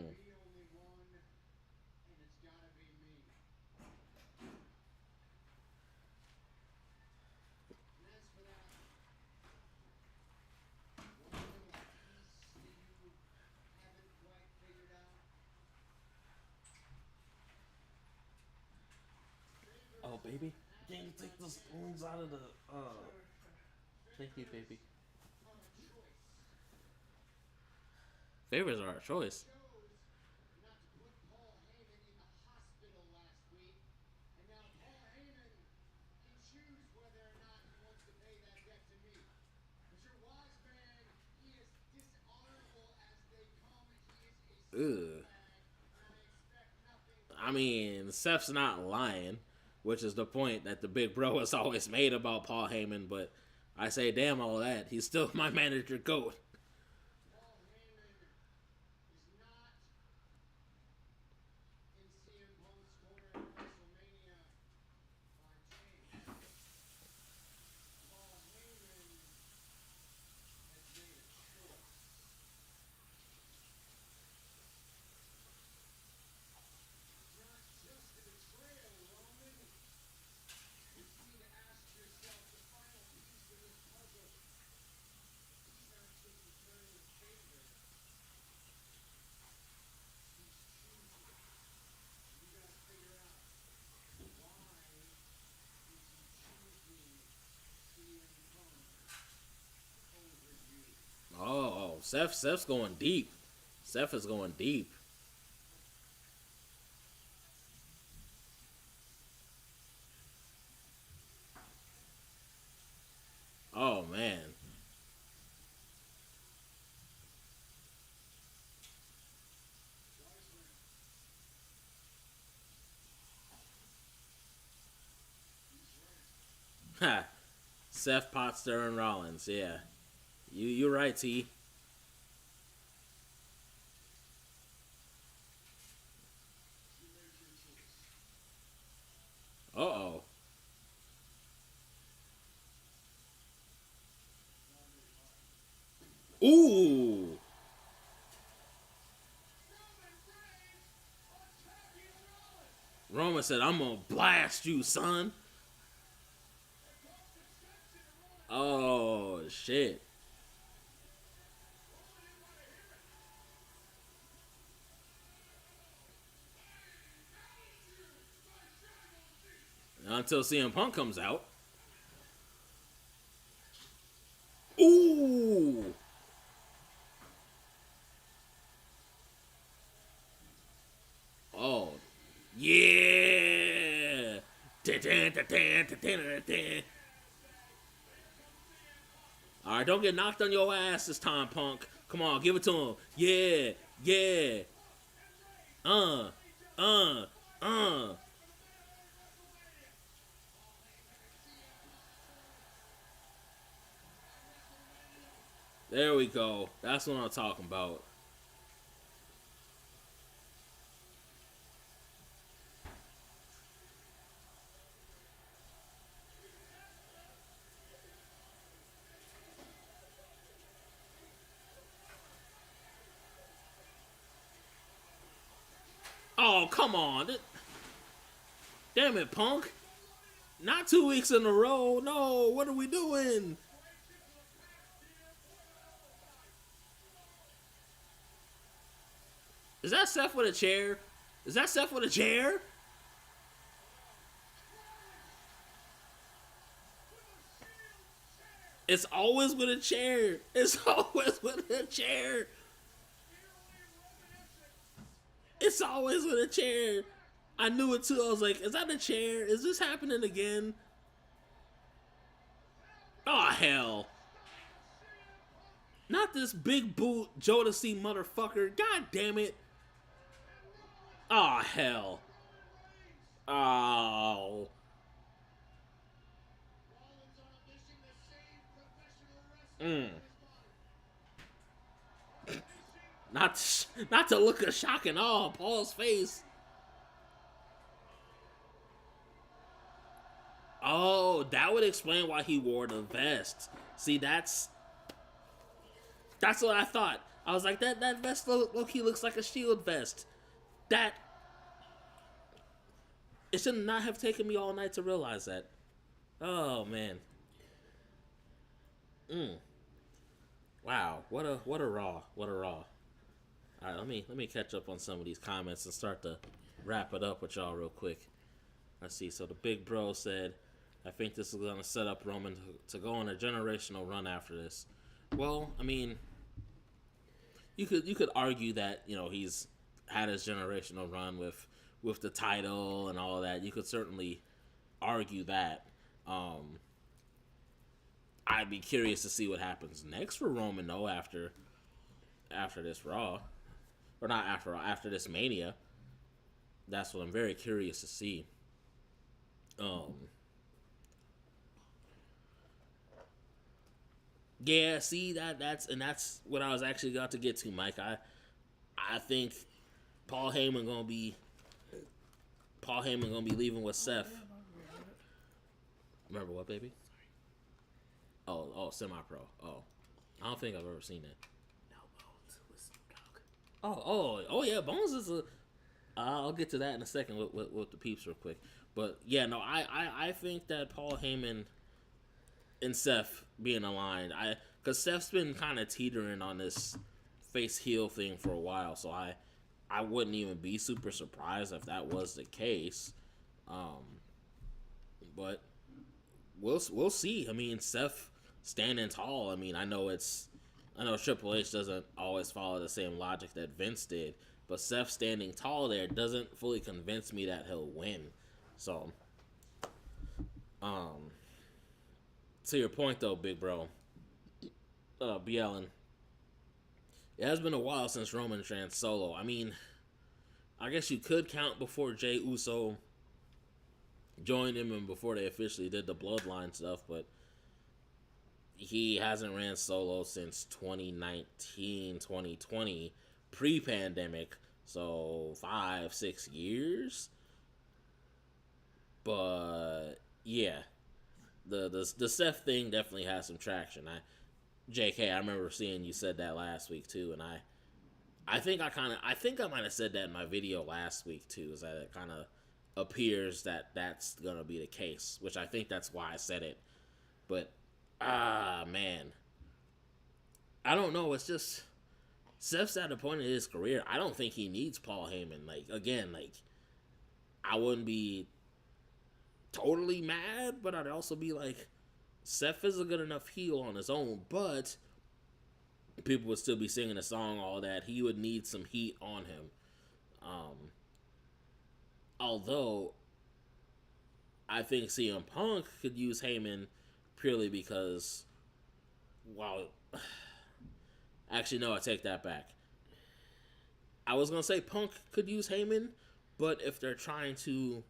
Oh, baby. Can you take the spoons out of the... Thank you, baby. Favors are a choice. Ugh. I mean, Seth's not lying, which is the point that the big bro has always made about Paul Heyman, but I say, damn all that. He's still my manager goat. Oh, Seth's going deep. Seth is going deep. Oh, man. Ha. Seth pot stirring Rollins. Yeah. You're right, T. Uh-oh. Ooh. Roman said, I'm gonna blast you, son. Oh, shit. Until CM Punk comes out. Ooh. Oh. Yeah. Alright, don't get knocked on your ass this time, Punk. Come on, give it to him. Yeah. Yeah. Uh. Uh. Uh. There we go. That's what I'm talking about. Oh, come on. Damn it, Punk. Not 2 weeks in a row. No, what are we doing? Is that Seth with a chair? Is that Seth with a chair? It's always with a chair. It's always with a chair. It's always with a chair. I knew it too. I was like, is that a chair? Is this happening again? Oh, hell. Not this big boot Jodeci motherfucker. God damn it. Oh, hell. Oh. Mm. Not to look of shock and awe on Paul's face. Oh, that would explain why he wore the vest. See, that's what I thought. I was like, that vest low-key looks like a shield vest. That it should not have taken me all night to realize that. Oh man. Wow, what a raw. Alright, let me catch up on some of these comments and start to wrap it up with y'all real quick. Let's see, so the big bro said, I think this is gonna set up Roman to go on a generational run after this. Well, I mean, you could argue that, you know, he's had his generational run with the title and all of that. You could certainly argue that. I'd be curious to see what happens next for Roman though after this Raw, or not after this Mania. That's what I'm very curious to see. Yeah, see that's what I was actually got to get to, Mike. I think Paul Heyman gonna be leaving with Seth. Remember what, baby? Oh, semi-pro. Oh, I don't think I've ever seen it. No, Bones with Snoop Dogg. Oh, yeah. Bones is a. I'll get to that in a second with the peeps real quick. But yeah, no, I think that Paul Heyman and Seth being aligned, because Seth's been kind of teetering on this face heel thing for a while, so I wouldn't even be super surprised if that was the case. But we'll see. I mean, Seth standing tall. I mean, I know it's I know Triple H doesn't always follow the same logic that Vince did, but Seth standing tall there doesn't fully convince me that he'll win. So, to your point though, big bro, BLN, it has been a while since Roman ran solo. I mean, I guess you could count before Jey Uso joined him and before they officially did the bloodline stuff, but he hasn't ran solo since 2019, 2020, pre-pandemic, so 5-6 years. But yeah, the Seth thing definitely has some traction. JK, I remember seeing you said that last week too, and I think I might have said that in my video last week too, is that it kind of appears that that's gonna be the case, which I think that's why I said it. But man, I don't know. It's just Seth's at a point in his career. I don't think he needs Paul Heyman. Like, again, like, I wouldn't be totally mad, but I'd also be like, Seth is a good enough heel on his own, but people would still be singing a song, all that. He would need some heat on him. Although, I think CM Punk could use Heyman purely because, well, actually, no, I take that back. I was going to say Punk could use Heyman, but if they're trying to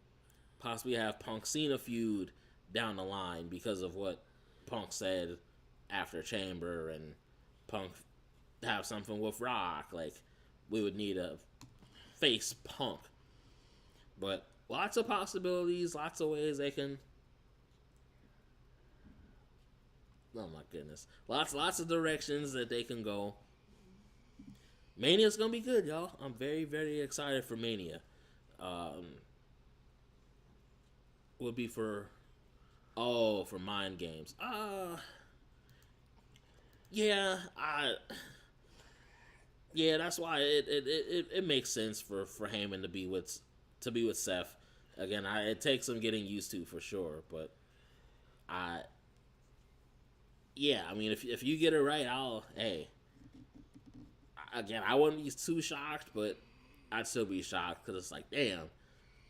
possibly have Punk Cena feud down the line because of what Punk said after Chamber and Punk have something with Rock, like, we would need a face Punk. But lots of possibilities, lots of ways they can. Oh my goodness. Lots of directions that they can go. Mania's gonna be good, y'all. I'm very, very excited for Mania. Would be for Mind Games. Yeah, that's why it makes sense for Heyman to be with Seth. Again, it takes some getting used to for sure, but I mean, if you get it right, I wouldn't be too shocked, but I'd still be shocked because it's like, damn,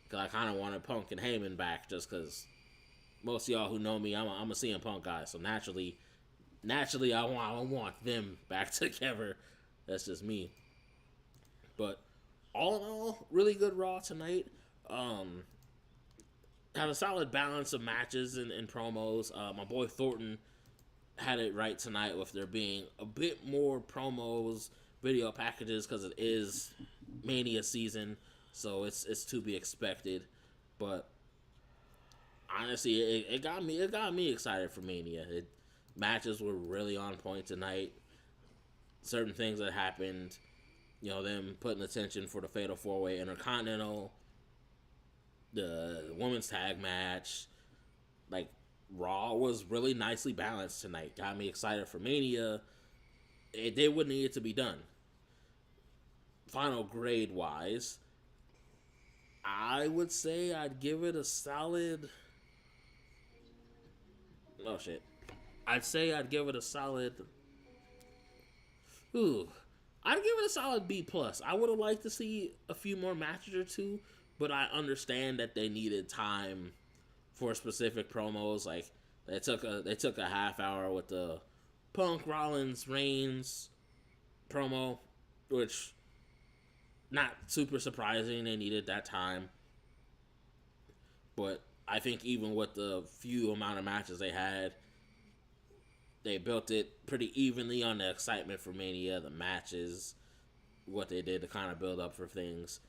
because I kind of wanted Punk and Heyman back just because most of y'all who know me, I'm a CM Punk guy, so naturally I want them back together. That's just me. But all in all, really good Raw tonight. Had a solid balance of matches and promos. My boy Thornton had it right tonight with there being a bit more promos, video packages, because it is Mania season, so it's to be expected. But honestly, it got me excited for Mania. Matches were really on point tonight. Certain things that happened, them putting attention for the Fatal 4-Way Intercontinental, the women's tag match, like, Raw was really nicely balanced tonight. Got me excited for Mania. It did what needed to be done. Final grade wise, I would say I'd give it a solid. Oh shit. I'd say I'd give it a solid. I'd give it a solid B+. I would have liked to see a few more matches or two, but I understand that they needed time for specific promos. Like, they took a half hour with the Punk Rollins Reigns promo, which not super surprising. They needed that time, but I think even with the few amount of matches they had, they built it pretty evenly on the excitement for Mania, the matches, what they did to kind of build up for things.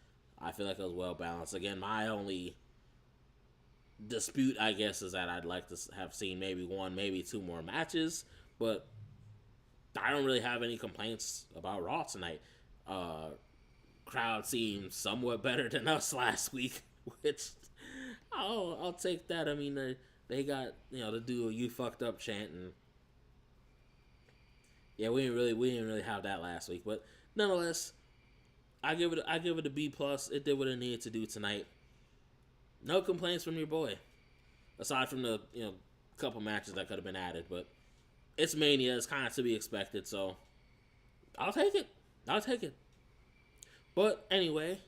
I feel like it was well balanced. Again, my only dispute, I guess, is that I'd like to have seen maybe one, maybe two more matches, but I don't really have any complaints about Raw tonight. Crowd seemed somewhat better than us last week, which I'll take that. I mean, they got, to do a "you fucked up" chant, and yeah, we didn't really have that last week, but nonetheless, I give it a B+. It did what it needed to do tonight. No complaints from your boy, aside from the couple matches that could have been added, but it's Mania. It's kind of to be expected, so I'll take it. I'll take it. But anyway,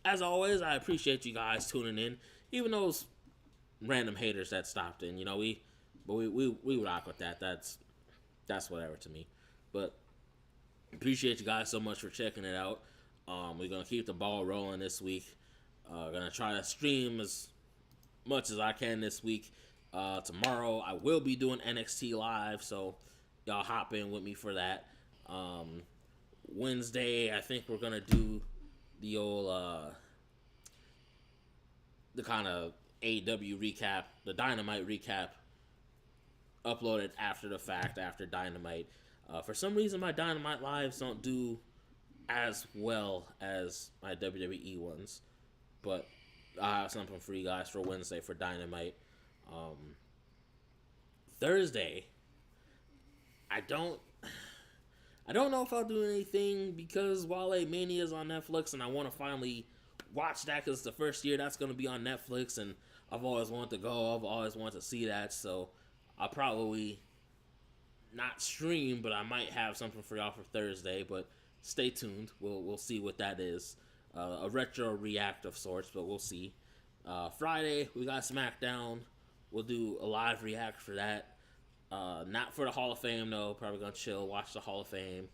as always, I appreciate you guys tuning in. Even those random haters that stopped in, we rock with that. That's whatever to me. But appreciate you guys so much for checking it out. We're gonna keep the ball rolling this week. Gonna try to stream as much as I can this week. Tomorrow I will be doing NXT live, so y'all hop in with me for that. Wednesday, I think we're gonna do the old the kind of AEW recap, the Dynamite recap, uploaded after the fact, after Dynamite. For some reason, my Dynamite lives don't do as well as my WWE ones, but I have something for you guys for Wednesday for Dynamite. Thursday, I don't know if I'll do anything because Wale Mania is on Netflix and I want to finally watch that because it's the first year that's going to be on Netflix and I've always wanted to go. I've always wanted to see that, so I'll probably not stream, but I might have something for y'all for Thursday, but stay tuned. We'll see what that is. A retro react of sorts, but we'll see. Friday, we got SmackDown. We'll do a live react for that. Not for the Hall of Fame, though. Probably gonna chill, watch the Hall of Fame.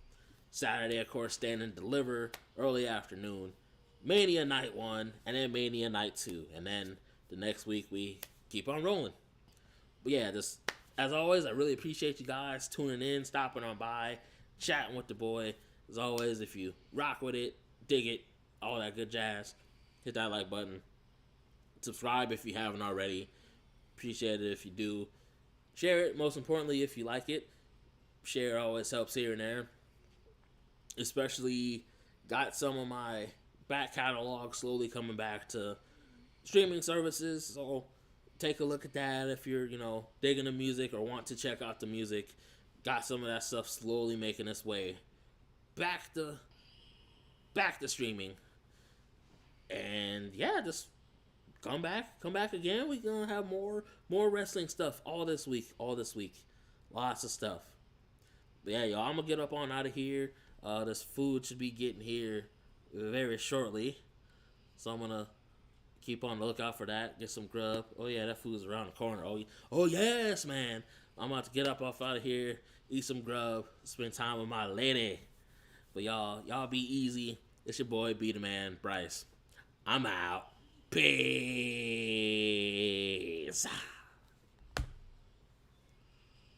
Saturday, of course, Stand and Deliver, early afternoon. Mania Night 1, and then Mania Night 2. And then the next week, we keep on rolling. But yeah, just as always, I really appreciate you guys tuning in, stopping on by, chatting with the boy. As always, if you rock with it, dig it, all that good jazz, hit that like button. Subscribe if you haven't already. Appreciate it if you do. Share it, most importantly, if you like it. Share always helps here and there. Especially got some of my back catalog slowly coming back to streaming services, so take a look at that if you're, digging the music or want to check out the music. Got some of that stuff slowly making its way back to streaming. And yeah, just come back again. We're gonna have more wrestling stuff all this week. Lots of stuff. But yeah, y'all, I'm gonna get up on out of here. This food should be getting here very shortly, so I'm gonna keep on the lookout for that. Get some grub. Oh yeah, that food's around the corner. Oh yes, man. I'm about to get up off out of here, eat some grub, spend time with my lady. But y'all be easy. It's your boy BDaMan Bryce. I'm out. Peace.